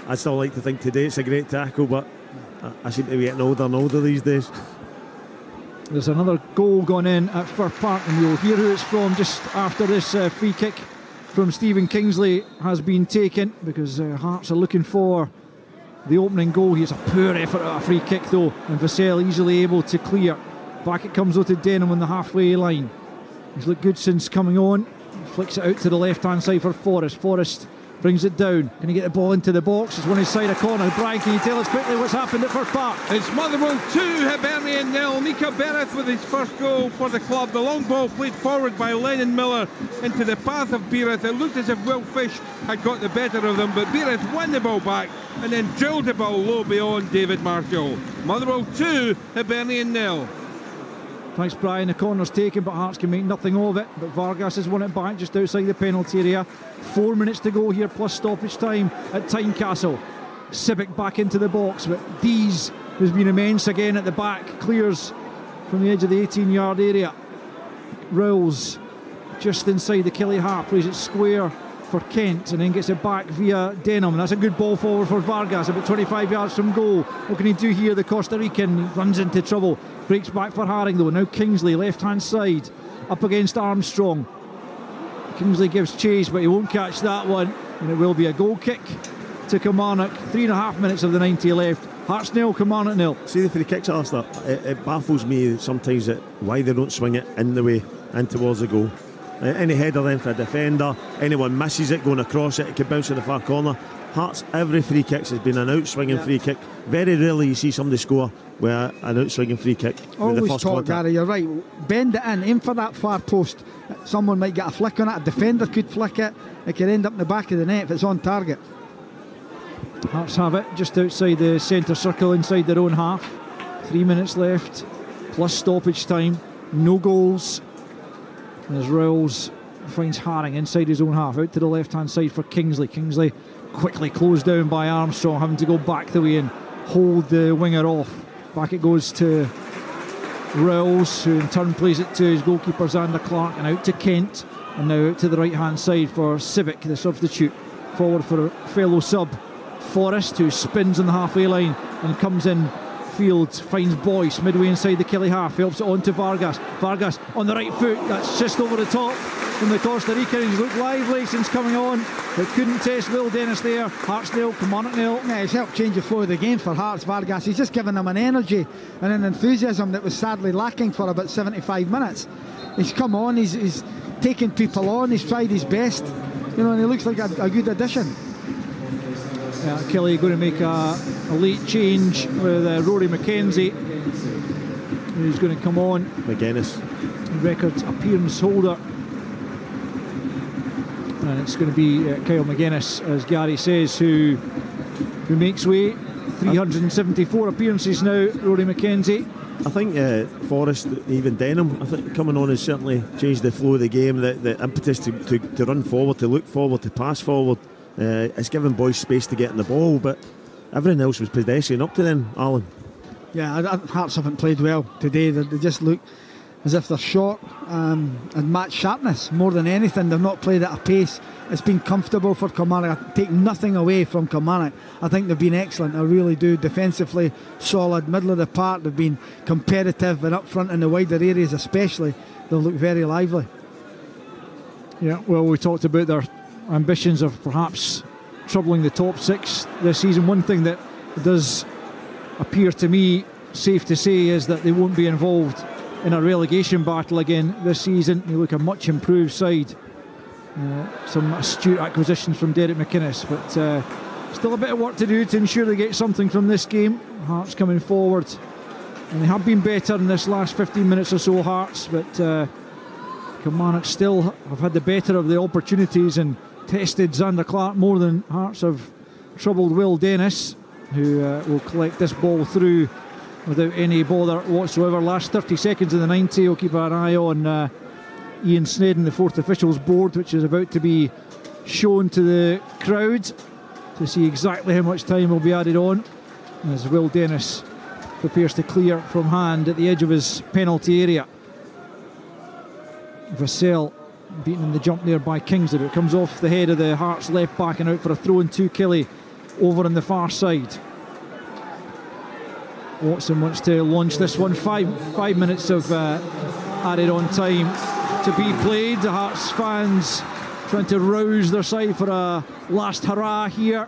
I still like to think today it's a great tackle, but I seem to be getting older and older these days. There's another goal gone in at Fir Park, and you'll hear who it's from just after this free kick from Stephen Kingsley has been taken, because Hearts are looking for the opening goal. Here's a poor effort at a free kick though, and Vassell easily able to clear. Back it comes out to Denham on the halfway line. He's looked good since coming on. Flicks it out to the left hand side for Forrest. Forrest brings it down. Can he get the ball into the box? It's one inside a corner. Brian, can you tell us quickly what's happened at Fir Park? It's Motherwell 2, Hibernian 0. Mika Bereth with his first goal for the club. The long ball played forward by Lennon Miller into the path of Bereth. It looked as if Will Fish had got the better of them, but Bereth won the ball back and then drilled the ball low beyond David Marshall. Motherwell 2, Hibernian 0. Thanks, Brian. The corner's taken, but Hearts can make nothing of it. But Vargas has won it back just outside the penalty area. 4 minutes to go here, plus stoppage time at Tynecastle. Civic back into the box, but Dees, who's been immense again at the back, clears from the edge of the 18-yard area. Rowles just inside the Kelly half, plays it square for Kent, and then gets it back via Denham. That's a good ball forward for Vargas, about 25 yards from goal. What can he do here? The Costa Rican runs into trouble. Breaks back for Haring though. Now Kingsley, left-hand side, up against Armstrong. Kingsley gives chase, but he won't catch that one. And it will be a goal kick to Kilmarnock. 3.5 minutes of the 90 left. Hearts 0, Kilmarnock 0. See the free kicks, Alistair. It baffles me sometimes that why they don't swing it in the way in towards the goal. Any header then for a defender, anyone misses it going across it, it could bounce in the far corner. Hearts, every free kick has been an out-swinging free kick. Very rarely you see somebody score with an out-swinging free kick. Always talk, Gary, you're right. Bend it in, aim for that far post. Someone might get a flick on it, a defender could flick it. It could end up in the back of the net if it's on target. Hearts have it just outside the centre circle, inside their own half. 3 minutes left, plus stoppage time. No goals. There's Rowles, finds Haring inside his own half, out to the left-hand side for Kingsley. Kingsley quickly closed down by Armstrong, having to go back the way and hold the winger off. Back it goes to Rowles, who in turn plays it to his goalkeeper Xander Clark, and out to Kent, and now out to the right-hand side for Civic, the substitute. Forward for a fellow sub, Forrest, who spins on the halfway line and comes in field, finds Boyce midway inside the Kelly half, helps it on to Vargas. Vargas on the right foot, that's just over the top from the Costa Rican. He's looked lively since coming on, but couldn't test Will Dennis there. Hearts 0, Kilmarnock 0. Yeah, he's helped change the flow of the game for Hearts, Vargas. He's just given them an energy and an enthusiasm that was sadly lacking for about 75 minutes. He's come on, he's taken people on, he's tried his best, you know, and he looks like a good addition. Kelly going to make a late change with Rory McKenzie, who's going to come on. McGuinness, record appearance holder, and it's going to be Kyle McGuinness, as Gary says, who makes way. 374 appearances now, Rory McKenzie. I think Forrest, even Denham, I think coming on has certainly changed the flow of the game, the impetus to run forward, to look forward, to pass forward. It's given boys space to get in the ball, but everything else was pedestrian up to then, Alan. Yeah, Hearts haven't played well today. They just look as if they're short and match sharpness more than anything. They've not played at a pace. It's been comfortable for Kilmarnock. I take nothing away from Kilmarnock. I think they've been excellent. I really do. Defensively solid, middle of the park. They've been competitive, and up front in the wider areas especially, they've looked very lively. Yeah, well, we talked about their ambitions of perhaps troubling the top six this season. One thing that does appear to me safe to say is that they won't be involved in a relegation battle again this season. They look a much improved side. Some astute acquisitions from Derek McInnes, but still a bit of work to do to ensure they get something from this game. Hearts coming forward, and they have been better in this last 15 minutes or so, Hearts, but Kilmarnock still have had the better of the opportunities and tested Zander Clark more than Hearts have troubled Will Dennis, who will collect this ball through without any bother whatsoever. Last 30 seconds of the 90. We'll keep an eye on Ian Snedden, the fourth officials board, which is about to be shown to the crowd to see exactly how much time will be added on as Will Dennis prepares to clear from hand at the edge of his penalty area. Vassell beaten in the jump there by Kingsley, but it comes off the head of the Hearts left back and out for a throw in to Kelly over on the far side. Watson wants to launch this one. Five minutes of added on time to be played. The Hearts fans trying to rouse their side for a last hurrah here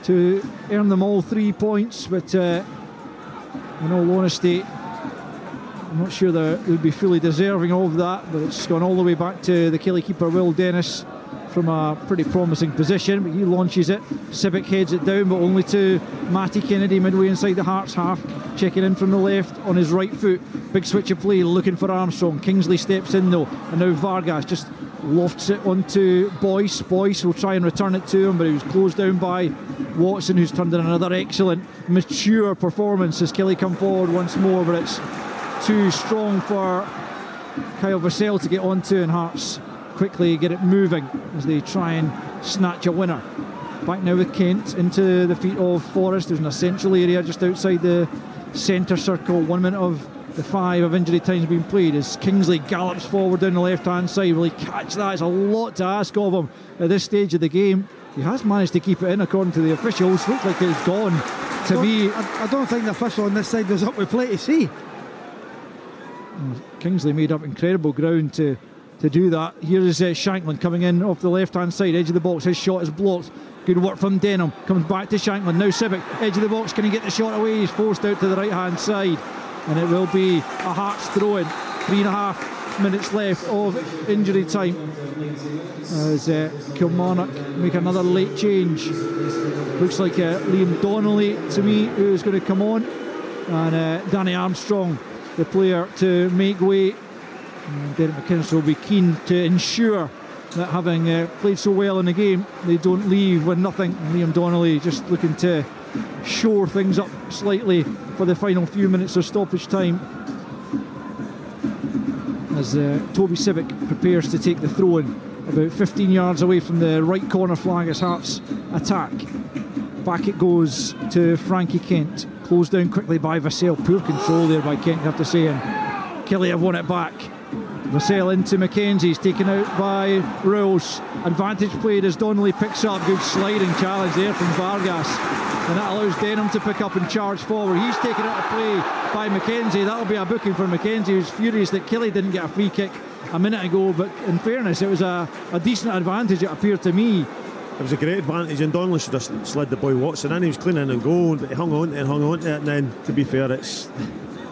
to earn them all 3 points, but in all honesty, I'm not sure they would be fully deserving of that. But it's gone all the way back to the Kelly keeper Will Dennis from a pretty promising position, but he launches it. Sibic heads it down, but only to Matty Kennedy midway inside the Hearts half, checking in from the left on his right foot. Big switch of play looking for Armstrong. Kingsley steps in though, and now Vargas just lofts it onto Boyce. Boyce will try and return it to him, but he was closed down by Watson, who's turned in another excellent mature performance as Kelly come forward once more, but it's too strong for Kyle Vassell to get onto, and Hearts quickly get it moving as they try and snatch a winner. Back now with Kent into the feet of Forrest. There's an essential area just outside the centre circle. 1 minute of the 5 of injury time's been played as Kingsley gallops forward down the left hand side. Will he catch that? It's a lot to ask of him at this stage of the game. He has managed to keep it in according to the officials. Looks like it's gone. I don't think the official on this side was up with play to see. Kingsley made up incredible ground to do that. Here is Shanklin coming in off the left hand side, edge of the box. His shot is blocked. Good work from Denham. Comes back to Shanklin. Now Sibic, edge of the box. Can he get the shot away? He's forced out to the right hand side, and it will be a Hearts throw in. 3.5 minutes left of injury time as Kilmarnock make another late change. Looks like Liam Donnelly to me who is going to come on, and Danny Armstrong, the player to make way. Derek McInnes will be keen to ensure that, having played so well in the game, they don't leave with nothing. Liam Donnelly just looking to shore things up slightly for the final few minutes of stoppage time as Toby Sibic prepares to take the throw in about 15 yards away from the right corner flag as Hearts attack. Back it goes to Frankie Kent, closed down quickly by Vassell. Poor control there by Kent, you have to say, and Kelly have won it back. Vassell into Mackenzie's taken out by Rowles. Advantage played as Donnelly picks up. Good sliding challenge there from Vargas, and that allows Denham to pick up and charge forward. He's taken out of play by Mackenzie. That'll be a booking for Mackenzie, who's furious that Kelly didn't get a free kick a minute ago, but in fairness it was a decent advantage, it appeared to me. It was a great advantage, and Donnelly should have slid the boy Watson in. He was clean in and goal, but he hung on to it, and then, to be fair, it's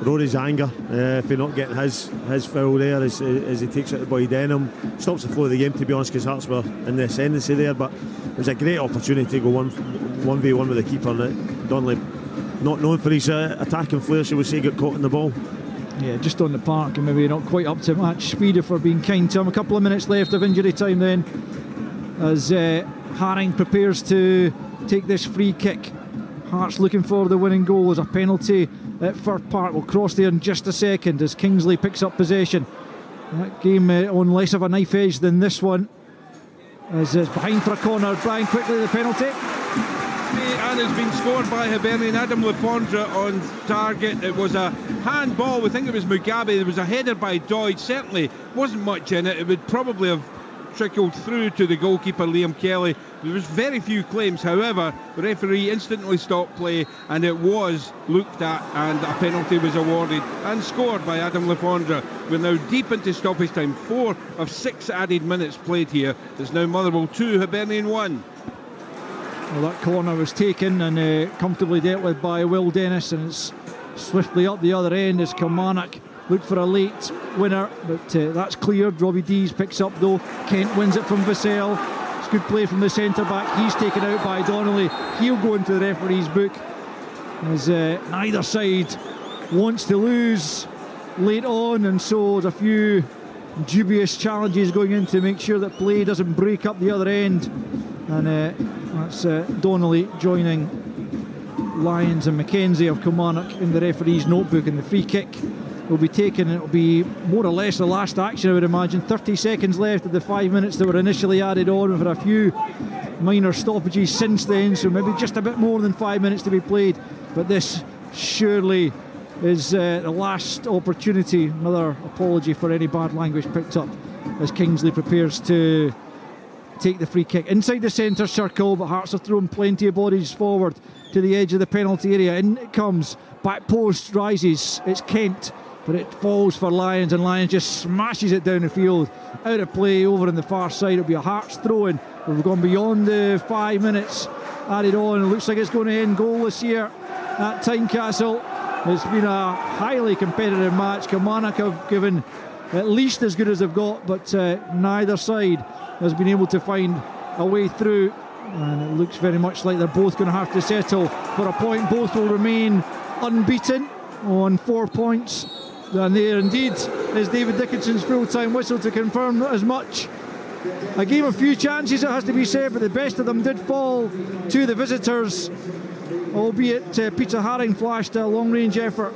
Rory's anger if he's not getting his foul there as he takes out the boy Denham. Stops the flow of the game, to be honest, because Hearts were in the ascendancy there, but it was a great opportunity to go 1v1 with the keeper, and Donnelly, not known for his attacking flair, shall we say, got caught in the ball. Yeah, just on the park and maybe not quite up to match speed if we're being kind to him. A couple of minutes left of injury time then as Haring prepares to take this free kick. Hearts looking for the winning goal as a penalty at Fir Park. We'll cross there in just a second as Kingsley picks up possession. That game on less of a knife edge than this one as it's behind for a corner. Brian, quickly the penalty. And it's been scored by Hibernian. Adam Lefondre on target. It was a handball. We think it was Mugabe. There was a header by Doyd. Certainly wasn't much in it. It would probably have trickled through to the goalkeeper Liam Kelly. There was very few claims. However, the referee instantly stopped play and it was looked at, and a penalty was awarded and scored by Adam Lefondre. We're now deep into stoppage time. 4 of 6 added minutes played here. It's now Motherwell 2, Hibernian 1. Well, that corner was taken and comfortably dealt with by Will Dennis, and it's swiftly up the other end as Kilmarnock look for a late winner, but that's cleared. Robbie Dees picks up though. Kent wins it from Vassell. It's good play from the centre back. He's taken out by Donnelly. He'll go into the referee's book as neither side wants to lose late on, and so there's a few dubious challenges going in to make sure that play doesn't break up the other end. And that's Donnelly joining Lyons and McKenzie of Kilmarnock in the referee's notebook, and the free kick will be taken. It'll be more or less the last action, I would imagine. 30 seconds left of the 5 minutes that were initially added on, for a few minor stoppages since then, so maybe just a bit more than 5 minutes to be played. But this surely is the last opportunity. Another apology for any bad language picked up as Kingsley prepares to take the free kick inside the centre circle, but Hearts have thrown plenty of bodies forward to the edge of the penalty area. In it comes, back post rises, it's Kent, but it falls for Lyons, and Lyons just smashes it down the field, out of play over on the far side. It'll be a Hearts throw-in. We've gone beyond the 5 minutes added on. It looks like it's going to end goalless here at Tynecastle. It's been a highly competitive match. Kilmarnock have given at least as good as they've got, but neither side has been able to find a way through, and it looks very much like they're both going to have to settle for a point. Both will remain unbeaten on 4 points, and there indeed is David Dickinson's full-time whistle to confirm as much. A game of few chances, it has to be said, but the best of them did fall to the visitors, albeit Peter Haring flashed a long-range effort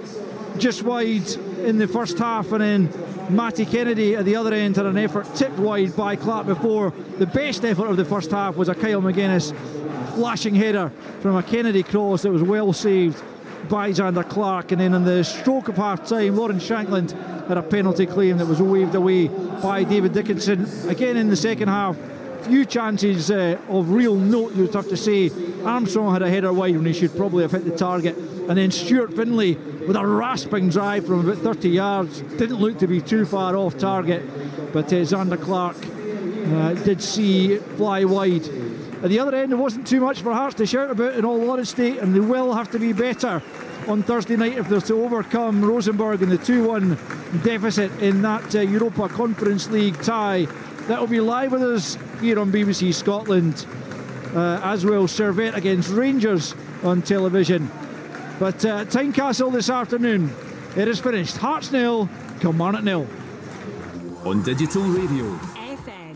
just wide in the first half, and then Matty Kennedy at the other end had an effort tipped wide by Clark before. The best effort of the first half was a Kyle McGuinness flashing header from a Kennedy cross that was well saved by Xander Clark, and then in the stroke of half-time, Lauren Shankland had a penalty claim that was waved away by David Dickinson. Again in the second half, few chances of real note, you would have to say. Armstrong had a header wide when he should probably have hit the target, and then Stuart Finlay with a rasping drive from about 30 yards, didn't look to be too far off target, but Xander Clark did see it fly wide. At the other end, there wasn't too much for Hearts to shout about, in all honesty, and they will have to be better on Thursday night if they're to overcome Rosenborg in the 2-1 deficit in that Europa Conference League tie. That will be live with us here on BBC Scotland, as will Servette against Rangers on television. But Tynecastle this afternoon, it is finished. Hearts 0, Kilmarnock 0. On digital radio